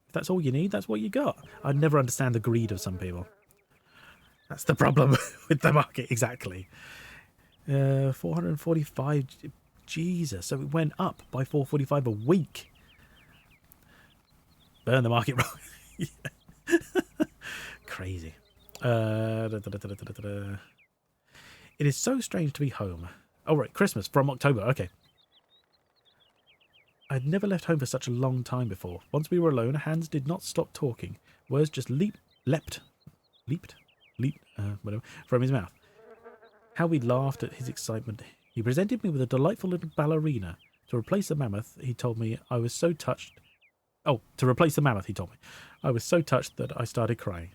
If that's all you need, that's what you got. I never understand the greed of some people. That's the problem with the market, exactly. 445, Jesus. So it went up by 445 a week. Burn the market. Yeah. Crazy. It is so strange to be home. Oh, right, Christmas from October. Okay. I'd never left home for such a long time before. Once we were alone, Hans did not stop talking. Words just leapt from his mouth. How we laughed at his excitement. He presented me with a delightful little ballerina. To replace the mammoth, he told me I was so touched. Oh, to replace the mammoth, he told me. I was so touched that I started crying.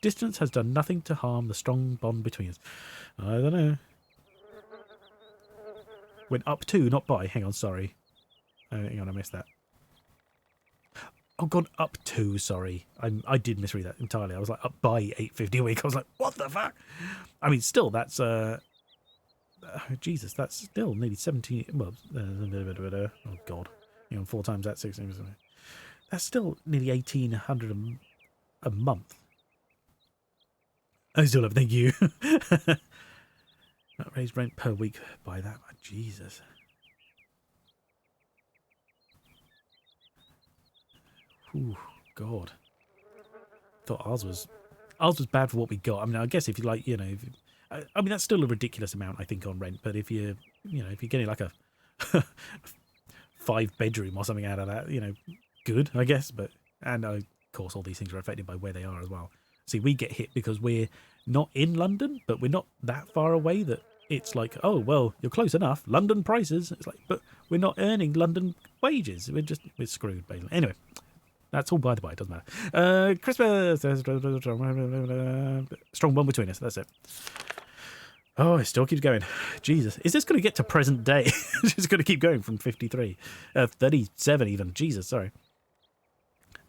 Distance has done nothing to harm the strong bond between us. I don't know. Went up to, not by. Hang on, sorry. Hang on, I missed that. Oh, gone up to, sorry. I did misread that entirely. I was like, up by $8.50 a week. I was like, what the fuck? I mean, still, that's, Jesus, that's still nearly 17, well, oh, God. Hang on, 4 times that, 16. That's still nearly $1,800 a month. I still love, thank you. That raised rent per week by that much. Jesus. Ooh, God. Thought ours was bad for what we got. I mean, I guess if you like, you know, I mean that's still a ridiculous amount I think on rent. But if you if you're getting like a 5-bedroom or something out of that, you know, good I guess. But of course all these things are affected by where they are as well. See, we get hit because we're not in London, but we're not that far away that it's like, oh well, you're close enough. London prices. It's like, but we're not earning London wages. We're screwed basically. Anyway. That's all by the by, it doesn't matter. Christmas! Strong bond between us, that's it. Oh, it still keeps going. Jesus. Is this going to get to present day? It's just going to keep going from 53. 37 even. Jesus, sorry.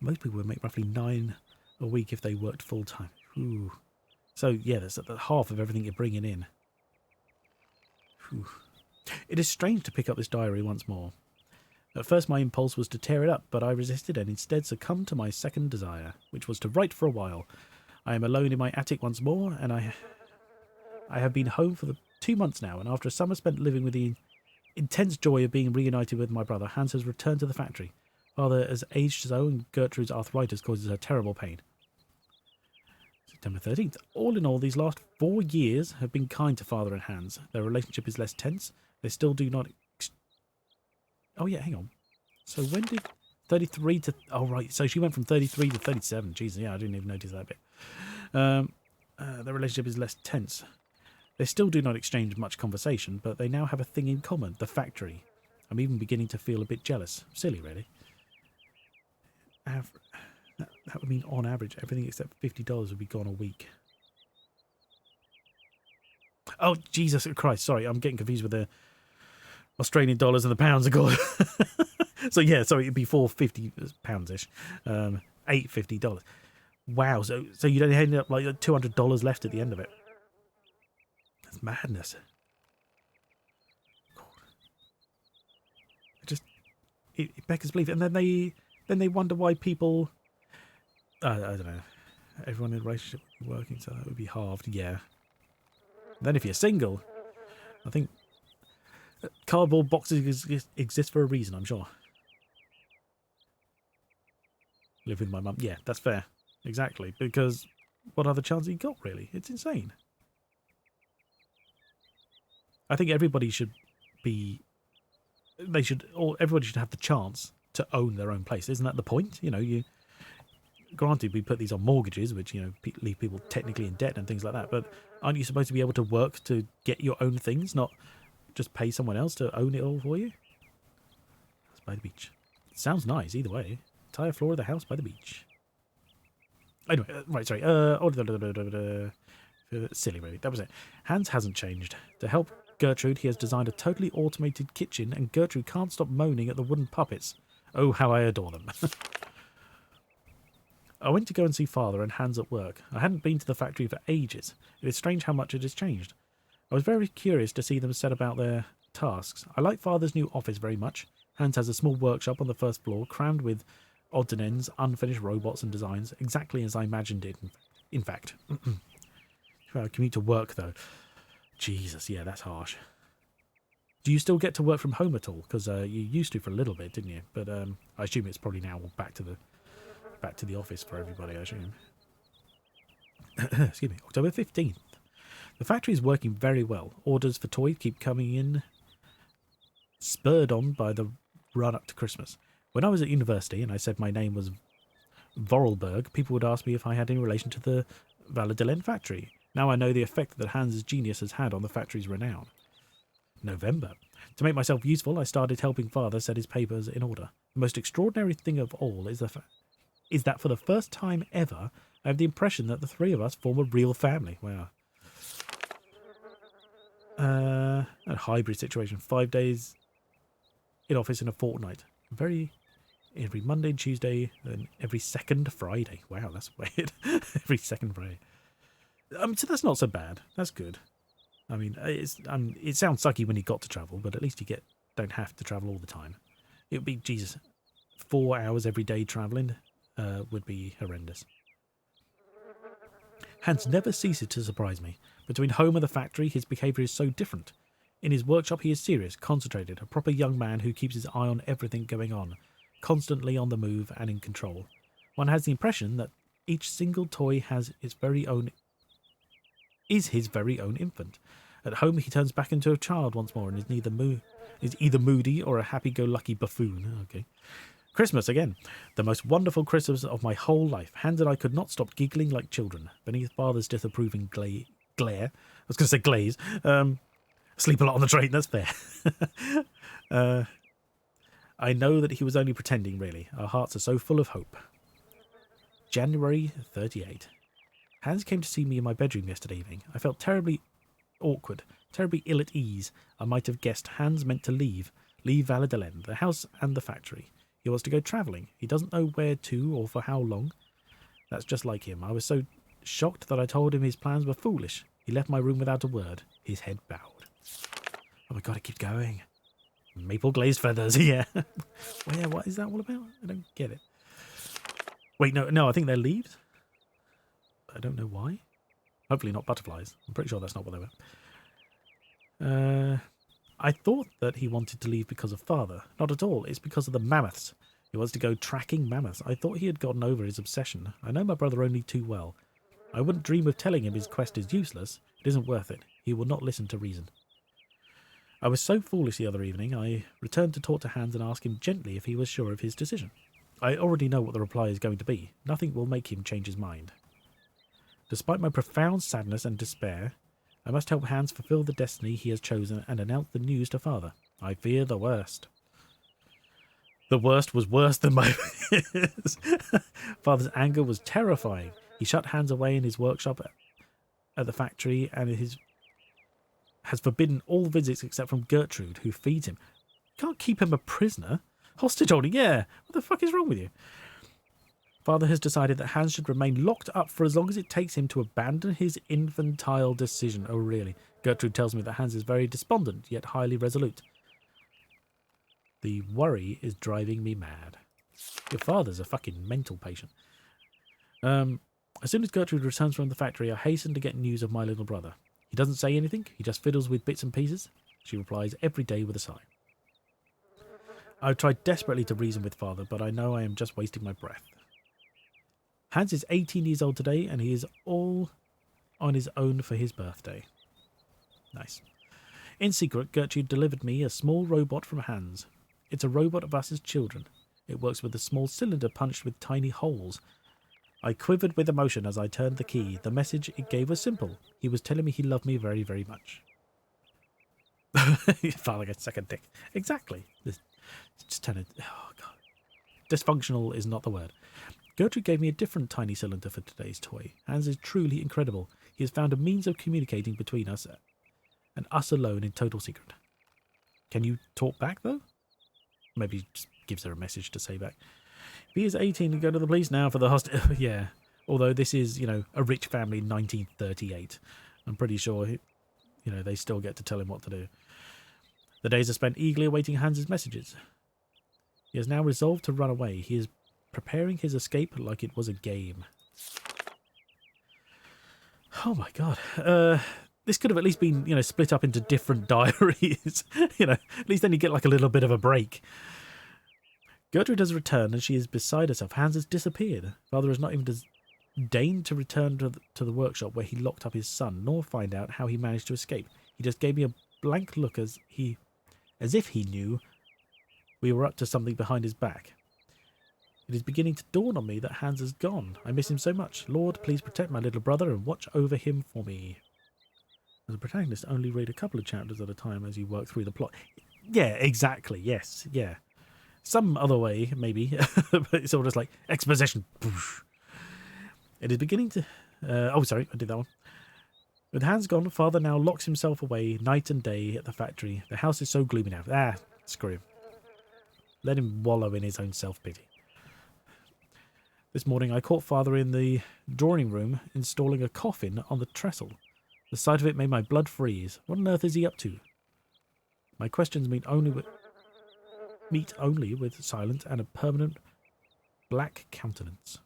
Most people would make roughly 9 a week if they worked full time. Ooh. So, yeah, that's half of everything you're bringing in. Ooh. It is strange to pick up this diary once more. At first my impulse was to tear it up, but I resisted and instead succumbed to my second desire, which was to write for a while. I am alone in my attic once more, and I have been home for 2 months now, and after a summer spent living with the intense joy of being reunited with my brother, Hans has returned to the factory. Father has aged so, and Gertrude's arthritis causes her terrible pain. September 13th. All in all, these last 4 years have been kind to Father and Hans. Their relationship is less tense. They still do not... Oh, yeah, hang on. So when did 33 to... Oh, right. So she went from 33 to 37. Jesus, yeah, I didn't even notice that bit. Their relationship is less tense. They still do not exchange much conversation, but they now have a thing in common, the factory. I'm even beginning to feel a bit jealous. Silly, really. That would mean, on average, everything except $50 would be gone a week. Oh, Jesus Christ. Sorry, I'm getting confused with the Australian dollars and the pounds, of course. So, yeah, sorry, it'd be £450 pounds-ish. $850. Wow, so you'd only end up like $200 left at the end of it. That's madness. God. It beggars belief. And then they wonder why people... I don't know. Everyone in a relationship would be working, so that would be halved, yeah. Then if you're single, I think cardboard boxes exist for a reason, I'm sure. Live with my mum. Yeah, that's fair. Exactly. Because what other chance have you got, really? It's insane. I think everybody should be... everybody should have the chance to own their own place. Isn't that the point? You know, granted, we put these on mortgages, which, you know, leave people technically in debt and things like that. But aren't you supposed to be able to work to get your own things, not just pay someone else to own it all for you? It's by the beach. It sounds nice either way. Entire floor of the house by the beach. Anyway, right, sorry. Silly, really. That was it. Hans hasn't changed. To help Gertrude, he has designed a totally automated kitchen, and Gertrude can't stop moaning at the wooden puppets. Oh, how I adore them. I went to go and see Father and Hans at work. I hadn't been to the factory for ages. It is strange how much it has changed. I was very curious to see them set about their tasks. I like Father's new office very much. Hans has a small workshop on the first floor, crammed with odds and ends, unfinished robots and designs, exactly as I imagined it, in fact. Commute to work, though. Jesus, yeah, that's harsh. Do you still get to work from home at all? Because you used to for a little bit, didn't you? But I assume it's probably now back to the office for everybody, I assume. Excuse me. October 15th. The factory is working very well. Orders for toys keep coming in, spurred on by the run-up to Christmas. When I was at university and I said my name was Voralberg, people would ask me if I had any relation to the Valladolid factory. Now I know the effect that Hans' genius has had on the factory's renown. November. To make myself useful, I started helping Father set his papers in order. The most extraordinary thing of all is that for the first time ever, I have the impression that the three of us form a real family. Wow. A hybrid situation. 5 days in office in a fortnight. Every Monday and Tuesday, and every second Friday. Wow, that's weird. Every second Friday. So that's not so bad. That's good. I mean, it sounds sucky when you got to travel, but at least you don't have to travel all the time. It would be, Jesus, 4 hours every day travelling would be horrendous. Hans never ceases to surprise me. Between home and the factory, his behaviour is so different. In his workshop, he is serious, concentrated, a proper young man who keeps his eye on everything going on, constantly on the move and in control. One has the impression that each single toy has his very own infant. At home, he turns back into a child once more and is either moody or a happy-go-lucky buffoon. Okay. Christmas again. The most wonderful Christmas of my whole life. Hans and I could not stop giggling like children beneath father's disapproving glare. I was going to say glaze. Sleep a lot on the train, that's fair. I know that he was only pretending, really. Our hearts are so full of hope. January 38. Hans came to see me in my bedroom yesterday evening. I felt terribly awkward, terribly ill at ease. I might have guessed Hans meant to leave Valladolid, the house and the factory. He wants to go travelling. He doesn't know where to or for how long. That's just like him. I was so shocked that I told him his plans were foolish. He left my room without a word. His head bowed. Oh my god, it keeps going. Maple glazed feathers, yeah. Well, yeah, what is that all about? I don't get it. Wait, no, I think they're leaves. I don't know why. Hopefully not butterflies. I'm pretty sure that's not what they were. I thought that he wanted to leave because of father. Not at all. It's because of the mammoths. He wants to go tracking mammoths. I thought he had gotten over his obsession. I know my brother only too well. I wouldn't dream of telling him his quest is useless. It isn't worth it. He will not listen to reason. I was so foolish the other evening. I returned to talk to Hans and ask him gently if he was sure of his decision. I already know what the reply is going to be. Nothing will make him change his mind. Despite my profound sadness and despair, I must help Hans fulfill the destiny he has chosen and announce the news to father. I fear the worst. The worst was worse than my fears. Father's anger was terrifying. He shut Hans away in his workshop at the factory and has forbidden all visits except from Gertrude, who feeds him. You can't keep him a prisoner. Hostage holding, yeah. What the fuck is wrong with you? Father has decided that Hans should remain locked up for as long as it takes him to abandon his infantile decision. Oh, really? Gertrude tells me that Hans is very despondent, yet highly resolute. The worry is driving me mad. Your father's a fucking mental patient. As soon as Gertrude returns from the factory, I hasten to get news of my little brother. He doesn't say anything. He just fiddles with bits and pieces. She replies every day with a sigh. I've tried desperately to reason with father, but I know I am just wasting my breath. Hans is 18 years old today, and he is all on his own for his birthday. Nice. In secret, Gertrude delivered me a small robot from Hans. It's a robot of us as children. It works with a small cylinder punched with tiny holes. I quivered with emotion as I turned the key. The message it gave was simple. He was telling me he loved me very, very much. Father gets second dick. Exactly. Just turn it. Oh, God. Dysfunctional is not the word. Gertrude gave me a different tiny cylinder for today's toy. Hans is truly incredible. He has found a means of communicating between us and us alone in total secret. Can you talk back, though? Maybe he just gives her a message to say back. If he is 18, to go to the police now for the hostage. Yeah. Although this is, a rich family in 1938. I'm pretty sure, they still get to tell him what to do. The days are spent eagerly awaiting Hans's messages. He has now resolved to run away. He is preparing his escape like it was a game. Oh my god. This could have at least been, split up into different diaries. At least then you get like a little bit of a break. Gertrude has returned and she is beside herself. Hans has disappeared. Father has not even deigned to return to the workshop where he locked up his son, nor find out how he managed to escape. He just gave me a blank look as if he knew we were up to something behind his back. It is beginning to dawn on me that Hans has gone. I miss him so much. Lord, please protect my little brother and watch over him for me. As a protagonist, only read a couple of chapters at a time as you work through the plot. Yeah, exactly. Yes, yeah. Some other way, maybe. But it's all just like exposition. It is beginning to... I did that one. With Hans gone, Father now locks himself away night and day at the factory. The house is so gloomy now. Screw him. Let him wallow in his own self-pity. This morning I caught Father in the drawing room installing a coffin on the trestle. The sight of it made my blood freeze. What on earth is he up to? My questions meet only with silence and a permanent black countenance.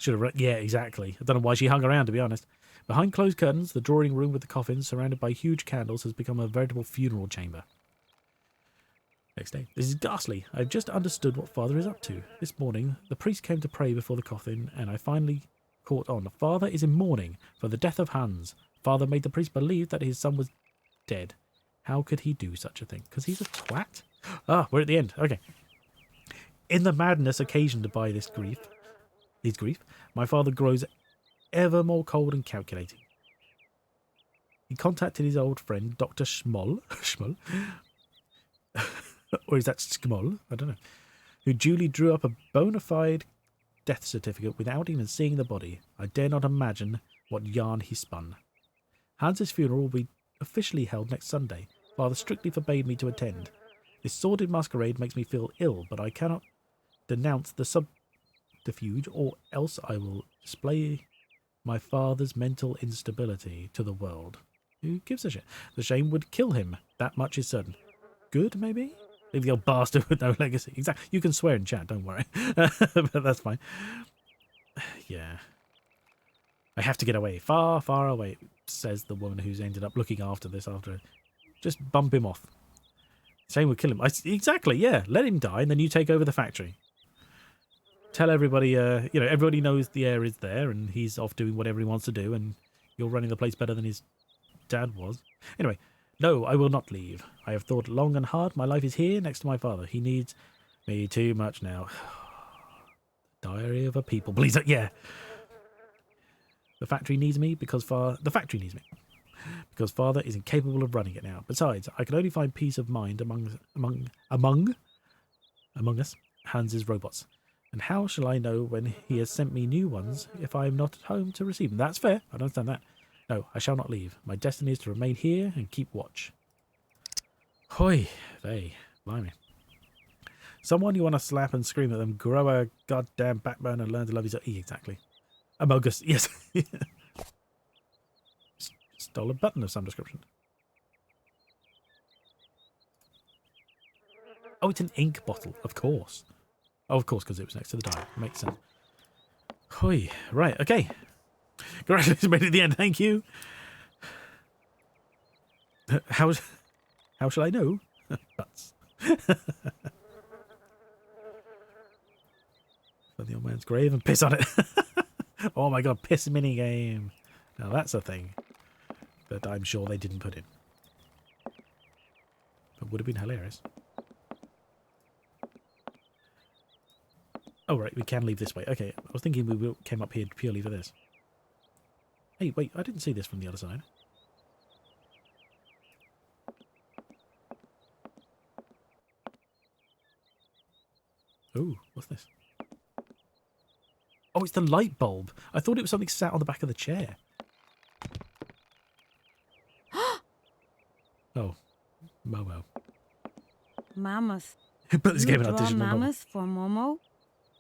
Should have. Yeah, exactly. I don't know why she hung around, to be honest. Behind closed curtains, the drawing room with the coffins, surrounded by huge candles, has become a veritable funeral chamber. Next day. This is ghastly. I've just understood what Father is up to. This morning, the priest came to pray before the coffin, and I finally caught on. Father is in mourning for the death of Hans. Father made the priest believe that his son was dead. How could he do such a thing? Because he's a twat? Ah, we're at the end. Okay. In the madness occasioned by his grief, my father grows ever more cold and calculating. He contacted his old friend, Dr. Schmoll, or is that Schmoll? I don't know, who duly drew up a bona fide death certificate without even seeing the body. I dare not imagine what yarn he spun. Hans's funeral will be officially held next Sunday. Father strictly forbade me to attend. This sordid masquerade makes me feel ill, but I cannot denounce the subterfuge, or else I will display my father's mental instability to the world. Who gives a shit? The shame would kill him. That much is certain. Good, maybe? Leave the old bastard with no legacy. Exactly. You can swear in chat, don't worry. But that's fine. Yeah. I have to get away. Far, far away, says the woman who's ended up looking after this after. Just bump him off. Shame would kill him. Exactly, yeah. Let him die and then you take over the factory. Tell everybody, everybody knows the heir is there and he's off doing whatever he wants to do and you're running the place better than his dad was. Anyway, no, I will not leave. I have thought long and hard. My life is here next to my father. He needs me too much now. Diary of a people. Please, yeah. The factory needs me because the factory needs me. Because father is incapable of running it now. Besides, I can only find peace of mind among us, Hans's robots. And how shall I know when he has sent me new ones if I am not at home to receive them? That's fair. I don't understand that. No, I shall not leave. My destiny is to remain here and keep watch. Hoi, vey, blimey. Someone you want to slap and scream at them, grow a goddamn backbone and learn to love yourself. Exactly. Among Us, yes. Stole a button of some description. Oh, it's an ink bottle, of course. Oh, of course, because it was next to the dial. Makes sense. Hoi. Right, okay. Congratulations, made it to the end. Thank you. How shall I know? Butts. For the old man's grave and piss on it. Oh my god, piss minigame. Now that's a thing that I'm sure they didn't put in. But would have been hilarious. Oh, right, we can leave this way. Okay, I was thinking we came up here purely for this. Hey, wait, I didn't see this from the other side. Ooh, what's this? Oh, it's the light bulb. I thought it was something sat on the back of the chair. Oh, Momo. Mammoth. But this You game an draw audition. mammoth for Momo?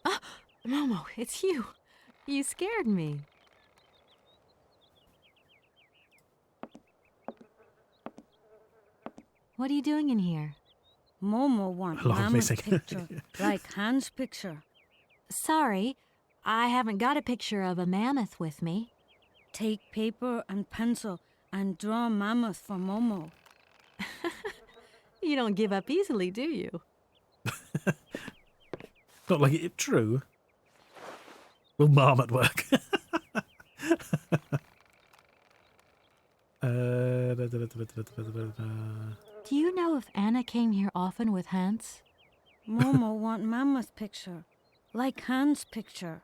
Ah, Momo, it's you. You scared me. What are you doing in here? Momo want Long mammoth missing. picture, like Hans' picture. Sorry, I haven't got a picture of a mammoth with me. Take paper and pencil and draw mammoth for Momo. You don't give up easily, do you? Not like it. True. Will Mom at work? Do you know if Anna came here often with Hans? Momo want mammoth picture, like Hans' picture.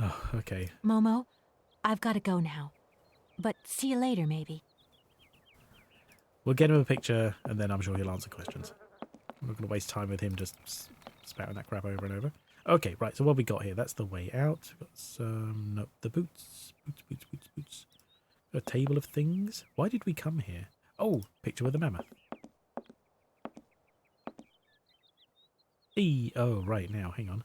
Oh, okay. Momo, I've got to go now. But see you later, maybe. We'll get him a picture, and then I'm sure he'll answer questions. I'm not going to waste time with him just spouting that crap over and over. Okay, right, so what have we got here? That's the way out. We've got some... Nope, the boots. Boots. A table of things. Why did we come here? Oh, picture with the mammoth. Oh, right, now, hang on.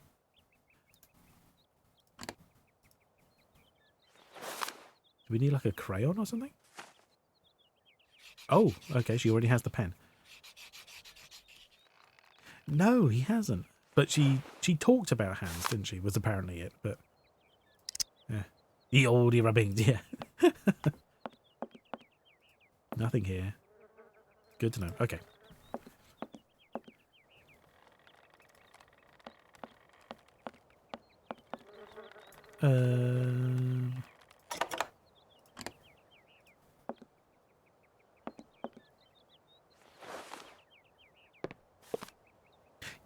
Do we need like a crayon or something? Oh, okay, she already has the pen. No, he hasn't. But she talked about Hans, didn't she? Was apparently it, but yeah. The oldie rubbings, yeah. Nothing here. Good to know. Okay.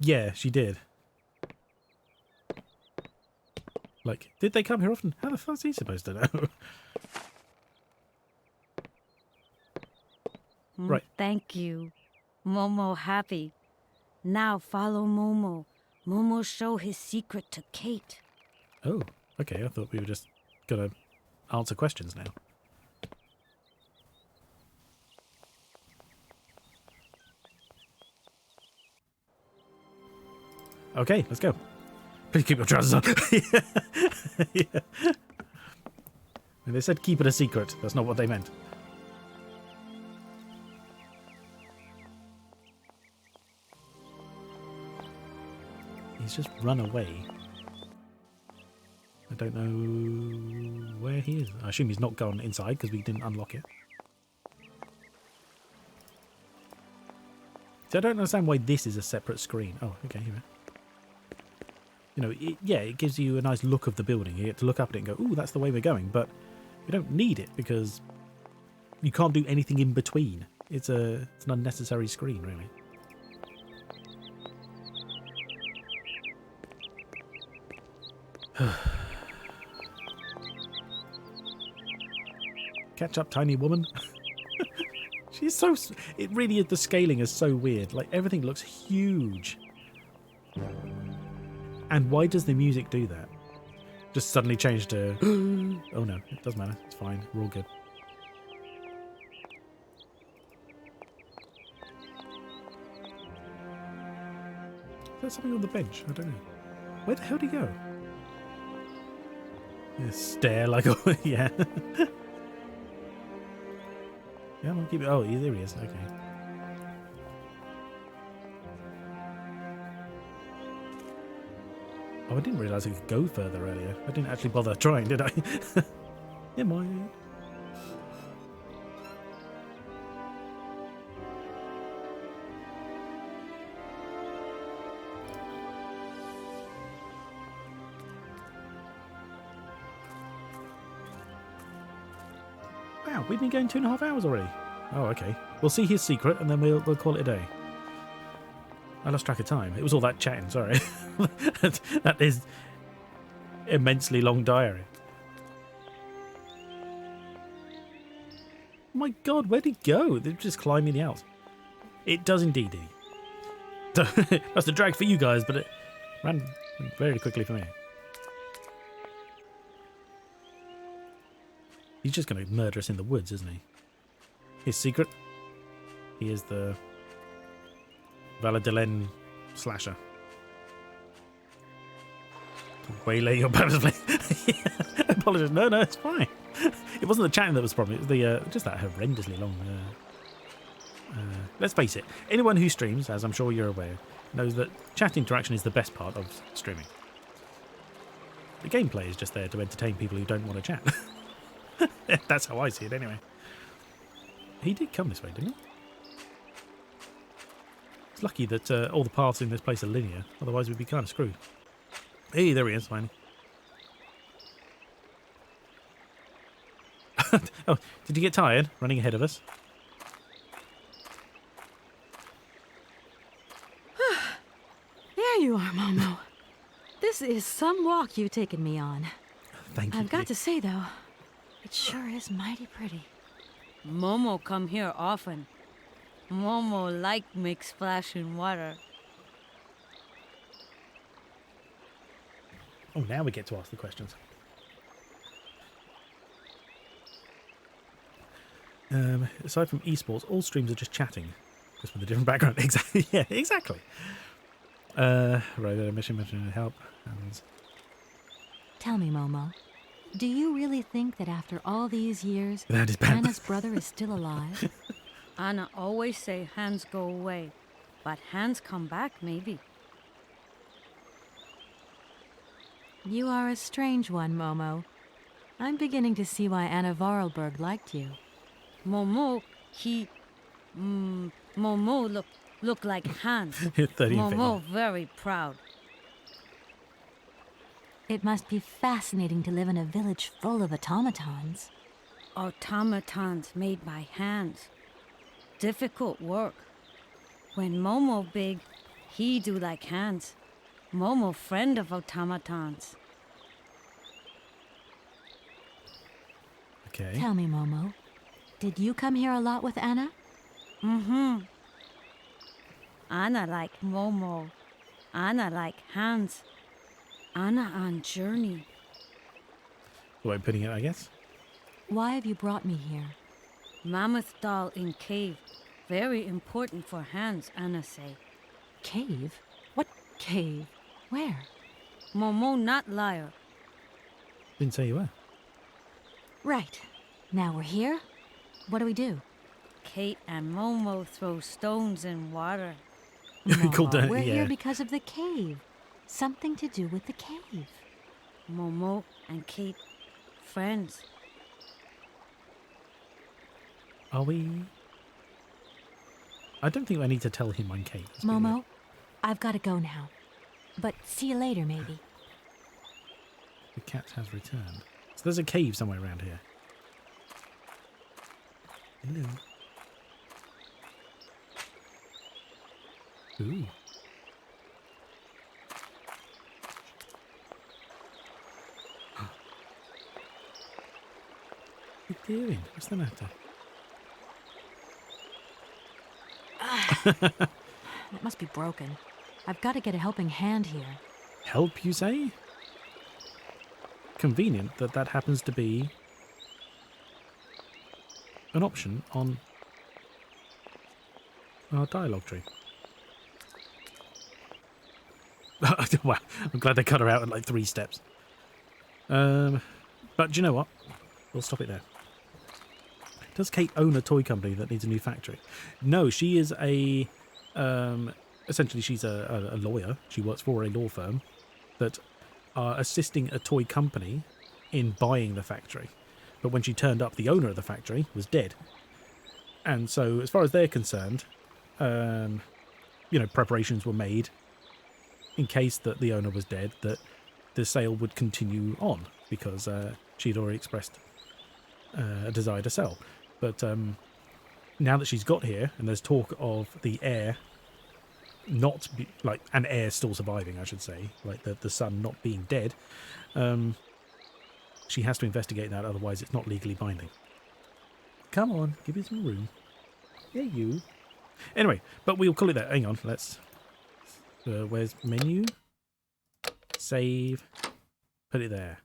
Yeah, she did. Like, did they come here often? How the fuck is he supposed to know? Right. Thank you. Momo happy. Now follow Momo. Momo show his secret to Kate. Oh, okay. I thought we were just gonna answer questions now. Okay, let's go. Please keep your trousers on. Yeah. And they said keep it a secret. That's not what they meant. He's just run away. I don't know where he is. I assume he's not gone inside because we didn't unlock it. So I don't understand why this is a separate screen. Oh, okay, here we are. You know, it gives you a nice look of the building. You get to look up at it and go, ooh, that's the way we're going. But you don't need it because you can't do anything in between. It's an unnecessary screen, really. Catch up, tiny woman. She's so... It really is... The scaling is so weird. Like, everything looks huge. And why does the music do that? Just suddenly change to... Oh no, it doesn't matter. It's fine. We're all good. There's something on the bench. I don't know. Where the hell did he go? Yeah, stare like... yeah. Yeah, I'm gonna keep it... Oh, there he is. Okay. Oh, I didn't realise I could go further earlier. I didn't actually bother trying, did I? Yeah, my... Wow, we've been going 2.5 hours already. Oh, okay. We'll see his secret and then we'll call it a day. I lost track of time. It was all that chatting, sorry. That is immensely long diary. Oh my god, where'd he go? They're just climbing the Alps. It does indeed. That's a drag for you guys, but it ran very quickly for me. He's just going to murder us in the woods, isn't he? His secret? He is the Valladolid slasher. Waylay your purposefully. Yeah, I apologize. No, it's fine. It wasn't the chatting that was the problem. It was the just that horrendously long. Let's face it. Anyone who streams, as I'm sure you're aware, knows that chat interaction is the best part of streaming. The gameplay is just there to entertain people who don't want to chat. That's how I see it, anyway. He did come this way, didn't he? It's lucky that all the paths in this place are linear, otherwise we'd be kind of screwed. Hey, there he is, finally. Oh, did you get tired running ahead of us? There you are, Momo. This is some walk you've taken me on. Thank you. I've got to say, though, it sure is mighty pretty. Momo come here often. Momo like make splash in water. Oh, now we get to ask the questions. Aside from esports, all streams are just chatting, just with a different background. Exactly. Yeah, exactly. Right, mission help. And... Tell me, Momo, do you really think that after all these years, That is bad. Anna's brother is still alive? Anna always say hands go away, but hands come back maybe. You are a strange one, Momo. I'm beginning to see why Anna Voralberg liked you. Momo, Momo look like Hans. 30 Momo very proud. It must be fascinating to live in a village full of automatons. Automatons made by hands. Difficult work. When Momo big, he do like hands. Momo friend of automatons. Okay. Tell me, Momo, did you come here a lot with Anna? Mm-hmm. Anna like Momo. Anna like Hans. Anna on journey. The way of putting it, I guess. Why have you brought me here? Mammoth doll in cave. Very important for Hans, Anna say. Cave? What cave? Where? Momo not liar. Didn't say you were. Right. Now we're here. What do we do? Kate and Momo throw stones in water. Called Momo, that, we're yeah. here because of the cave. Something to do with the cave. Momo and Kate, friends. Are we? I don't think I need to tell him I'm Kate. Let's be Momo, real. I've got to go now. But see you later, maybe. The cat has returned. So there's a cave somewhere around here. Hello. Ooh. What are you doing? What's the matter? It must be broken. I've got to get a helping hand here. Help, you say? Convenient that that happens to be an option on our dialogue tree. Wow, I'm glad they cut her out at like 3 steps. But do you know what? We'll stop it there. Does Kate own a toy company that needs a new factory? No, she is a... essentially, she's a lawyer. She works for a law firm that are assisting a toy company in buying the factory. But when she turned up, the owner of the factory was dead. And so, as far as they're concerned, preparations were made in case that the owner was dead, that the sale would continue on because she'd already expressed a desire to sell. But now that she's got here, and there's talk of the heir an heir still surviving, I should say, like the son not being dead, she has to investigate that, otherwise it's not legally binding. Come on, give me some room. Yeah, you. Anyway, but we'll call it that. Hang on, let's... where's menu? Save. Put it there.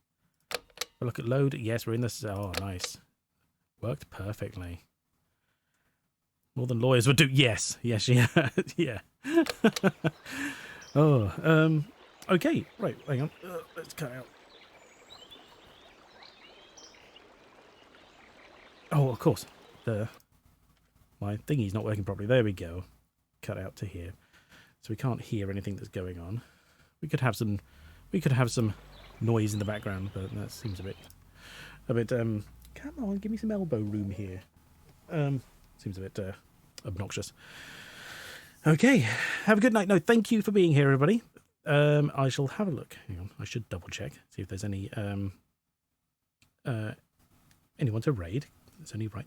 Look at load. Yes, we're in this. Oh, nice. Worked perfectly. More than lawyers would do. Yes. Yes, yeah. Yeah. Oh, okay. Right, hang on. Let's cut out. Oh, of course. My thingy's not working properly. There we go. Cut out to here. So we can't hear anything that's going on. We could have some noise in the background, but that seems a bit come on, give me some elbow room here. Seems a bit obnoxious. Okay, have a good night. No, thank you for being here, everybody. I shall have a look. Hang on, I should double check, see if there's any anyone to raid. It's only right.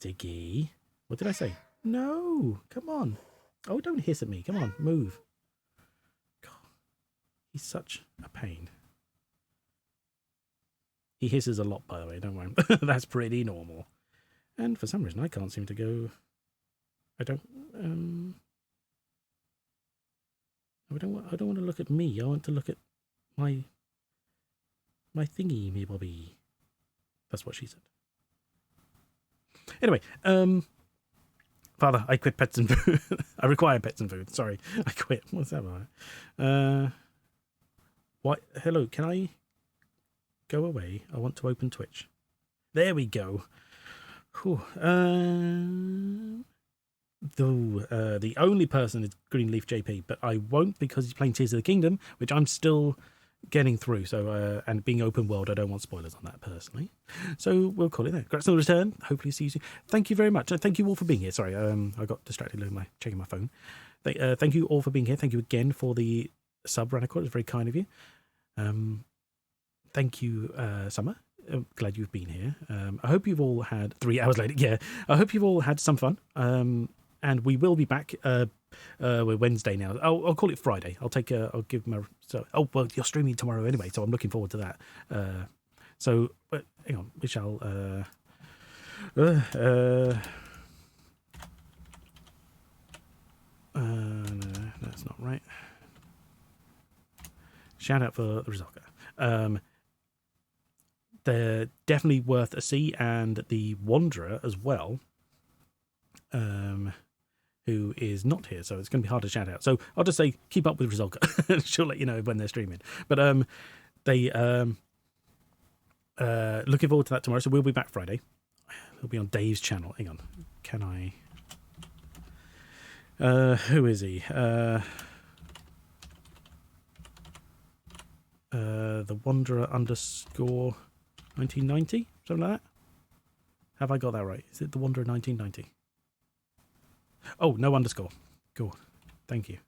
Ziggy. What did I say? No, come on. Oh, don't hiss at me. Come on, move. God, he's such a pain. He hisses a lot, by the way, don't worry. That's pretty normal. And for some reason, I can't seem to go... I don't want to look at me. I want to look at my thingy, me bobby. That's what she said. Anyway, Father, I quit pets and food. I require pets and food. Sorry, I quit. What's that about? What? Hello, can I go away? I want to open Twitch. There we go. Whew. The only person is Greenleaf JP, but I won't because he's playing Tears of the Kingdom, which I'm still getting through. So and being open world, I don't want spoilers on that personally. So we'll call it there. Congrats on the return. Hopefully see you soon. Thank you very much. Thank you all for being here. Sorry, I got distracted checking my phone. Thank you all for being here. Thank you again for the sub, Ranicore. It's very kind of you. Thank you, Summer. I'm glad you've been here. I hope you've all had 3 hours later. Yeah, I hope you've all had some fun. And we will be back. We're Wednesday now. I'll call it Friday. I'll give my. Oh well, you're streaming tomorrow anyway, so I'm looking forward to that. But hang on, we shall. No, that's not right. Shout out for the Rizalka. They're definitely worth a see, and the Wanderer as well, who is not here, so it's going to be hard to shout out. So I'll just say keep up with Rizalka. She'll let you know when they're streaming. But they looking forward to that tomorrow. So we'll be back Friday. It'll be on Dave's channel. Hang on, can I? Who is he? The Wanderer _ 1990, something like that. Have I got that right? Is it the Wanderer 1990? Oh, no underscore. Cool. Thank you.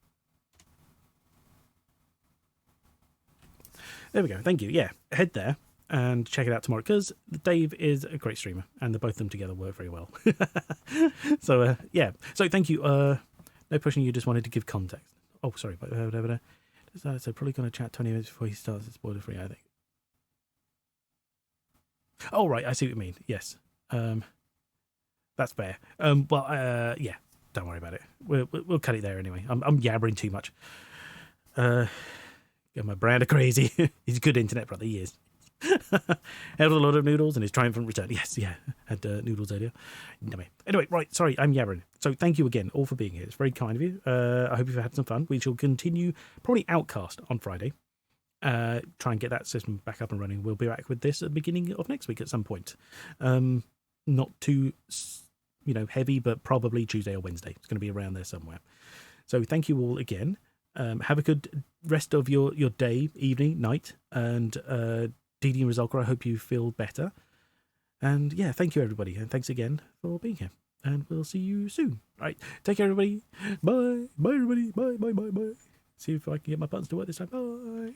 There we go. Thank you. Yeah, head there and check it out tomorrow, because Dave is a great streamer and the both of them together work very well. So yeah. So thank you. No pushing you. Just wanted to give context. Oh, sorry. So probably going to chat 20 minutes before he starts. It's spoiler free, I think. Oh, right. I see what you mean. Yes. That's fair. Yeah. Don't worry about it. We'll cut it there anyway. I'm yabbering too much. Get my Branda crazy. He's a good internet brother. He is. Had a lot of noodles and his triumphant return. Yes, yeah. Had noodles earlier. Anyway, right. Sorry, I'm yabbering. So thank you again all for being here. It's very kind of you. I hope you've had some fun. We shall continue probably Outcast on Friday. Try and get that system back up and running. We'll be back with this at the beginning of next week at some point. Not too, heavy, but probably Tuesday or Wednesday. It's going to be around there somewhere. So thank you all again. Have a good rest of your day, evening, night, and Didi and Rizalka, I hope you feel better. And yeah, thank you everybody, and thanks again for being here. And we'll see you soon. All right, take care everybody. Bye. Bye everybody. Bye. See if I can get my buttons to work this time. Bye.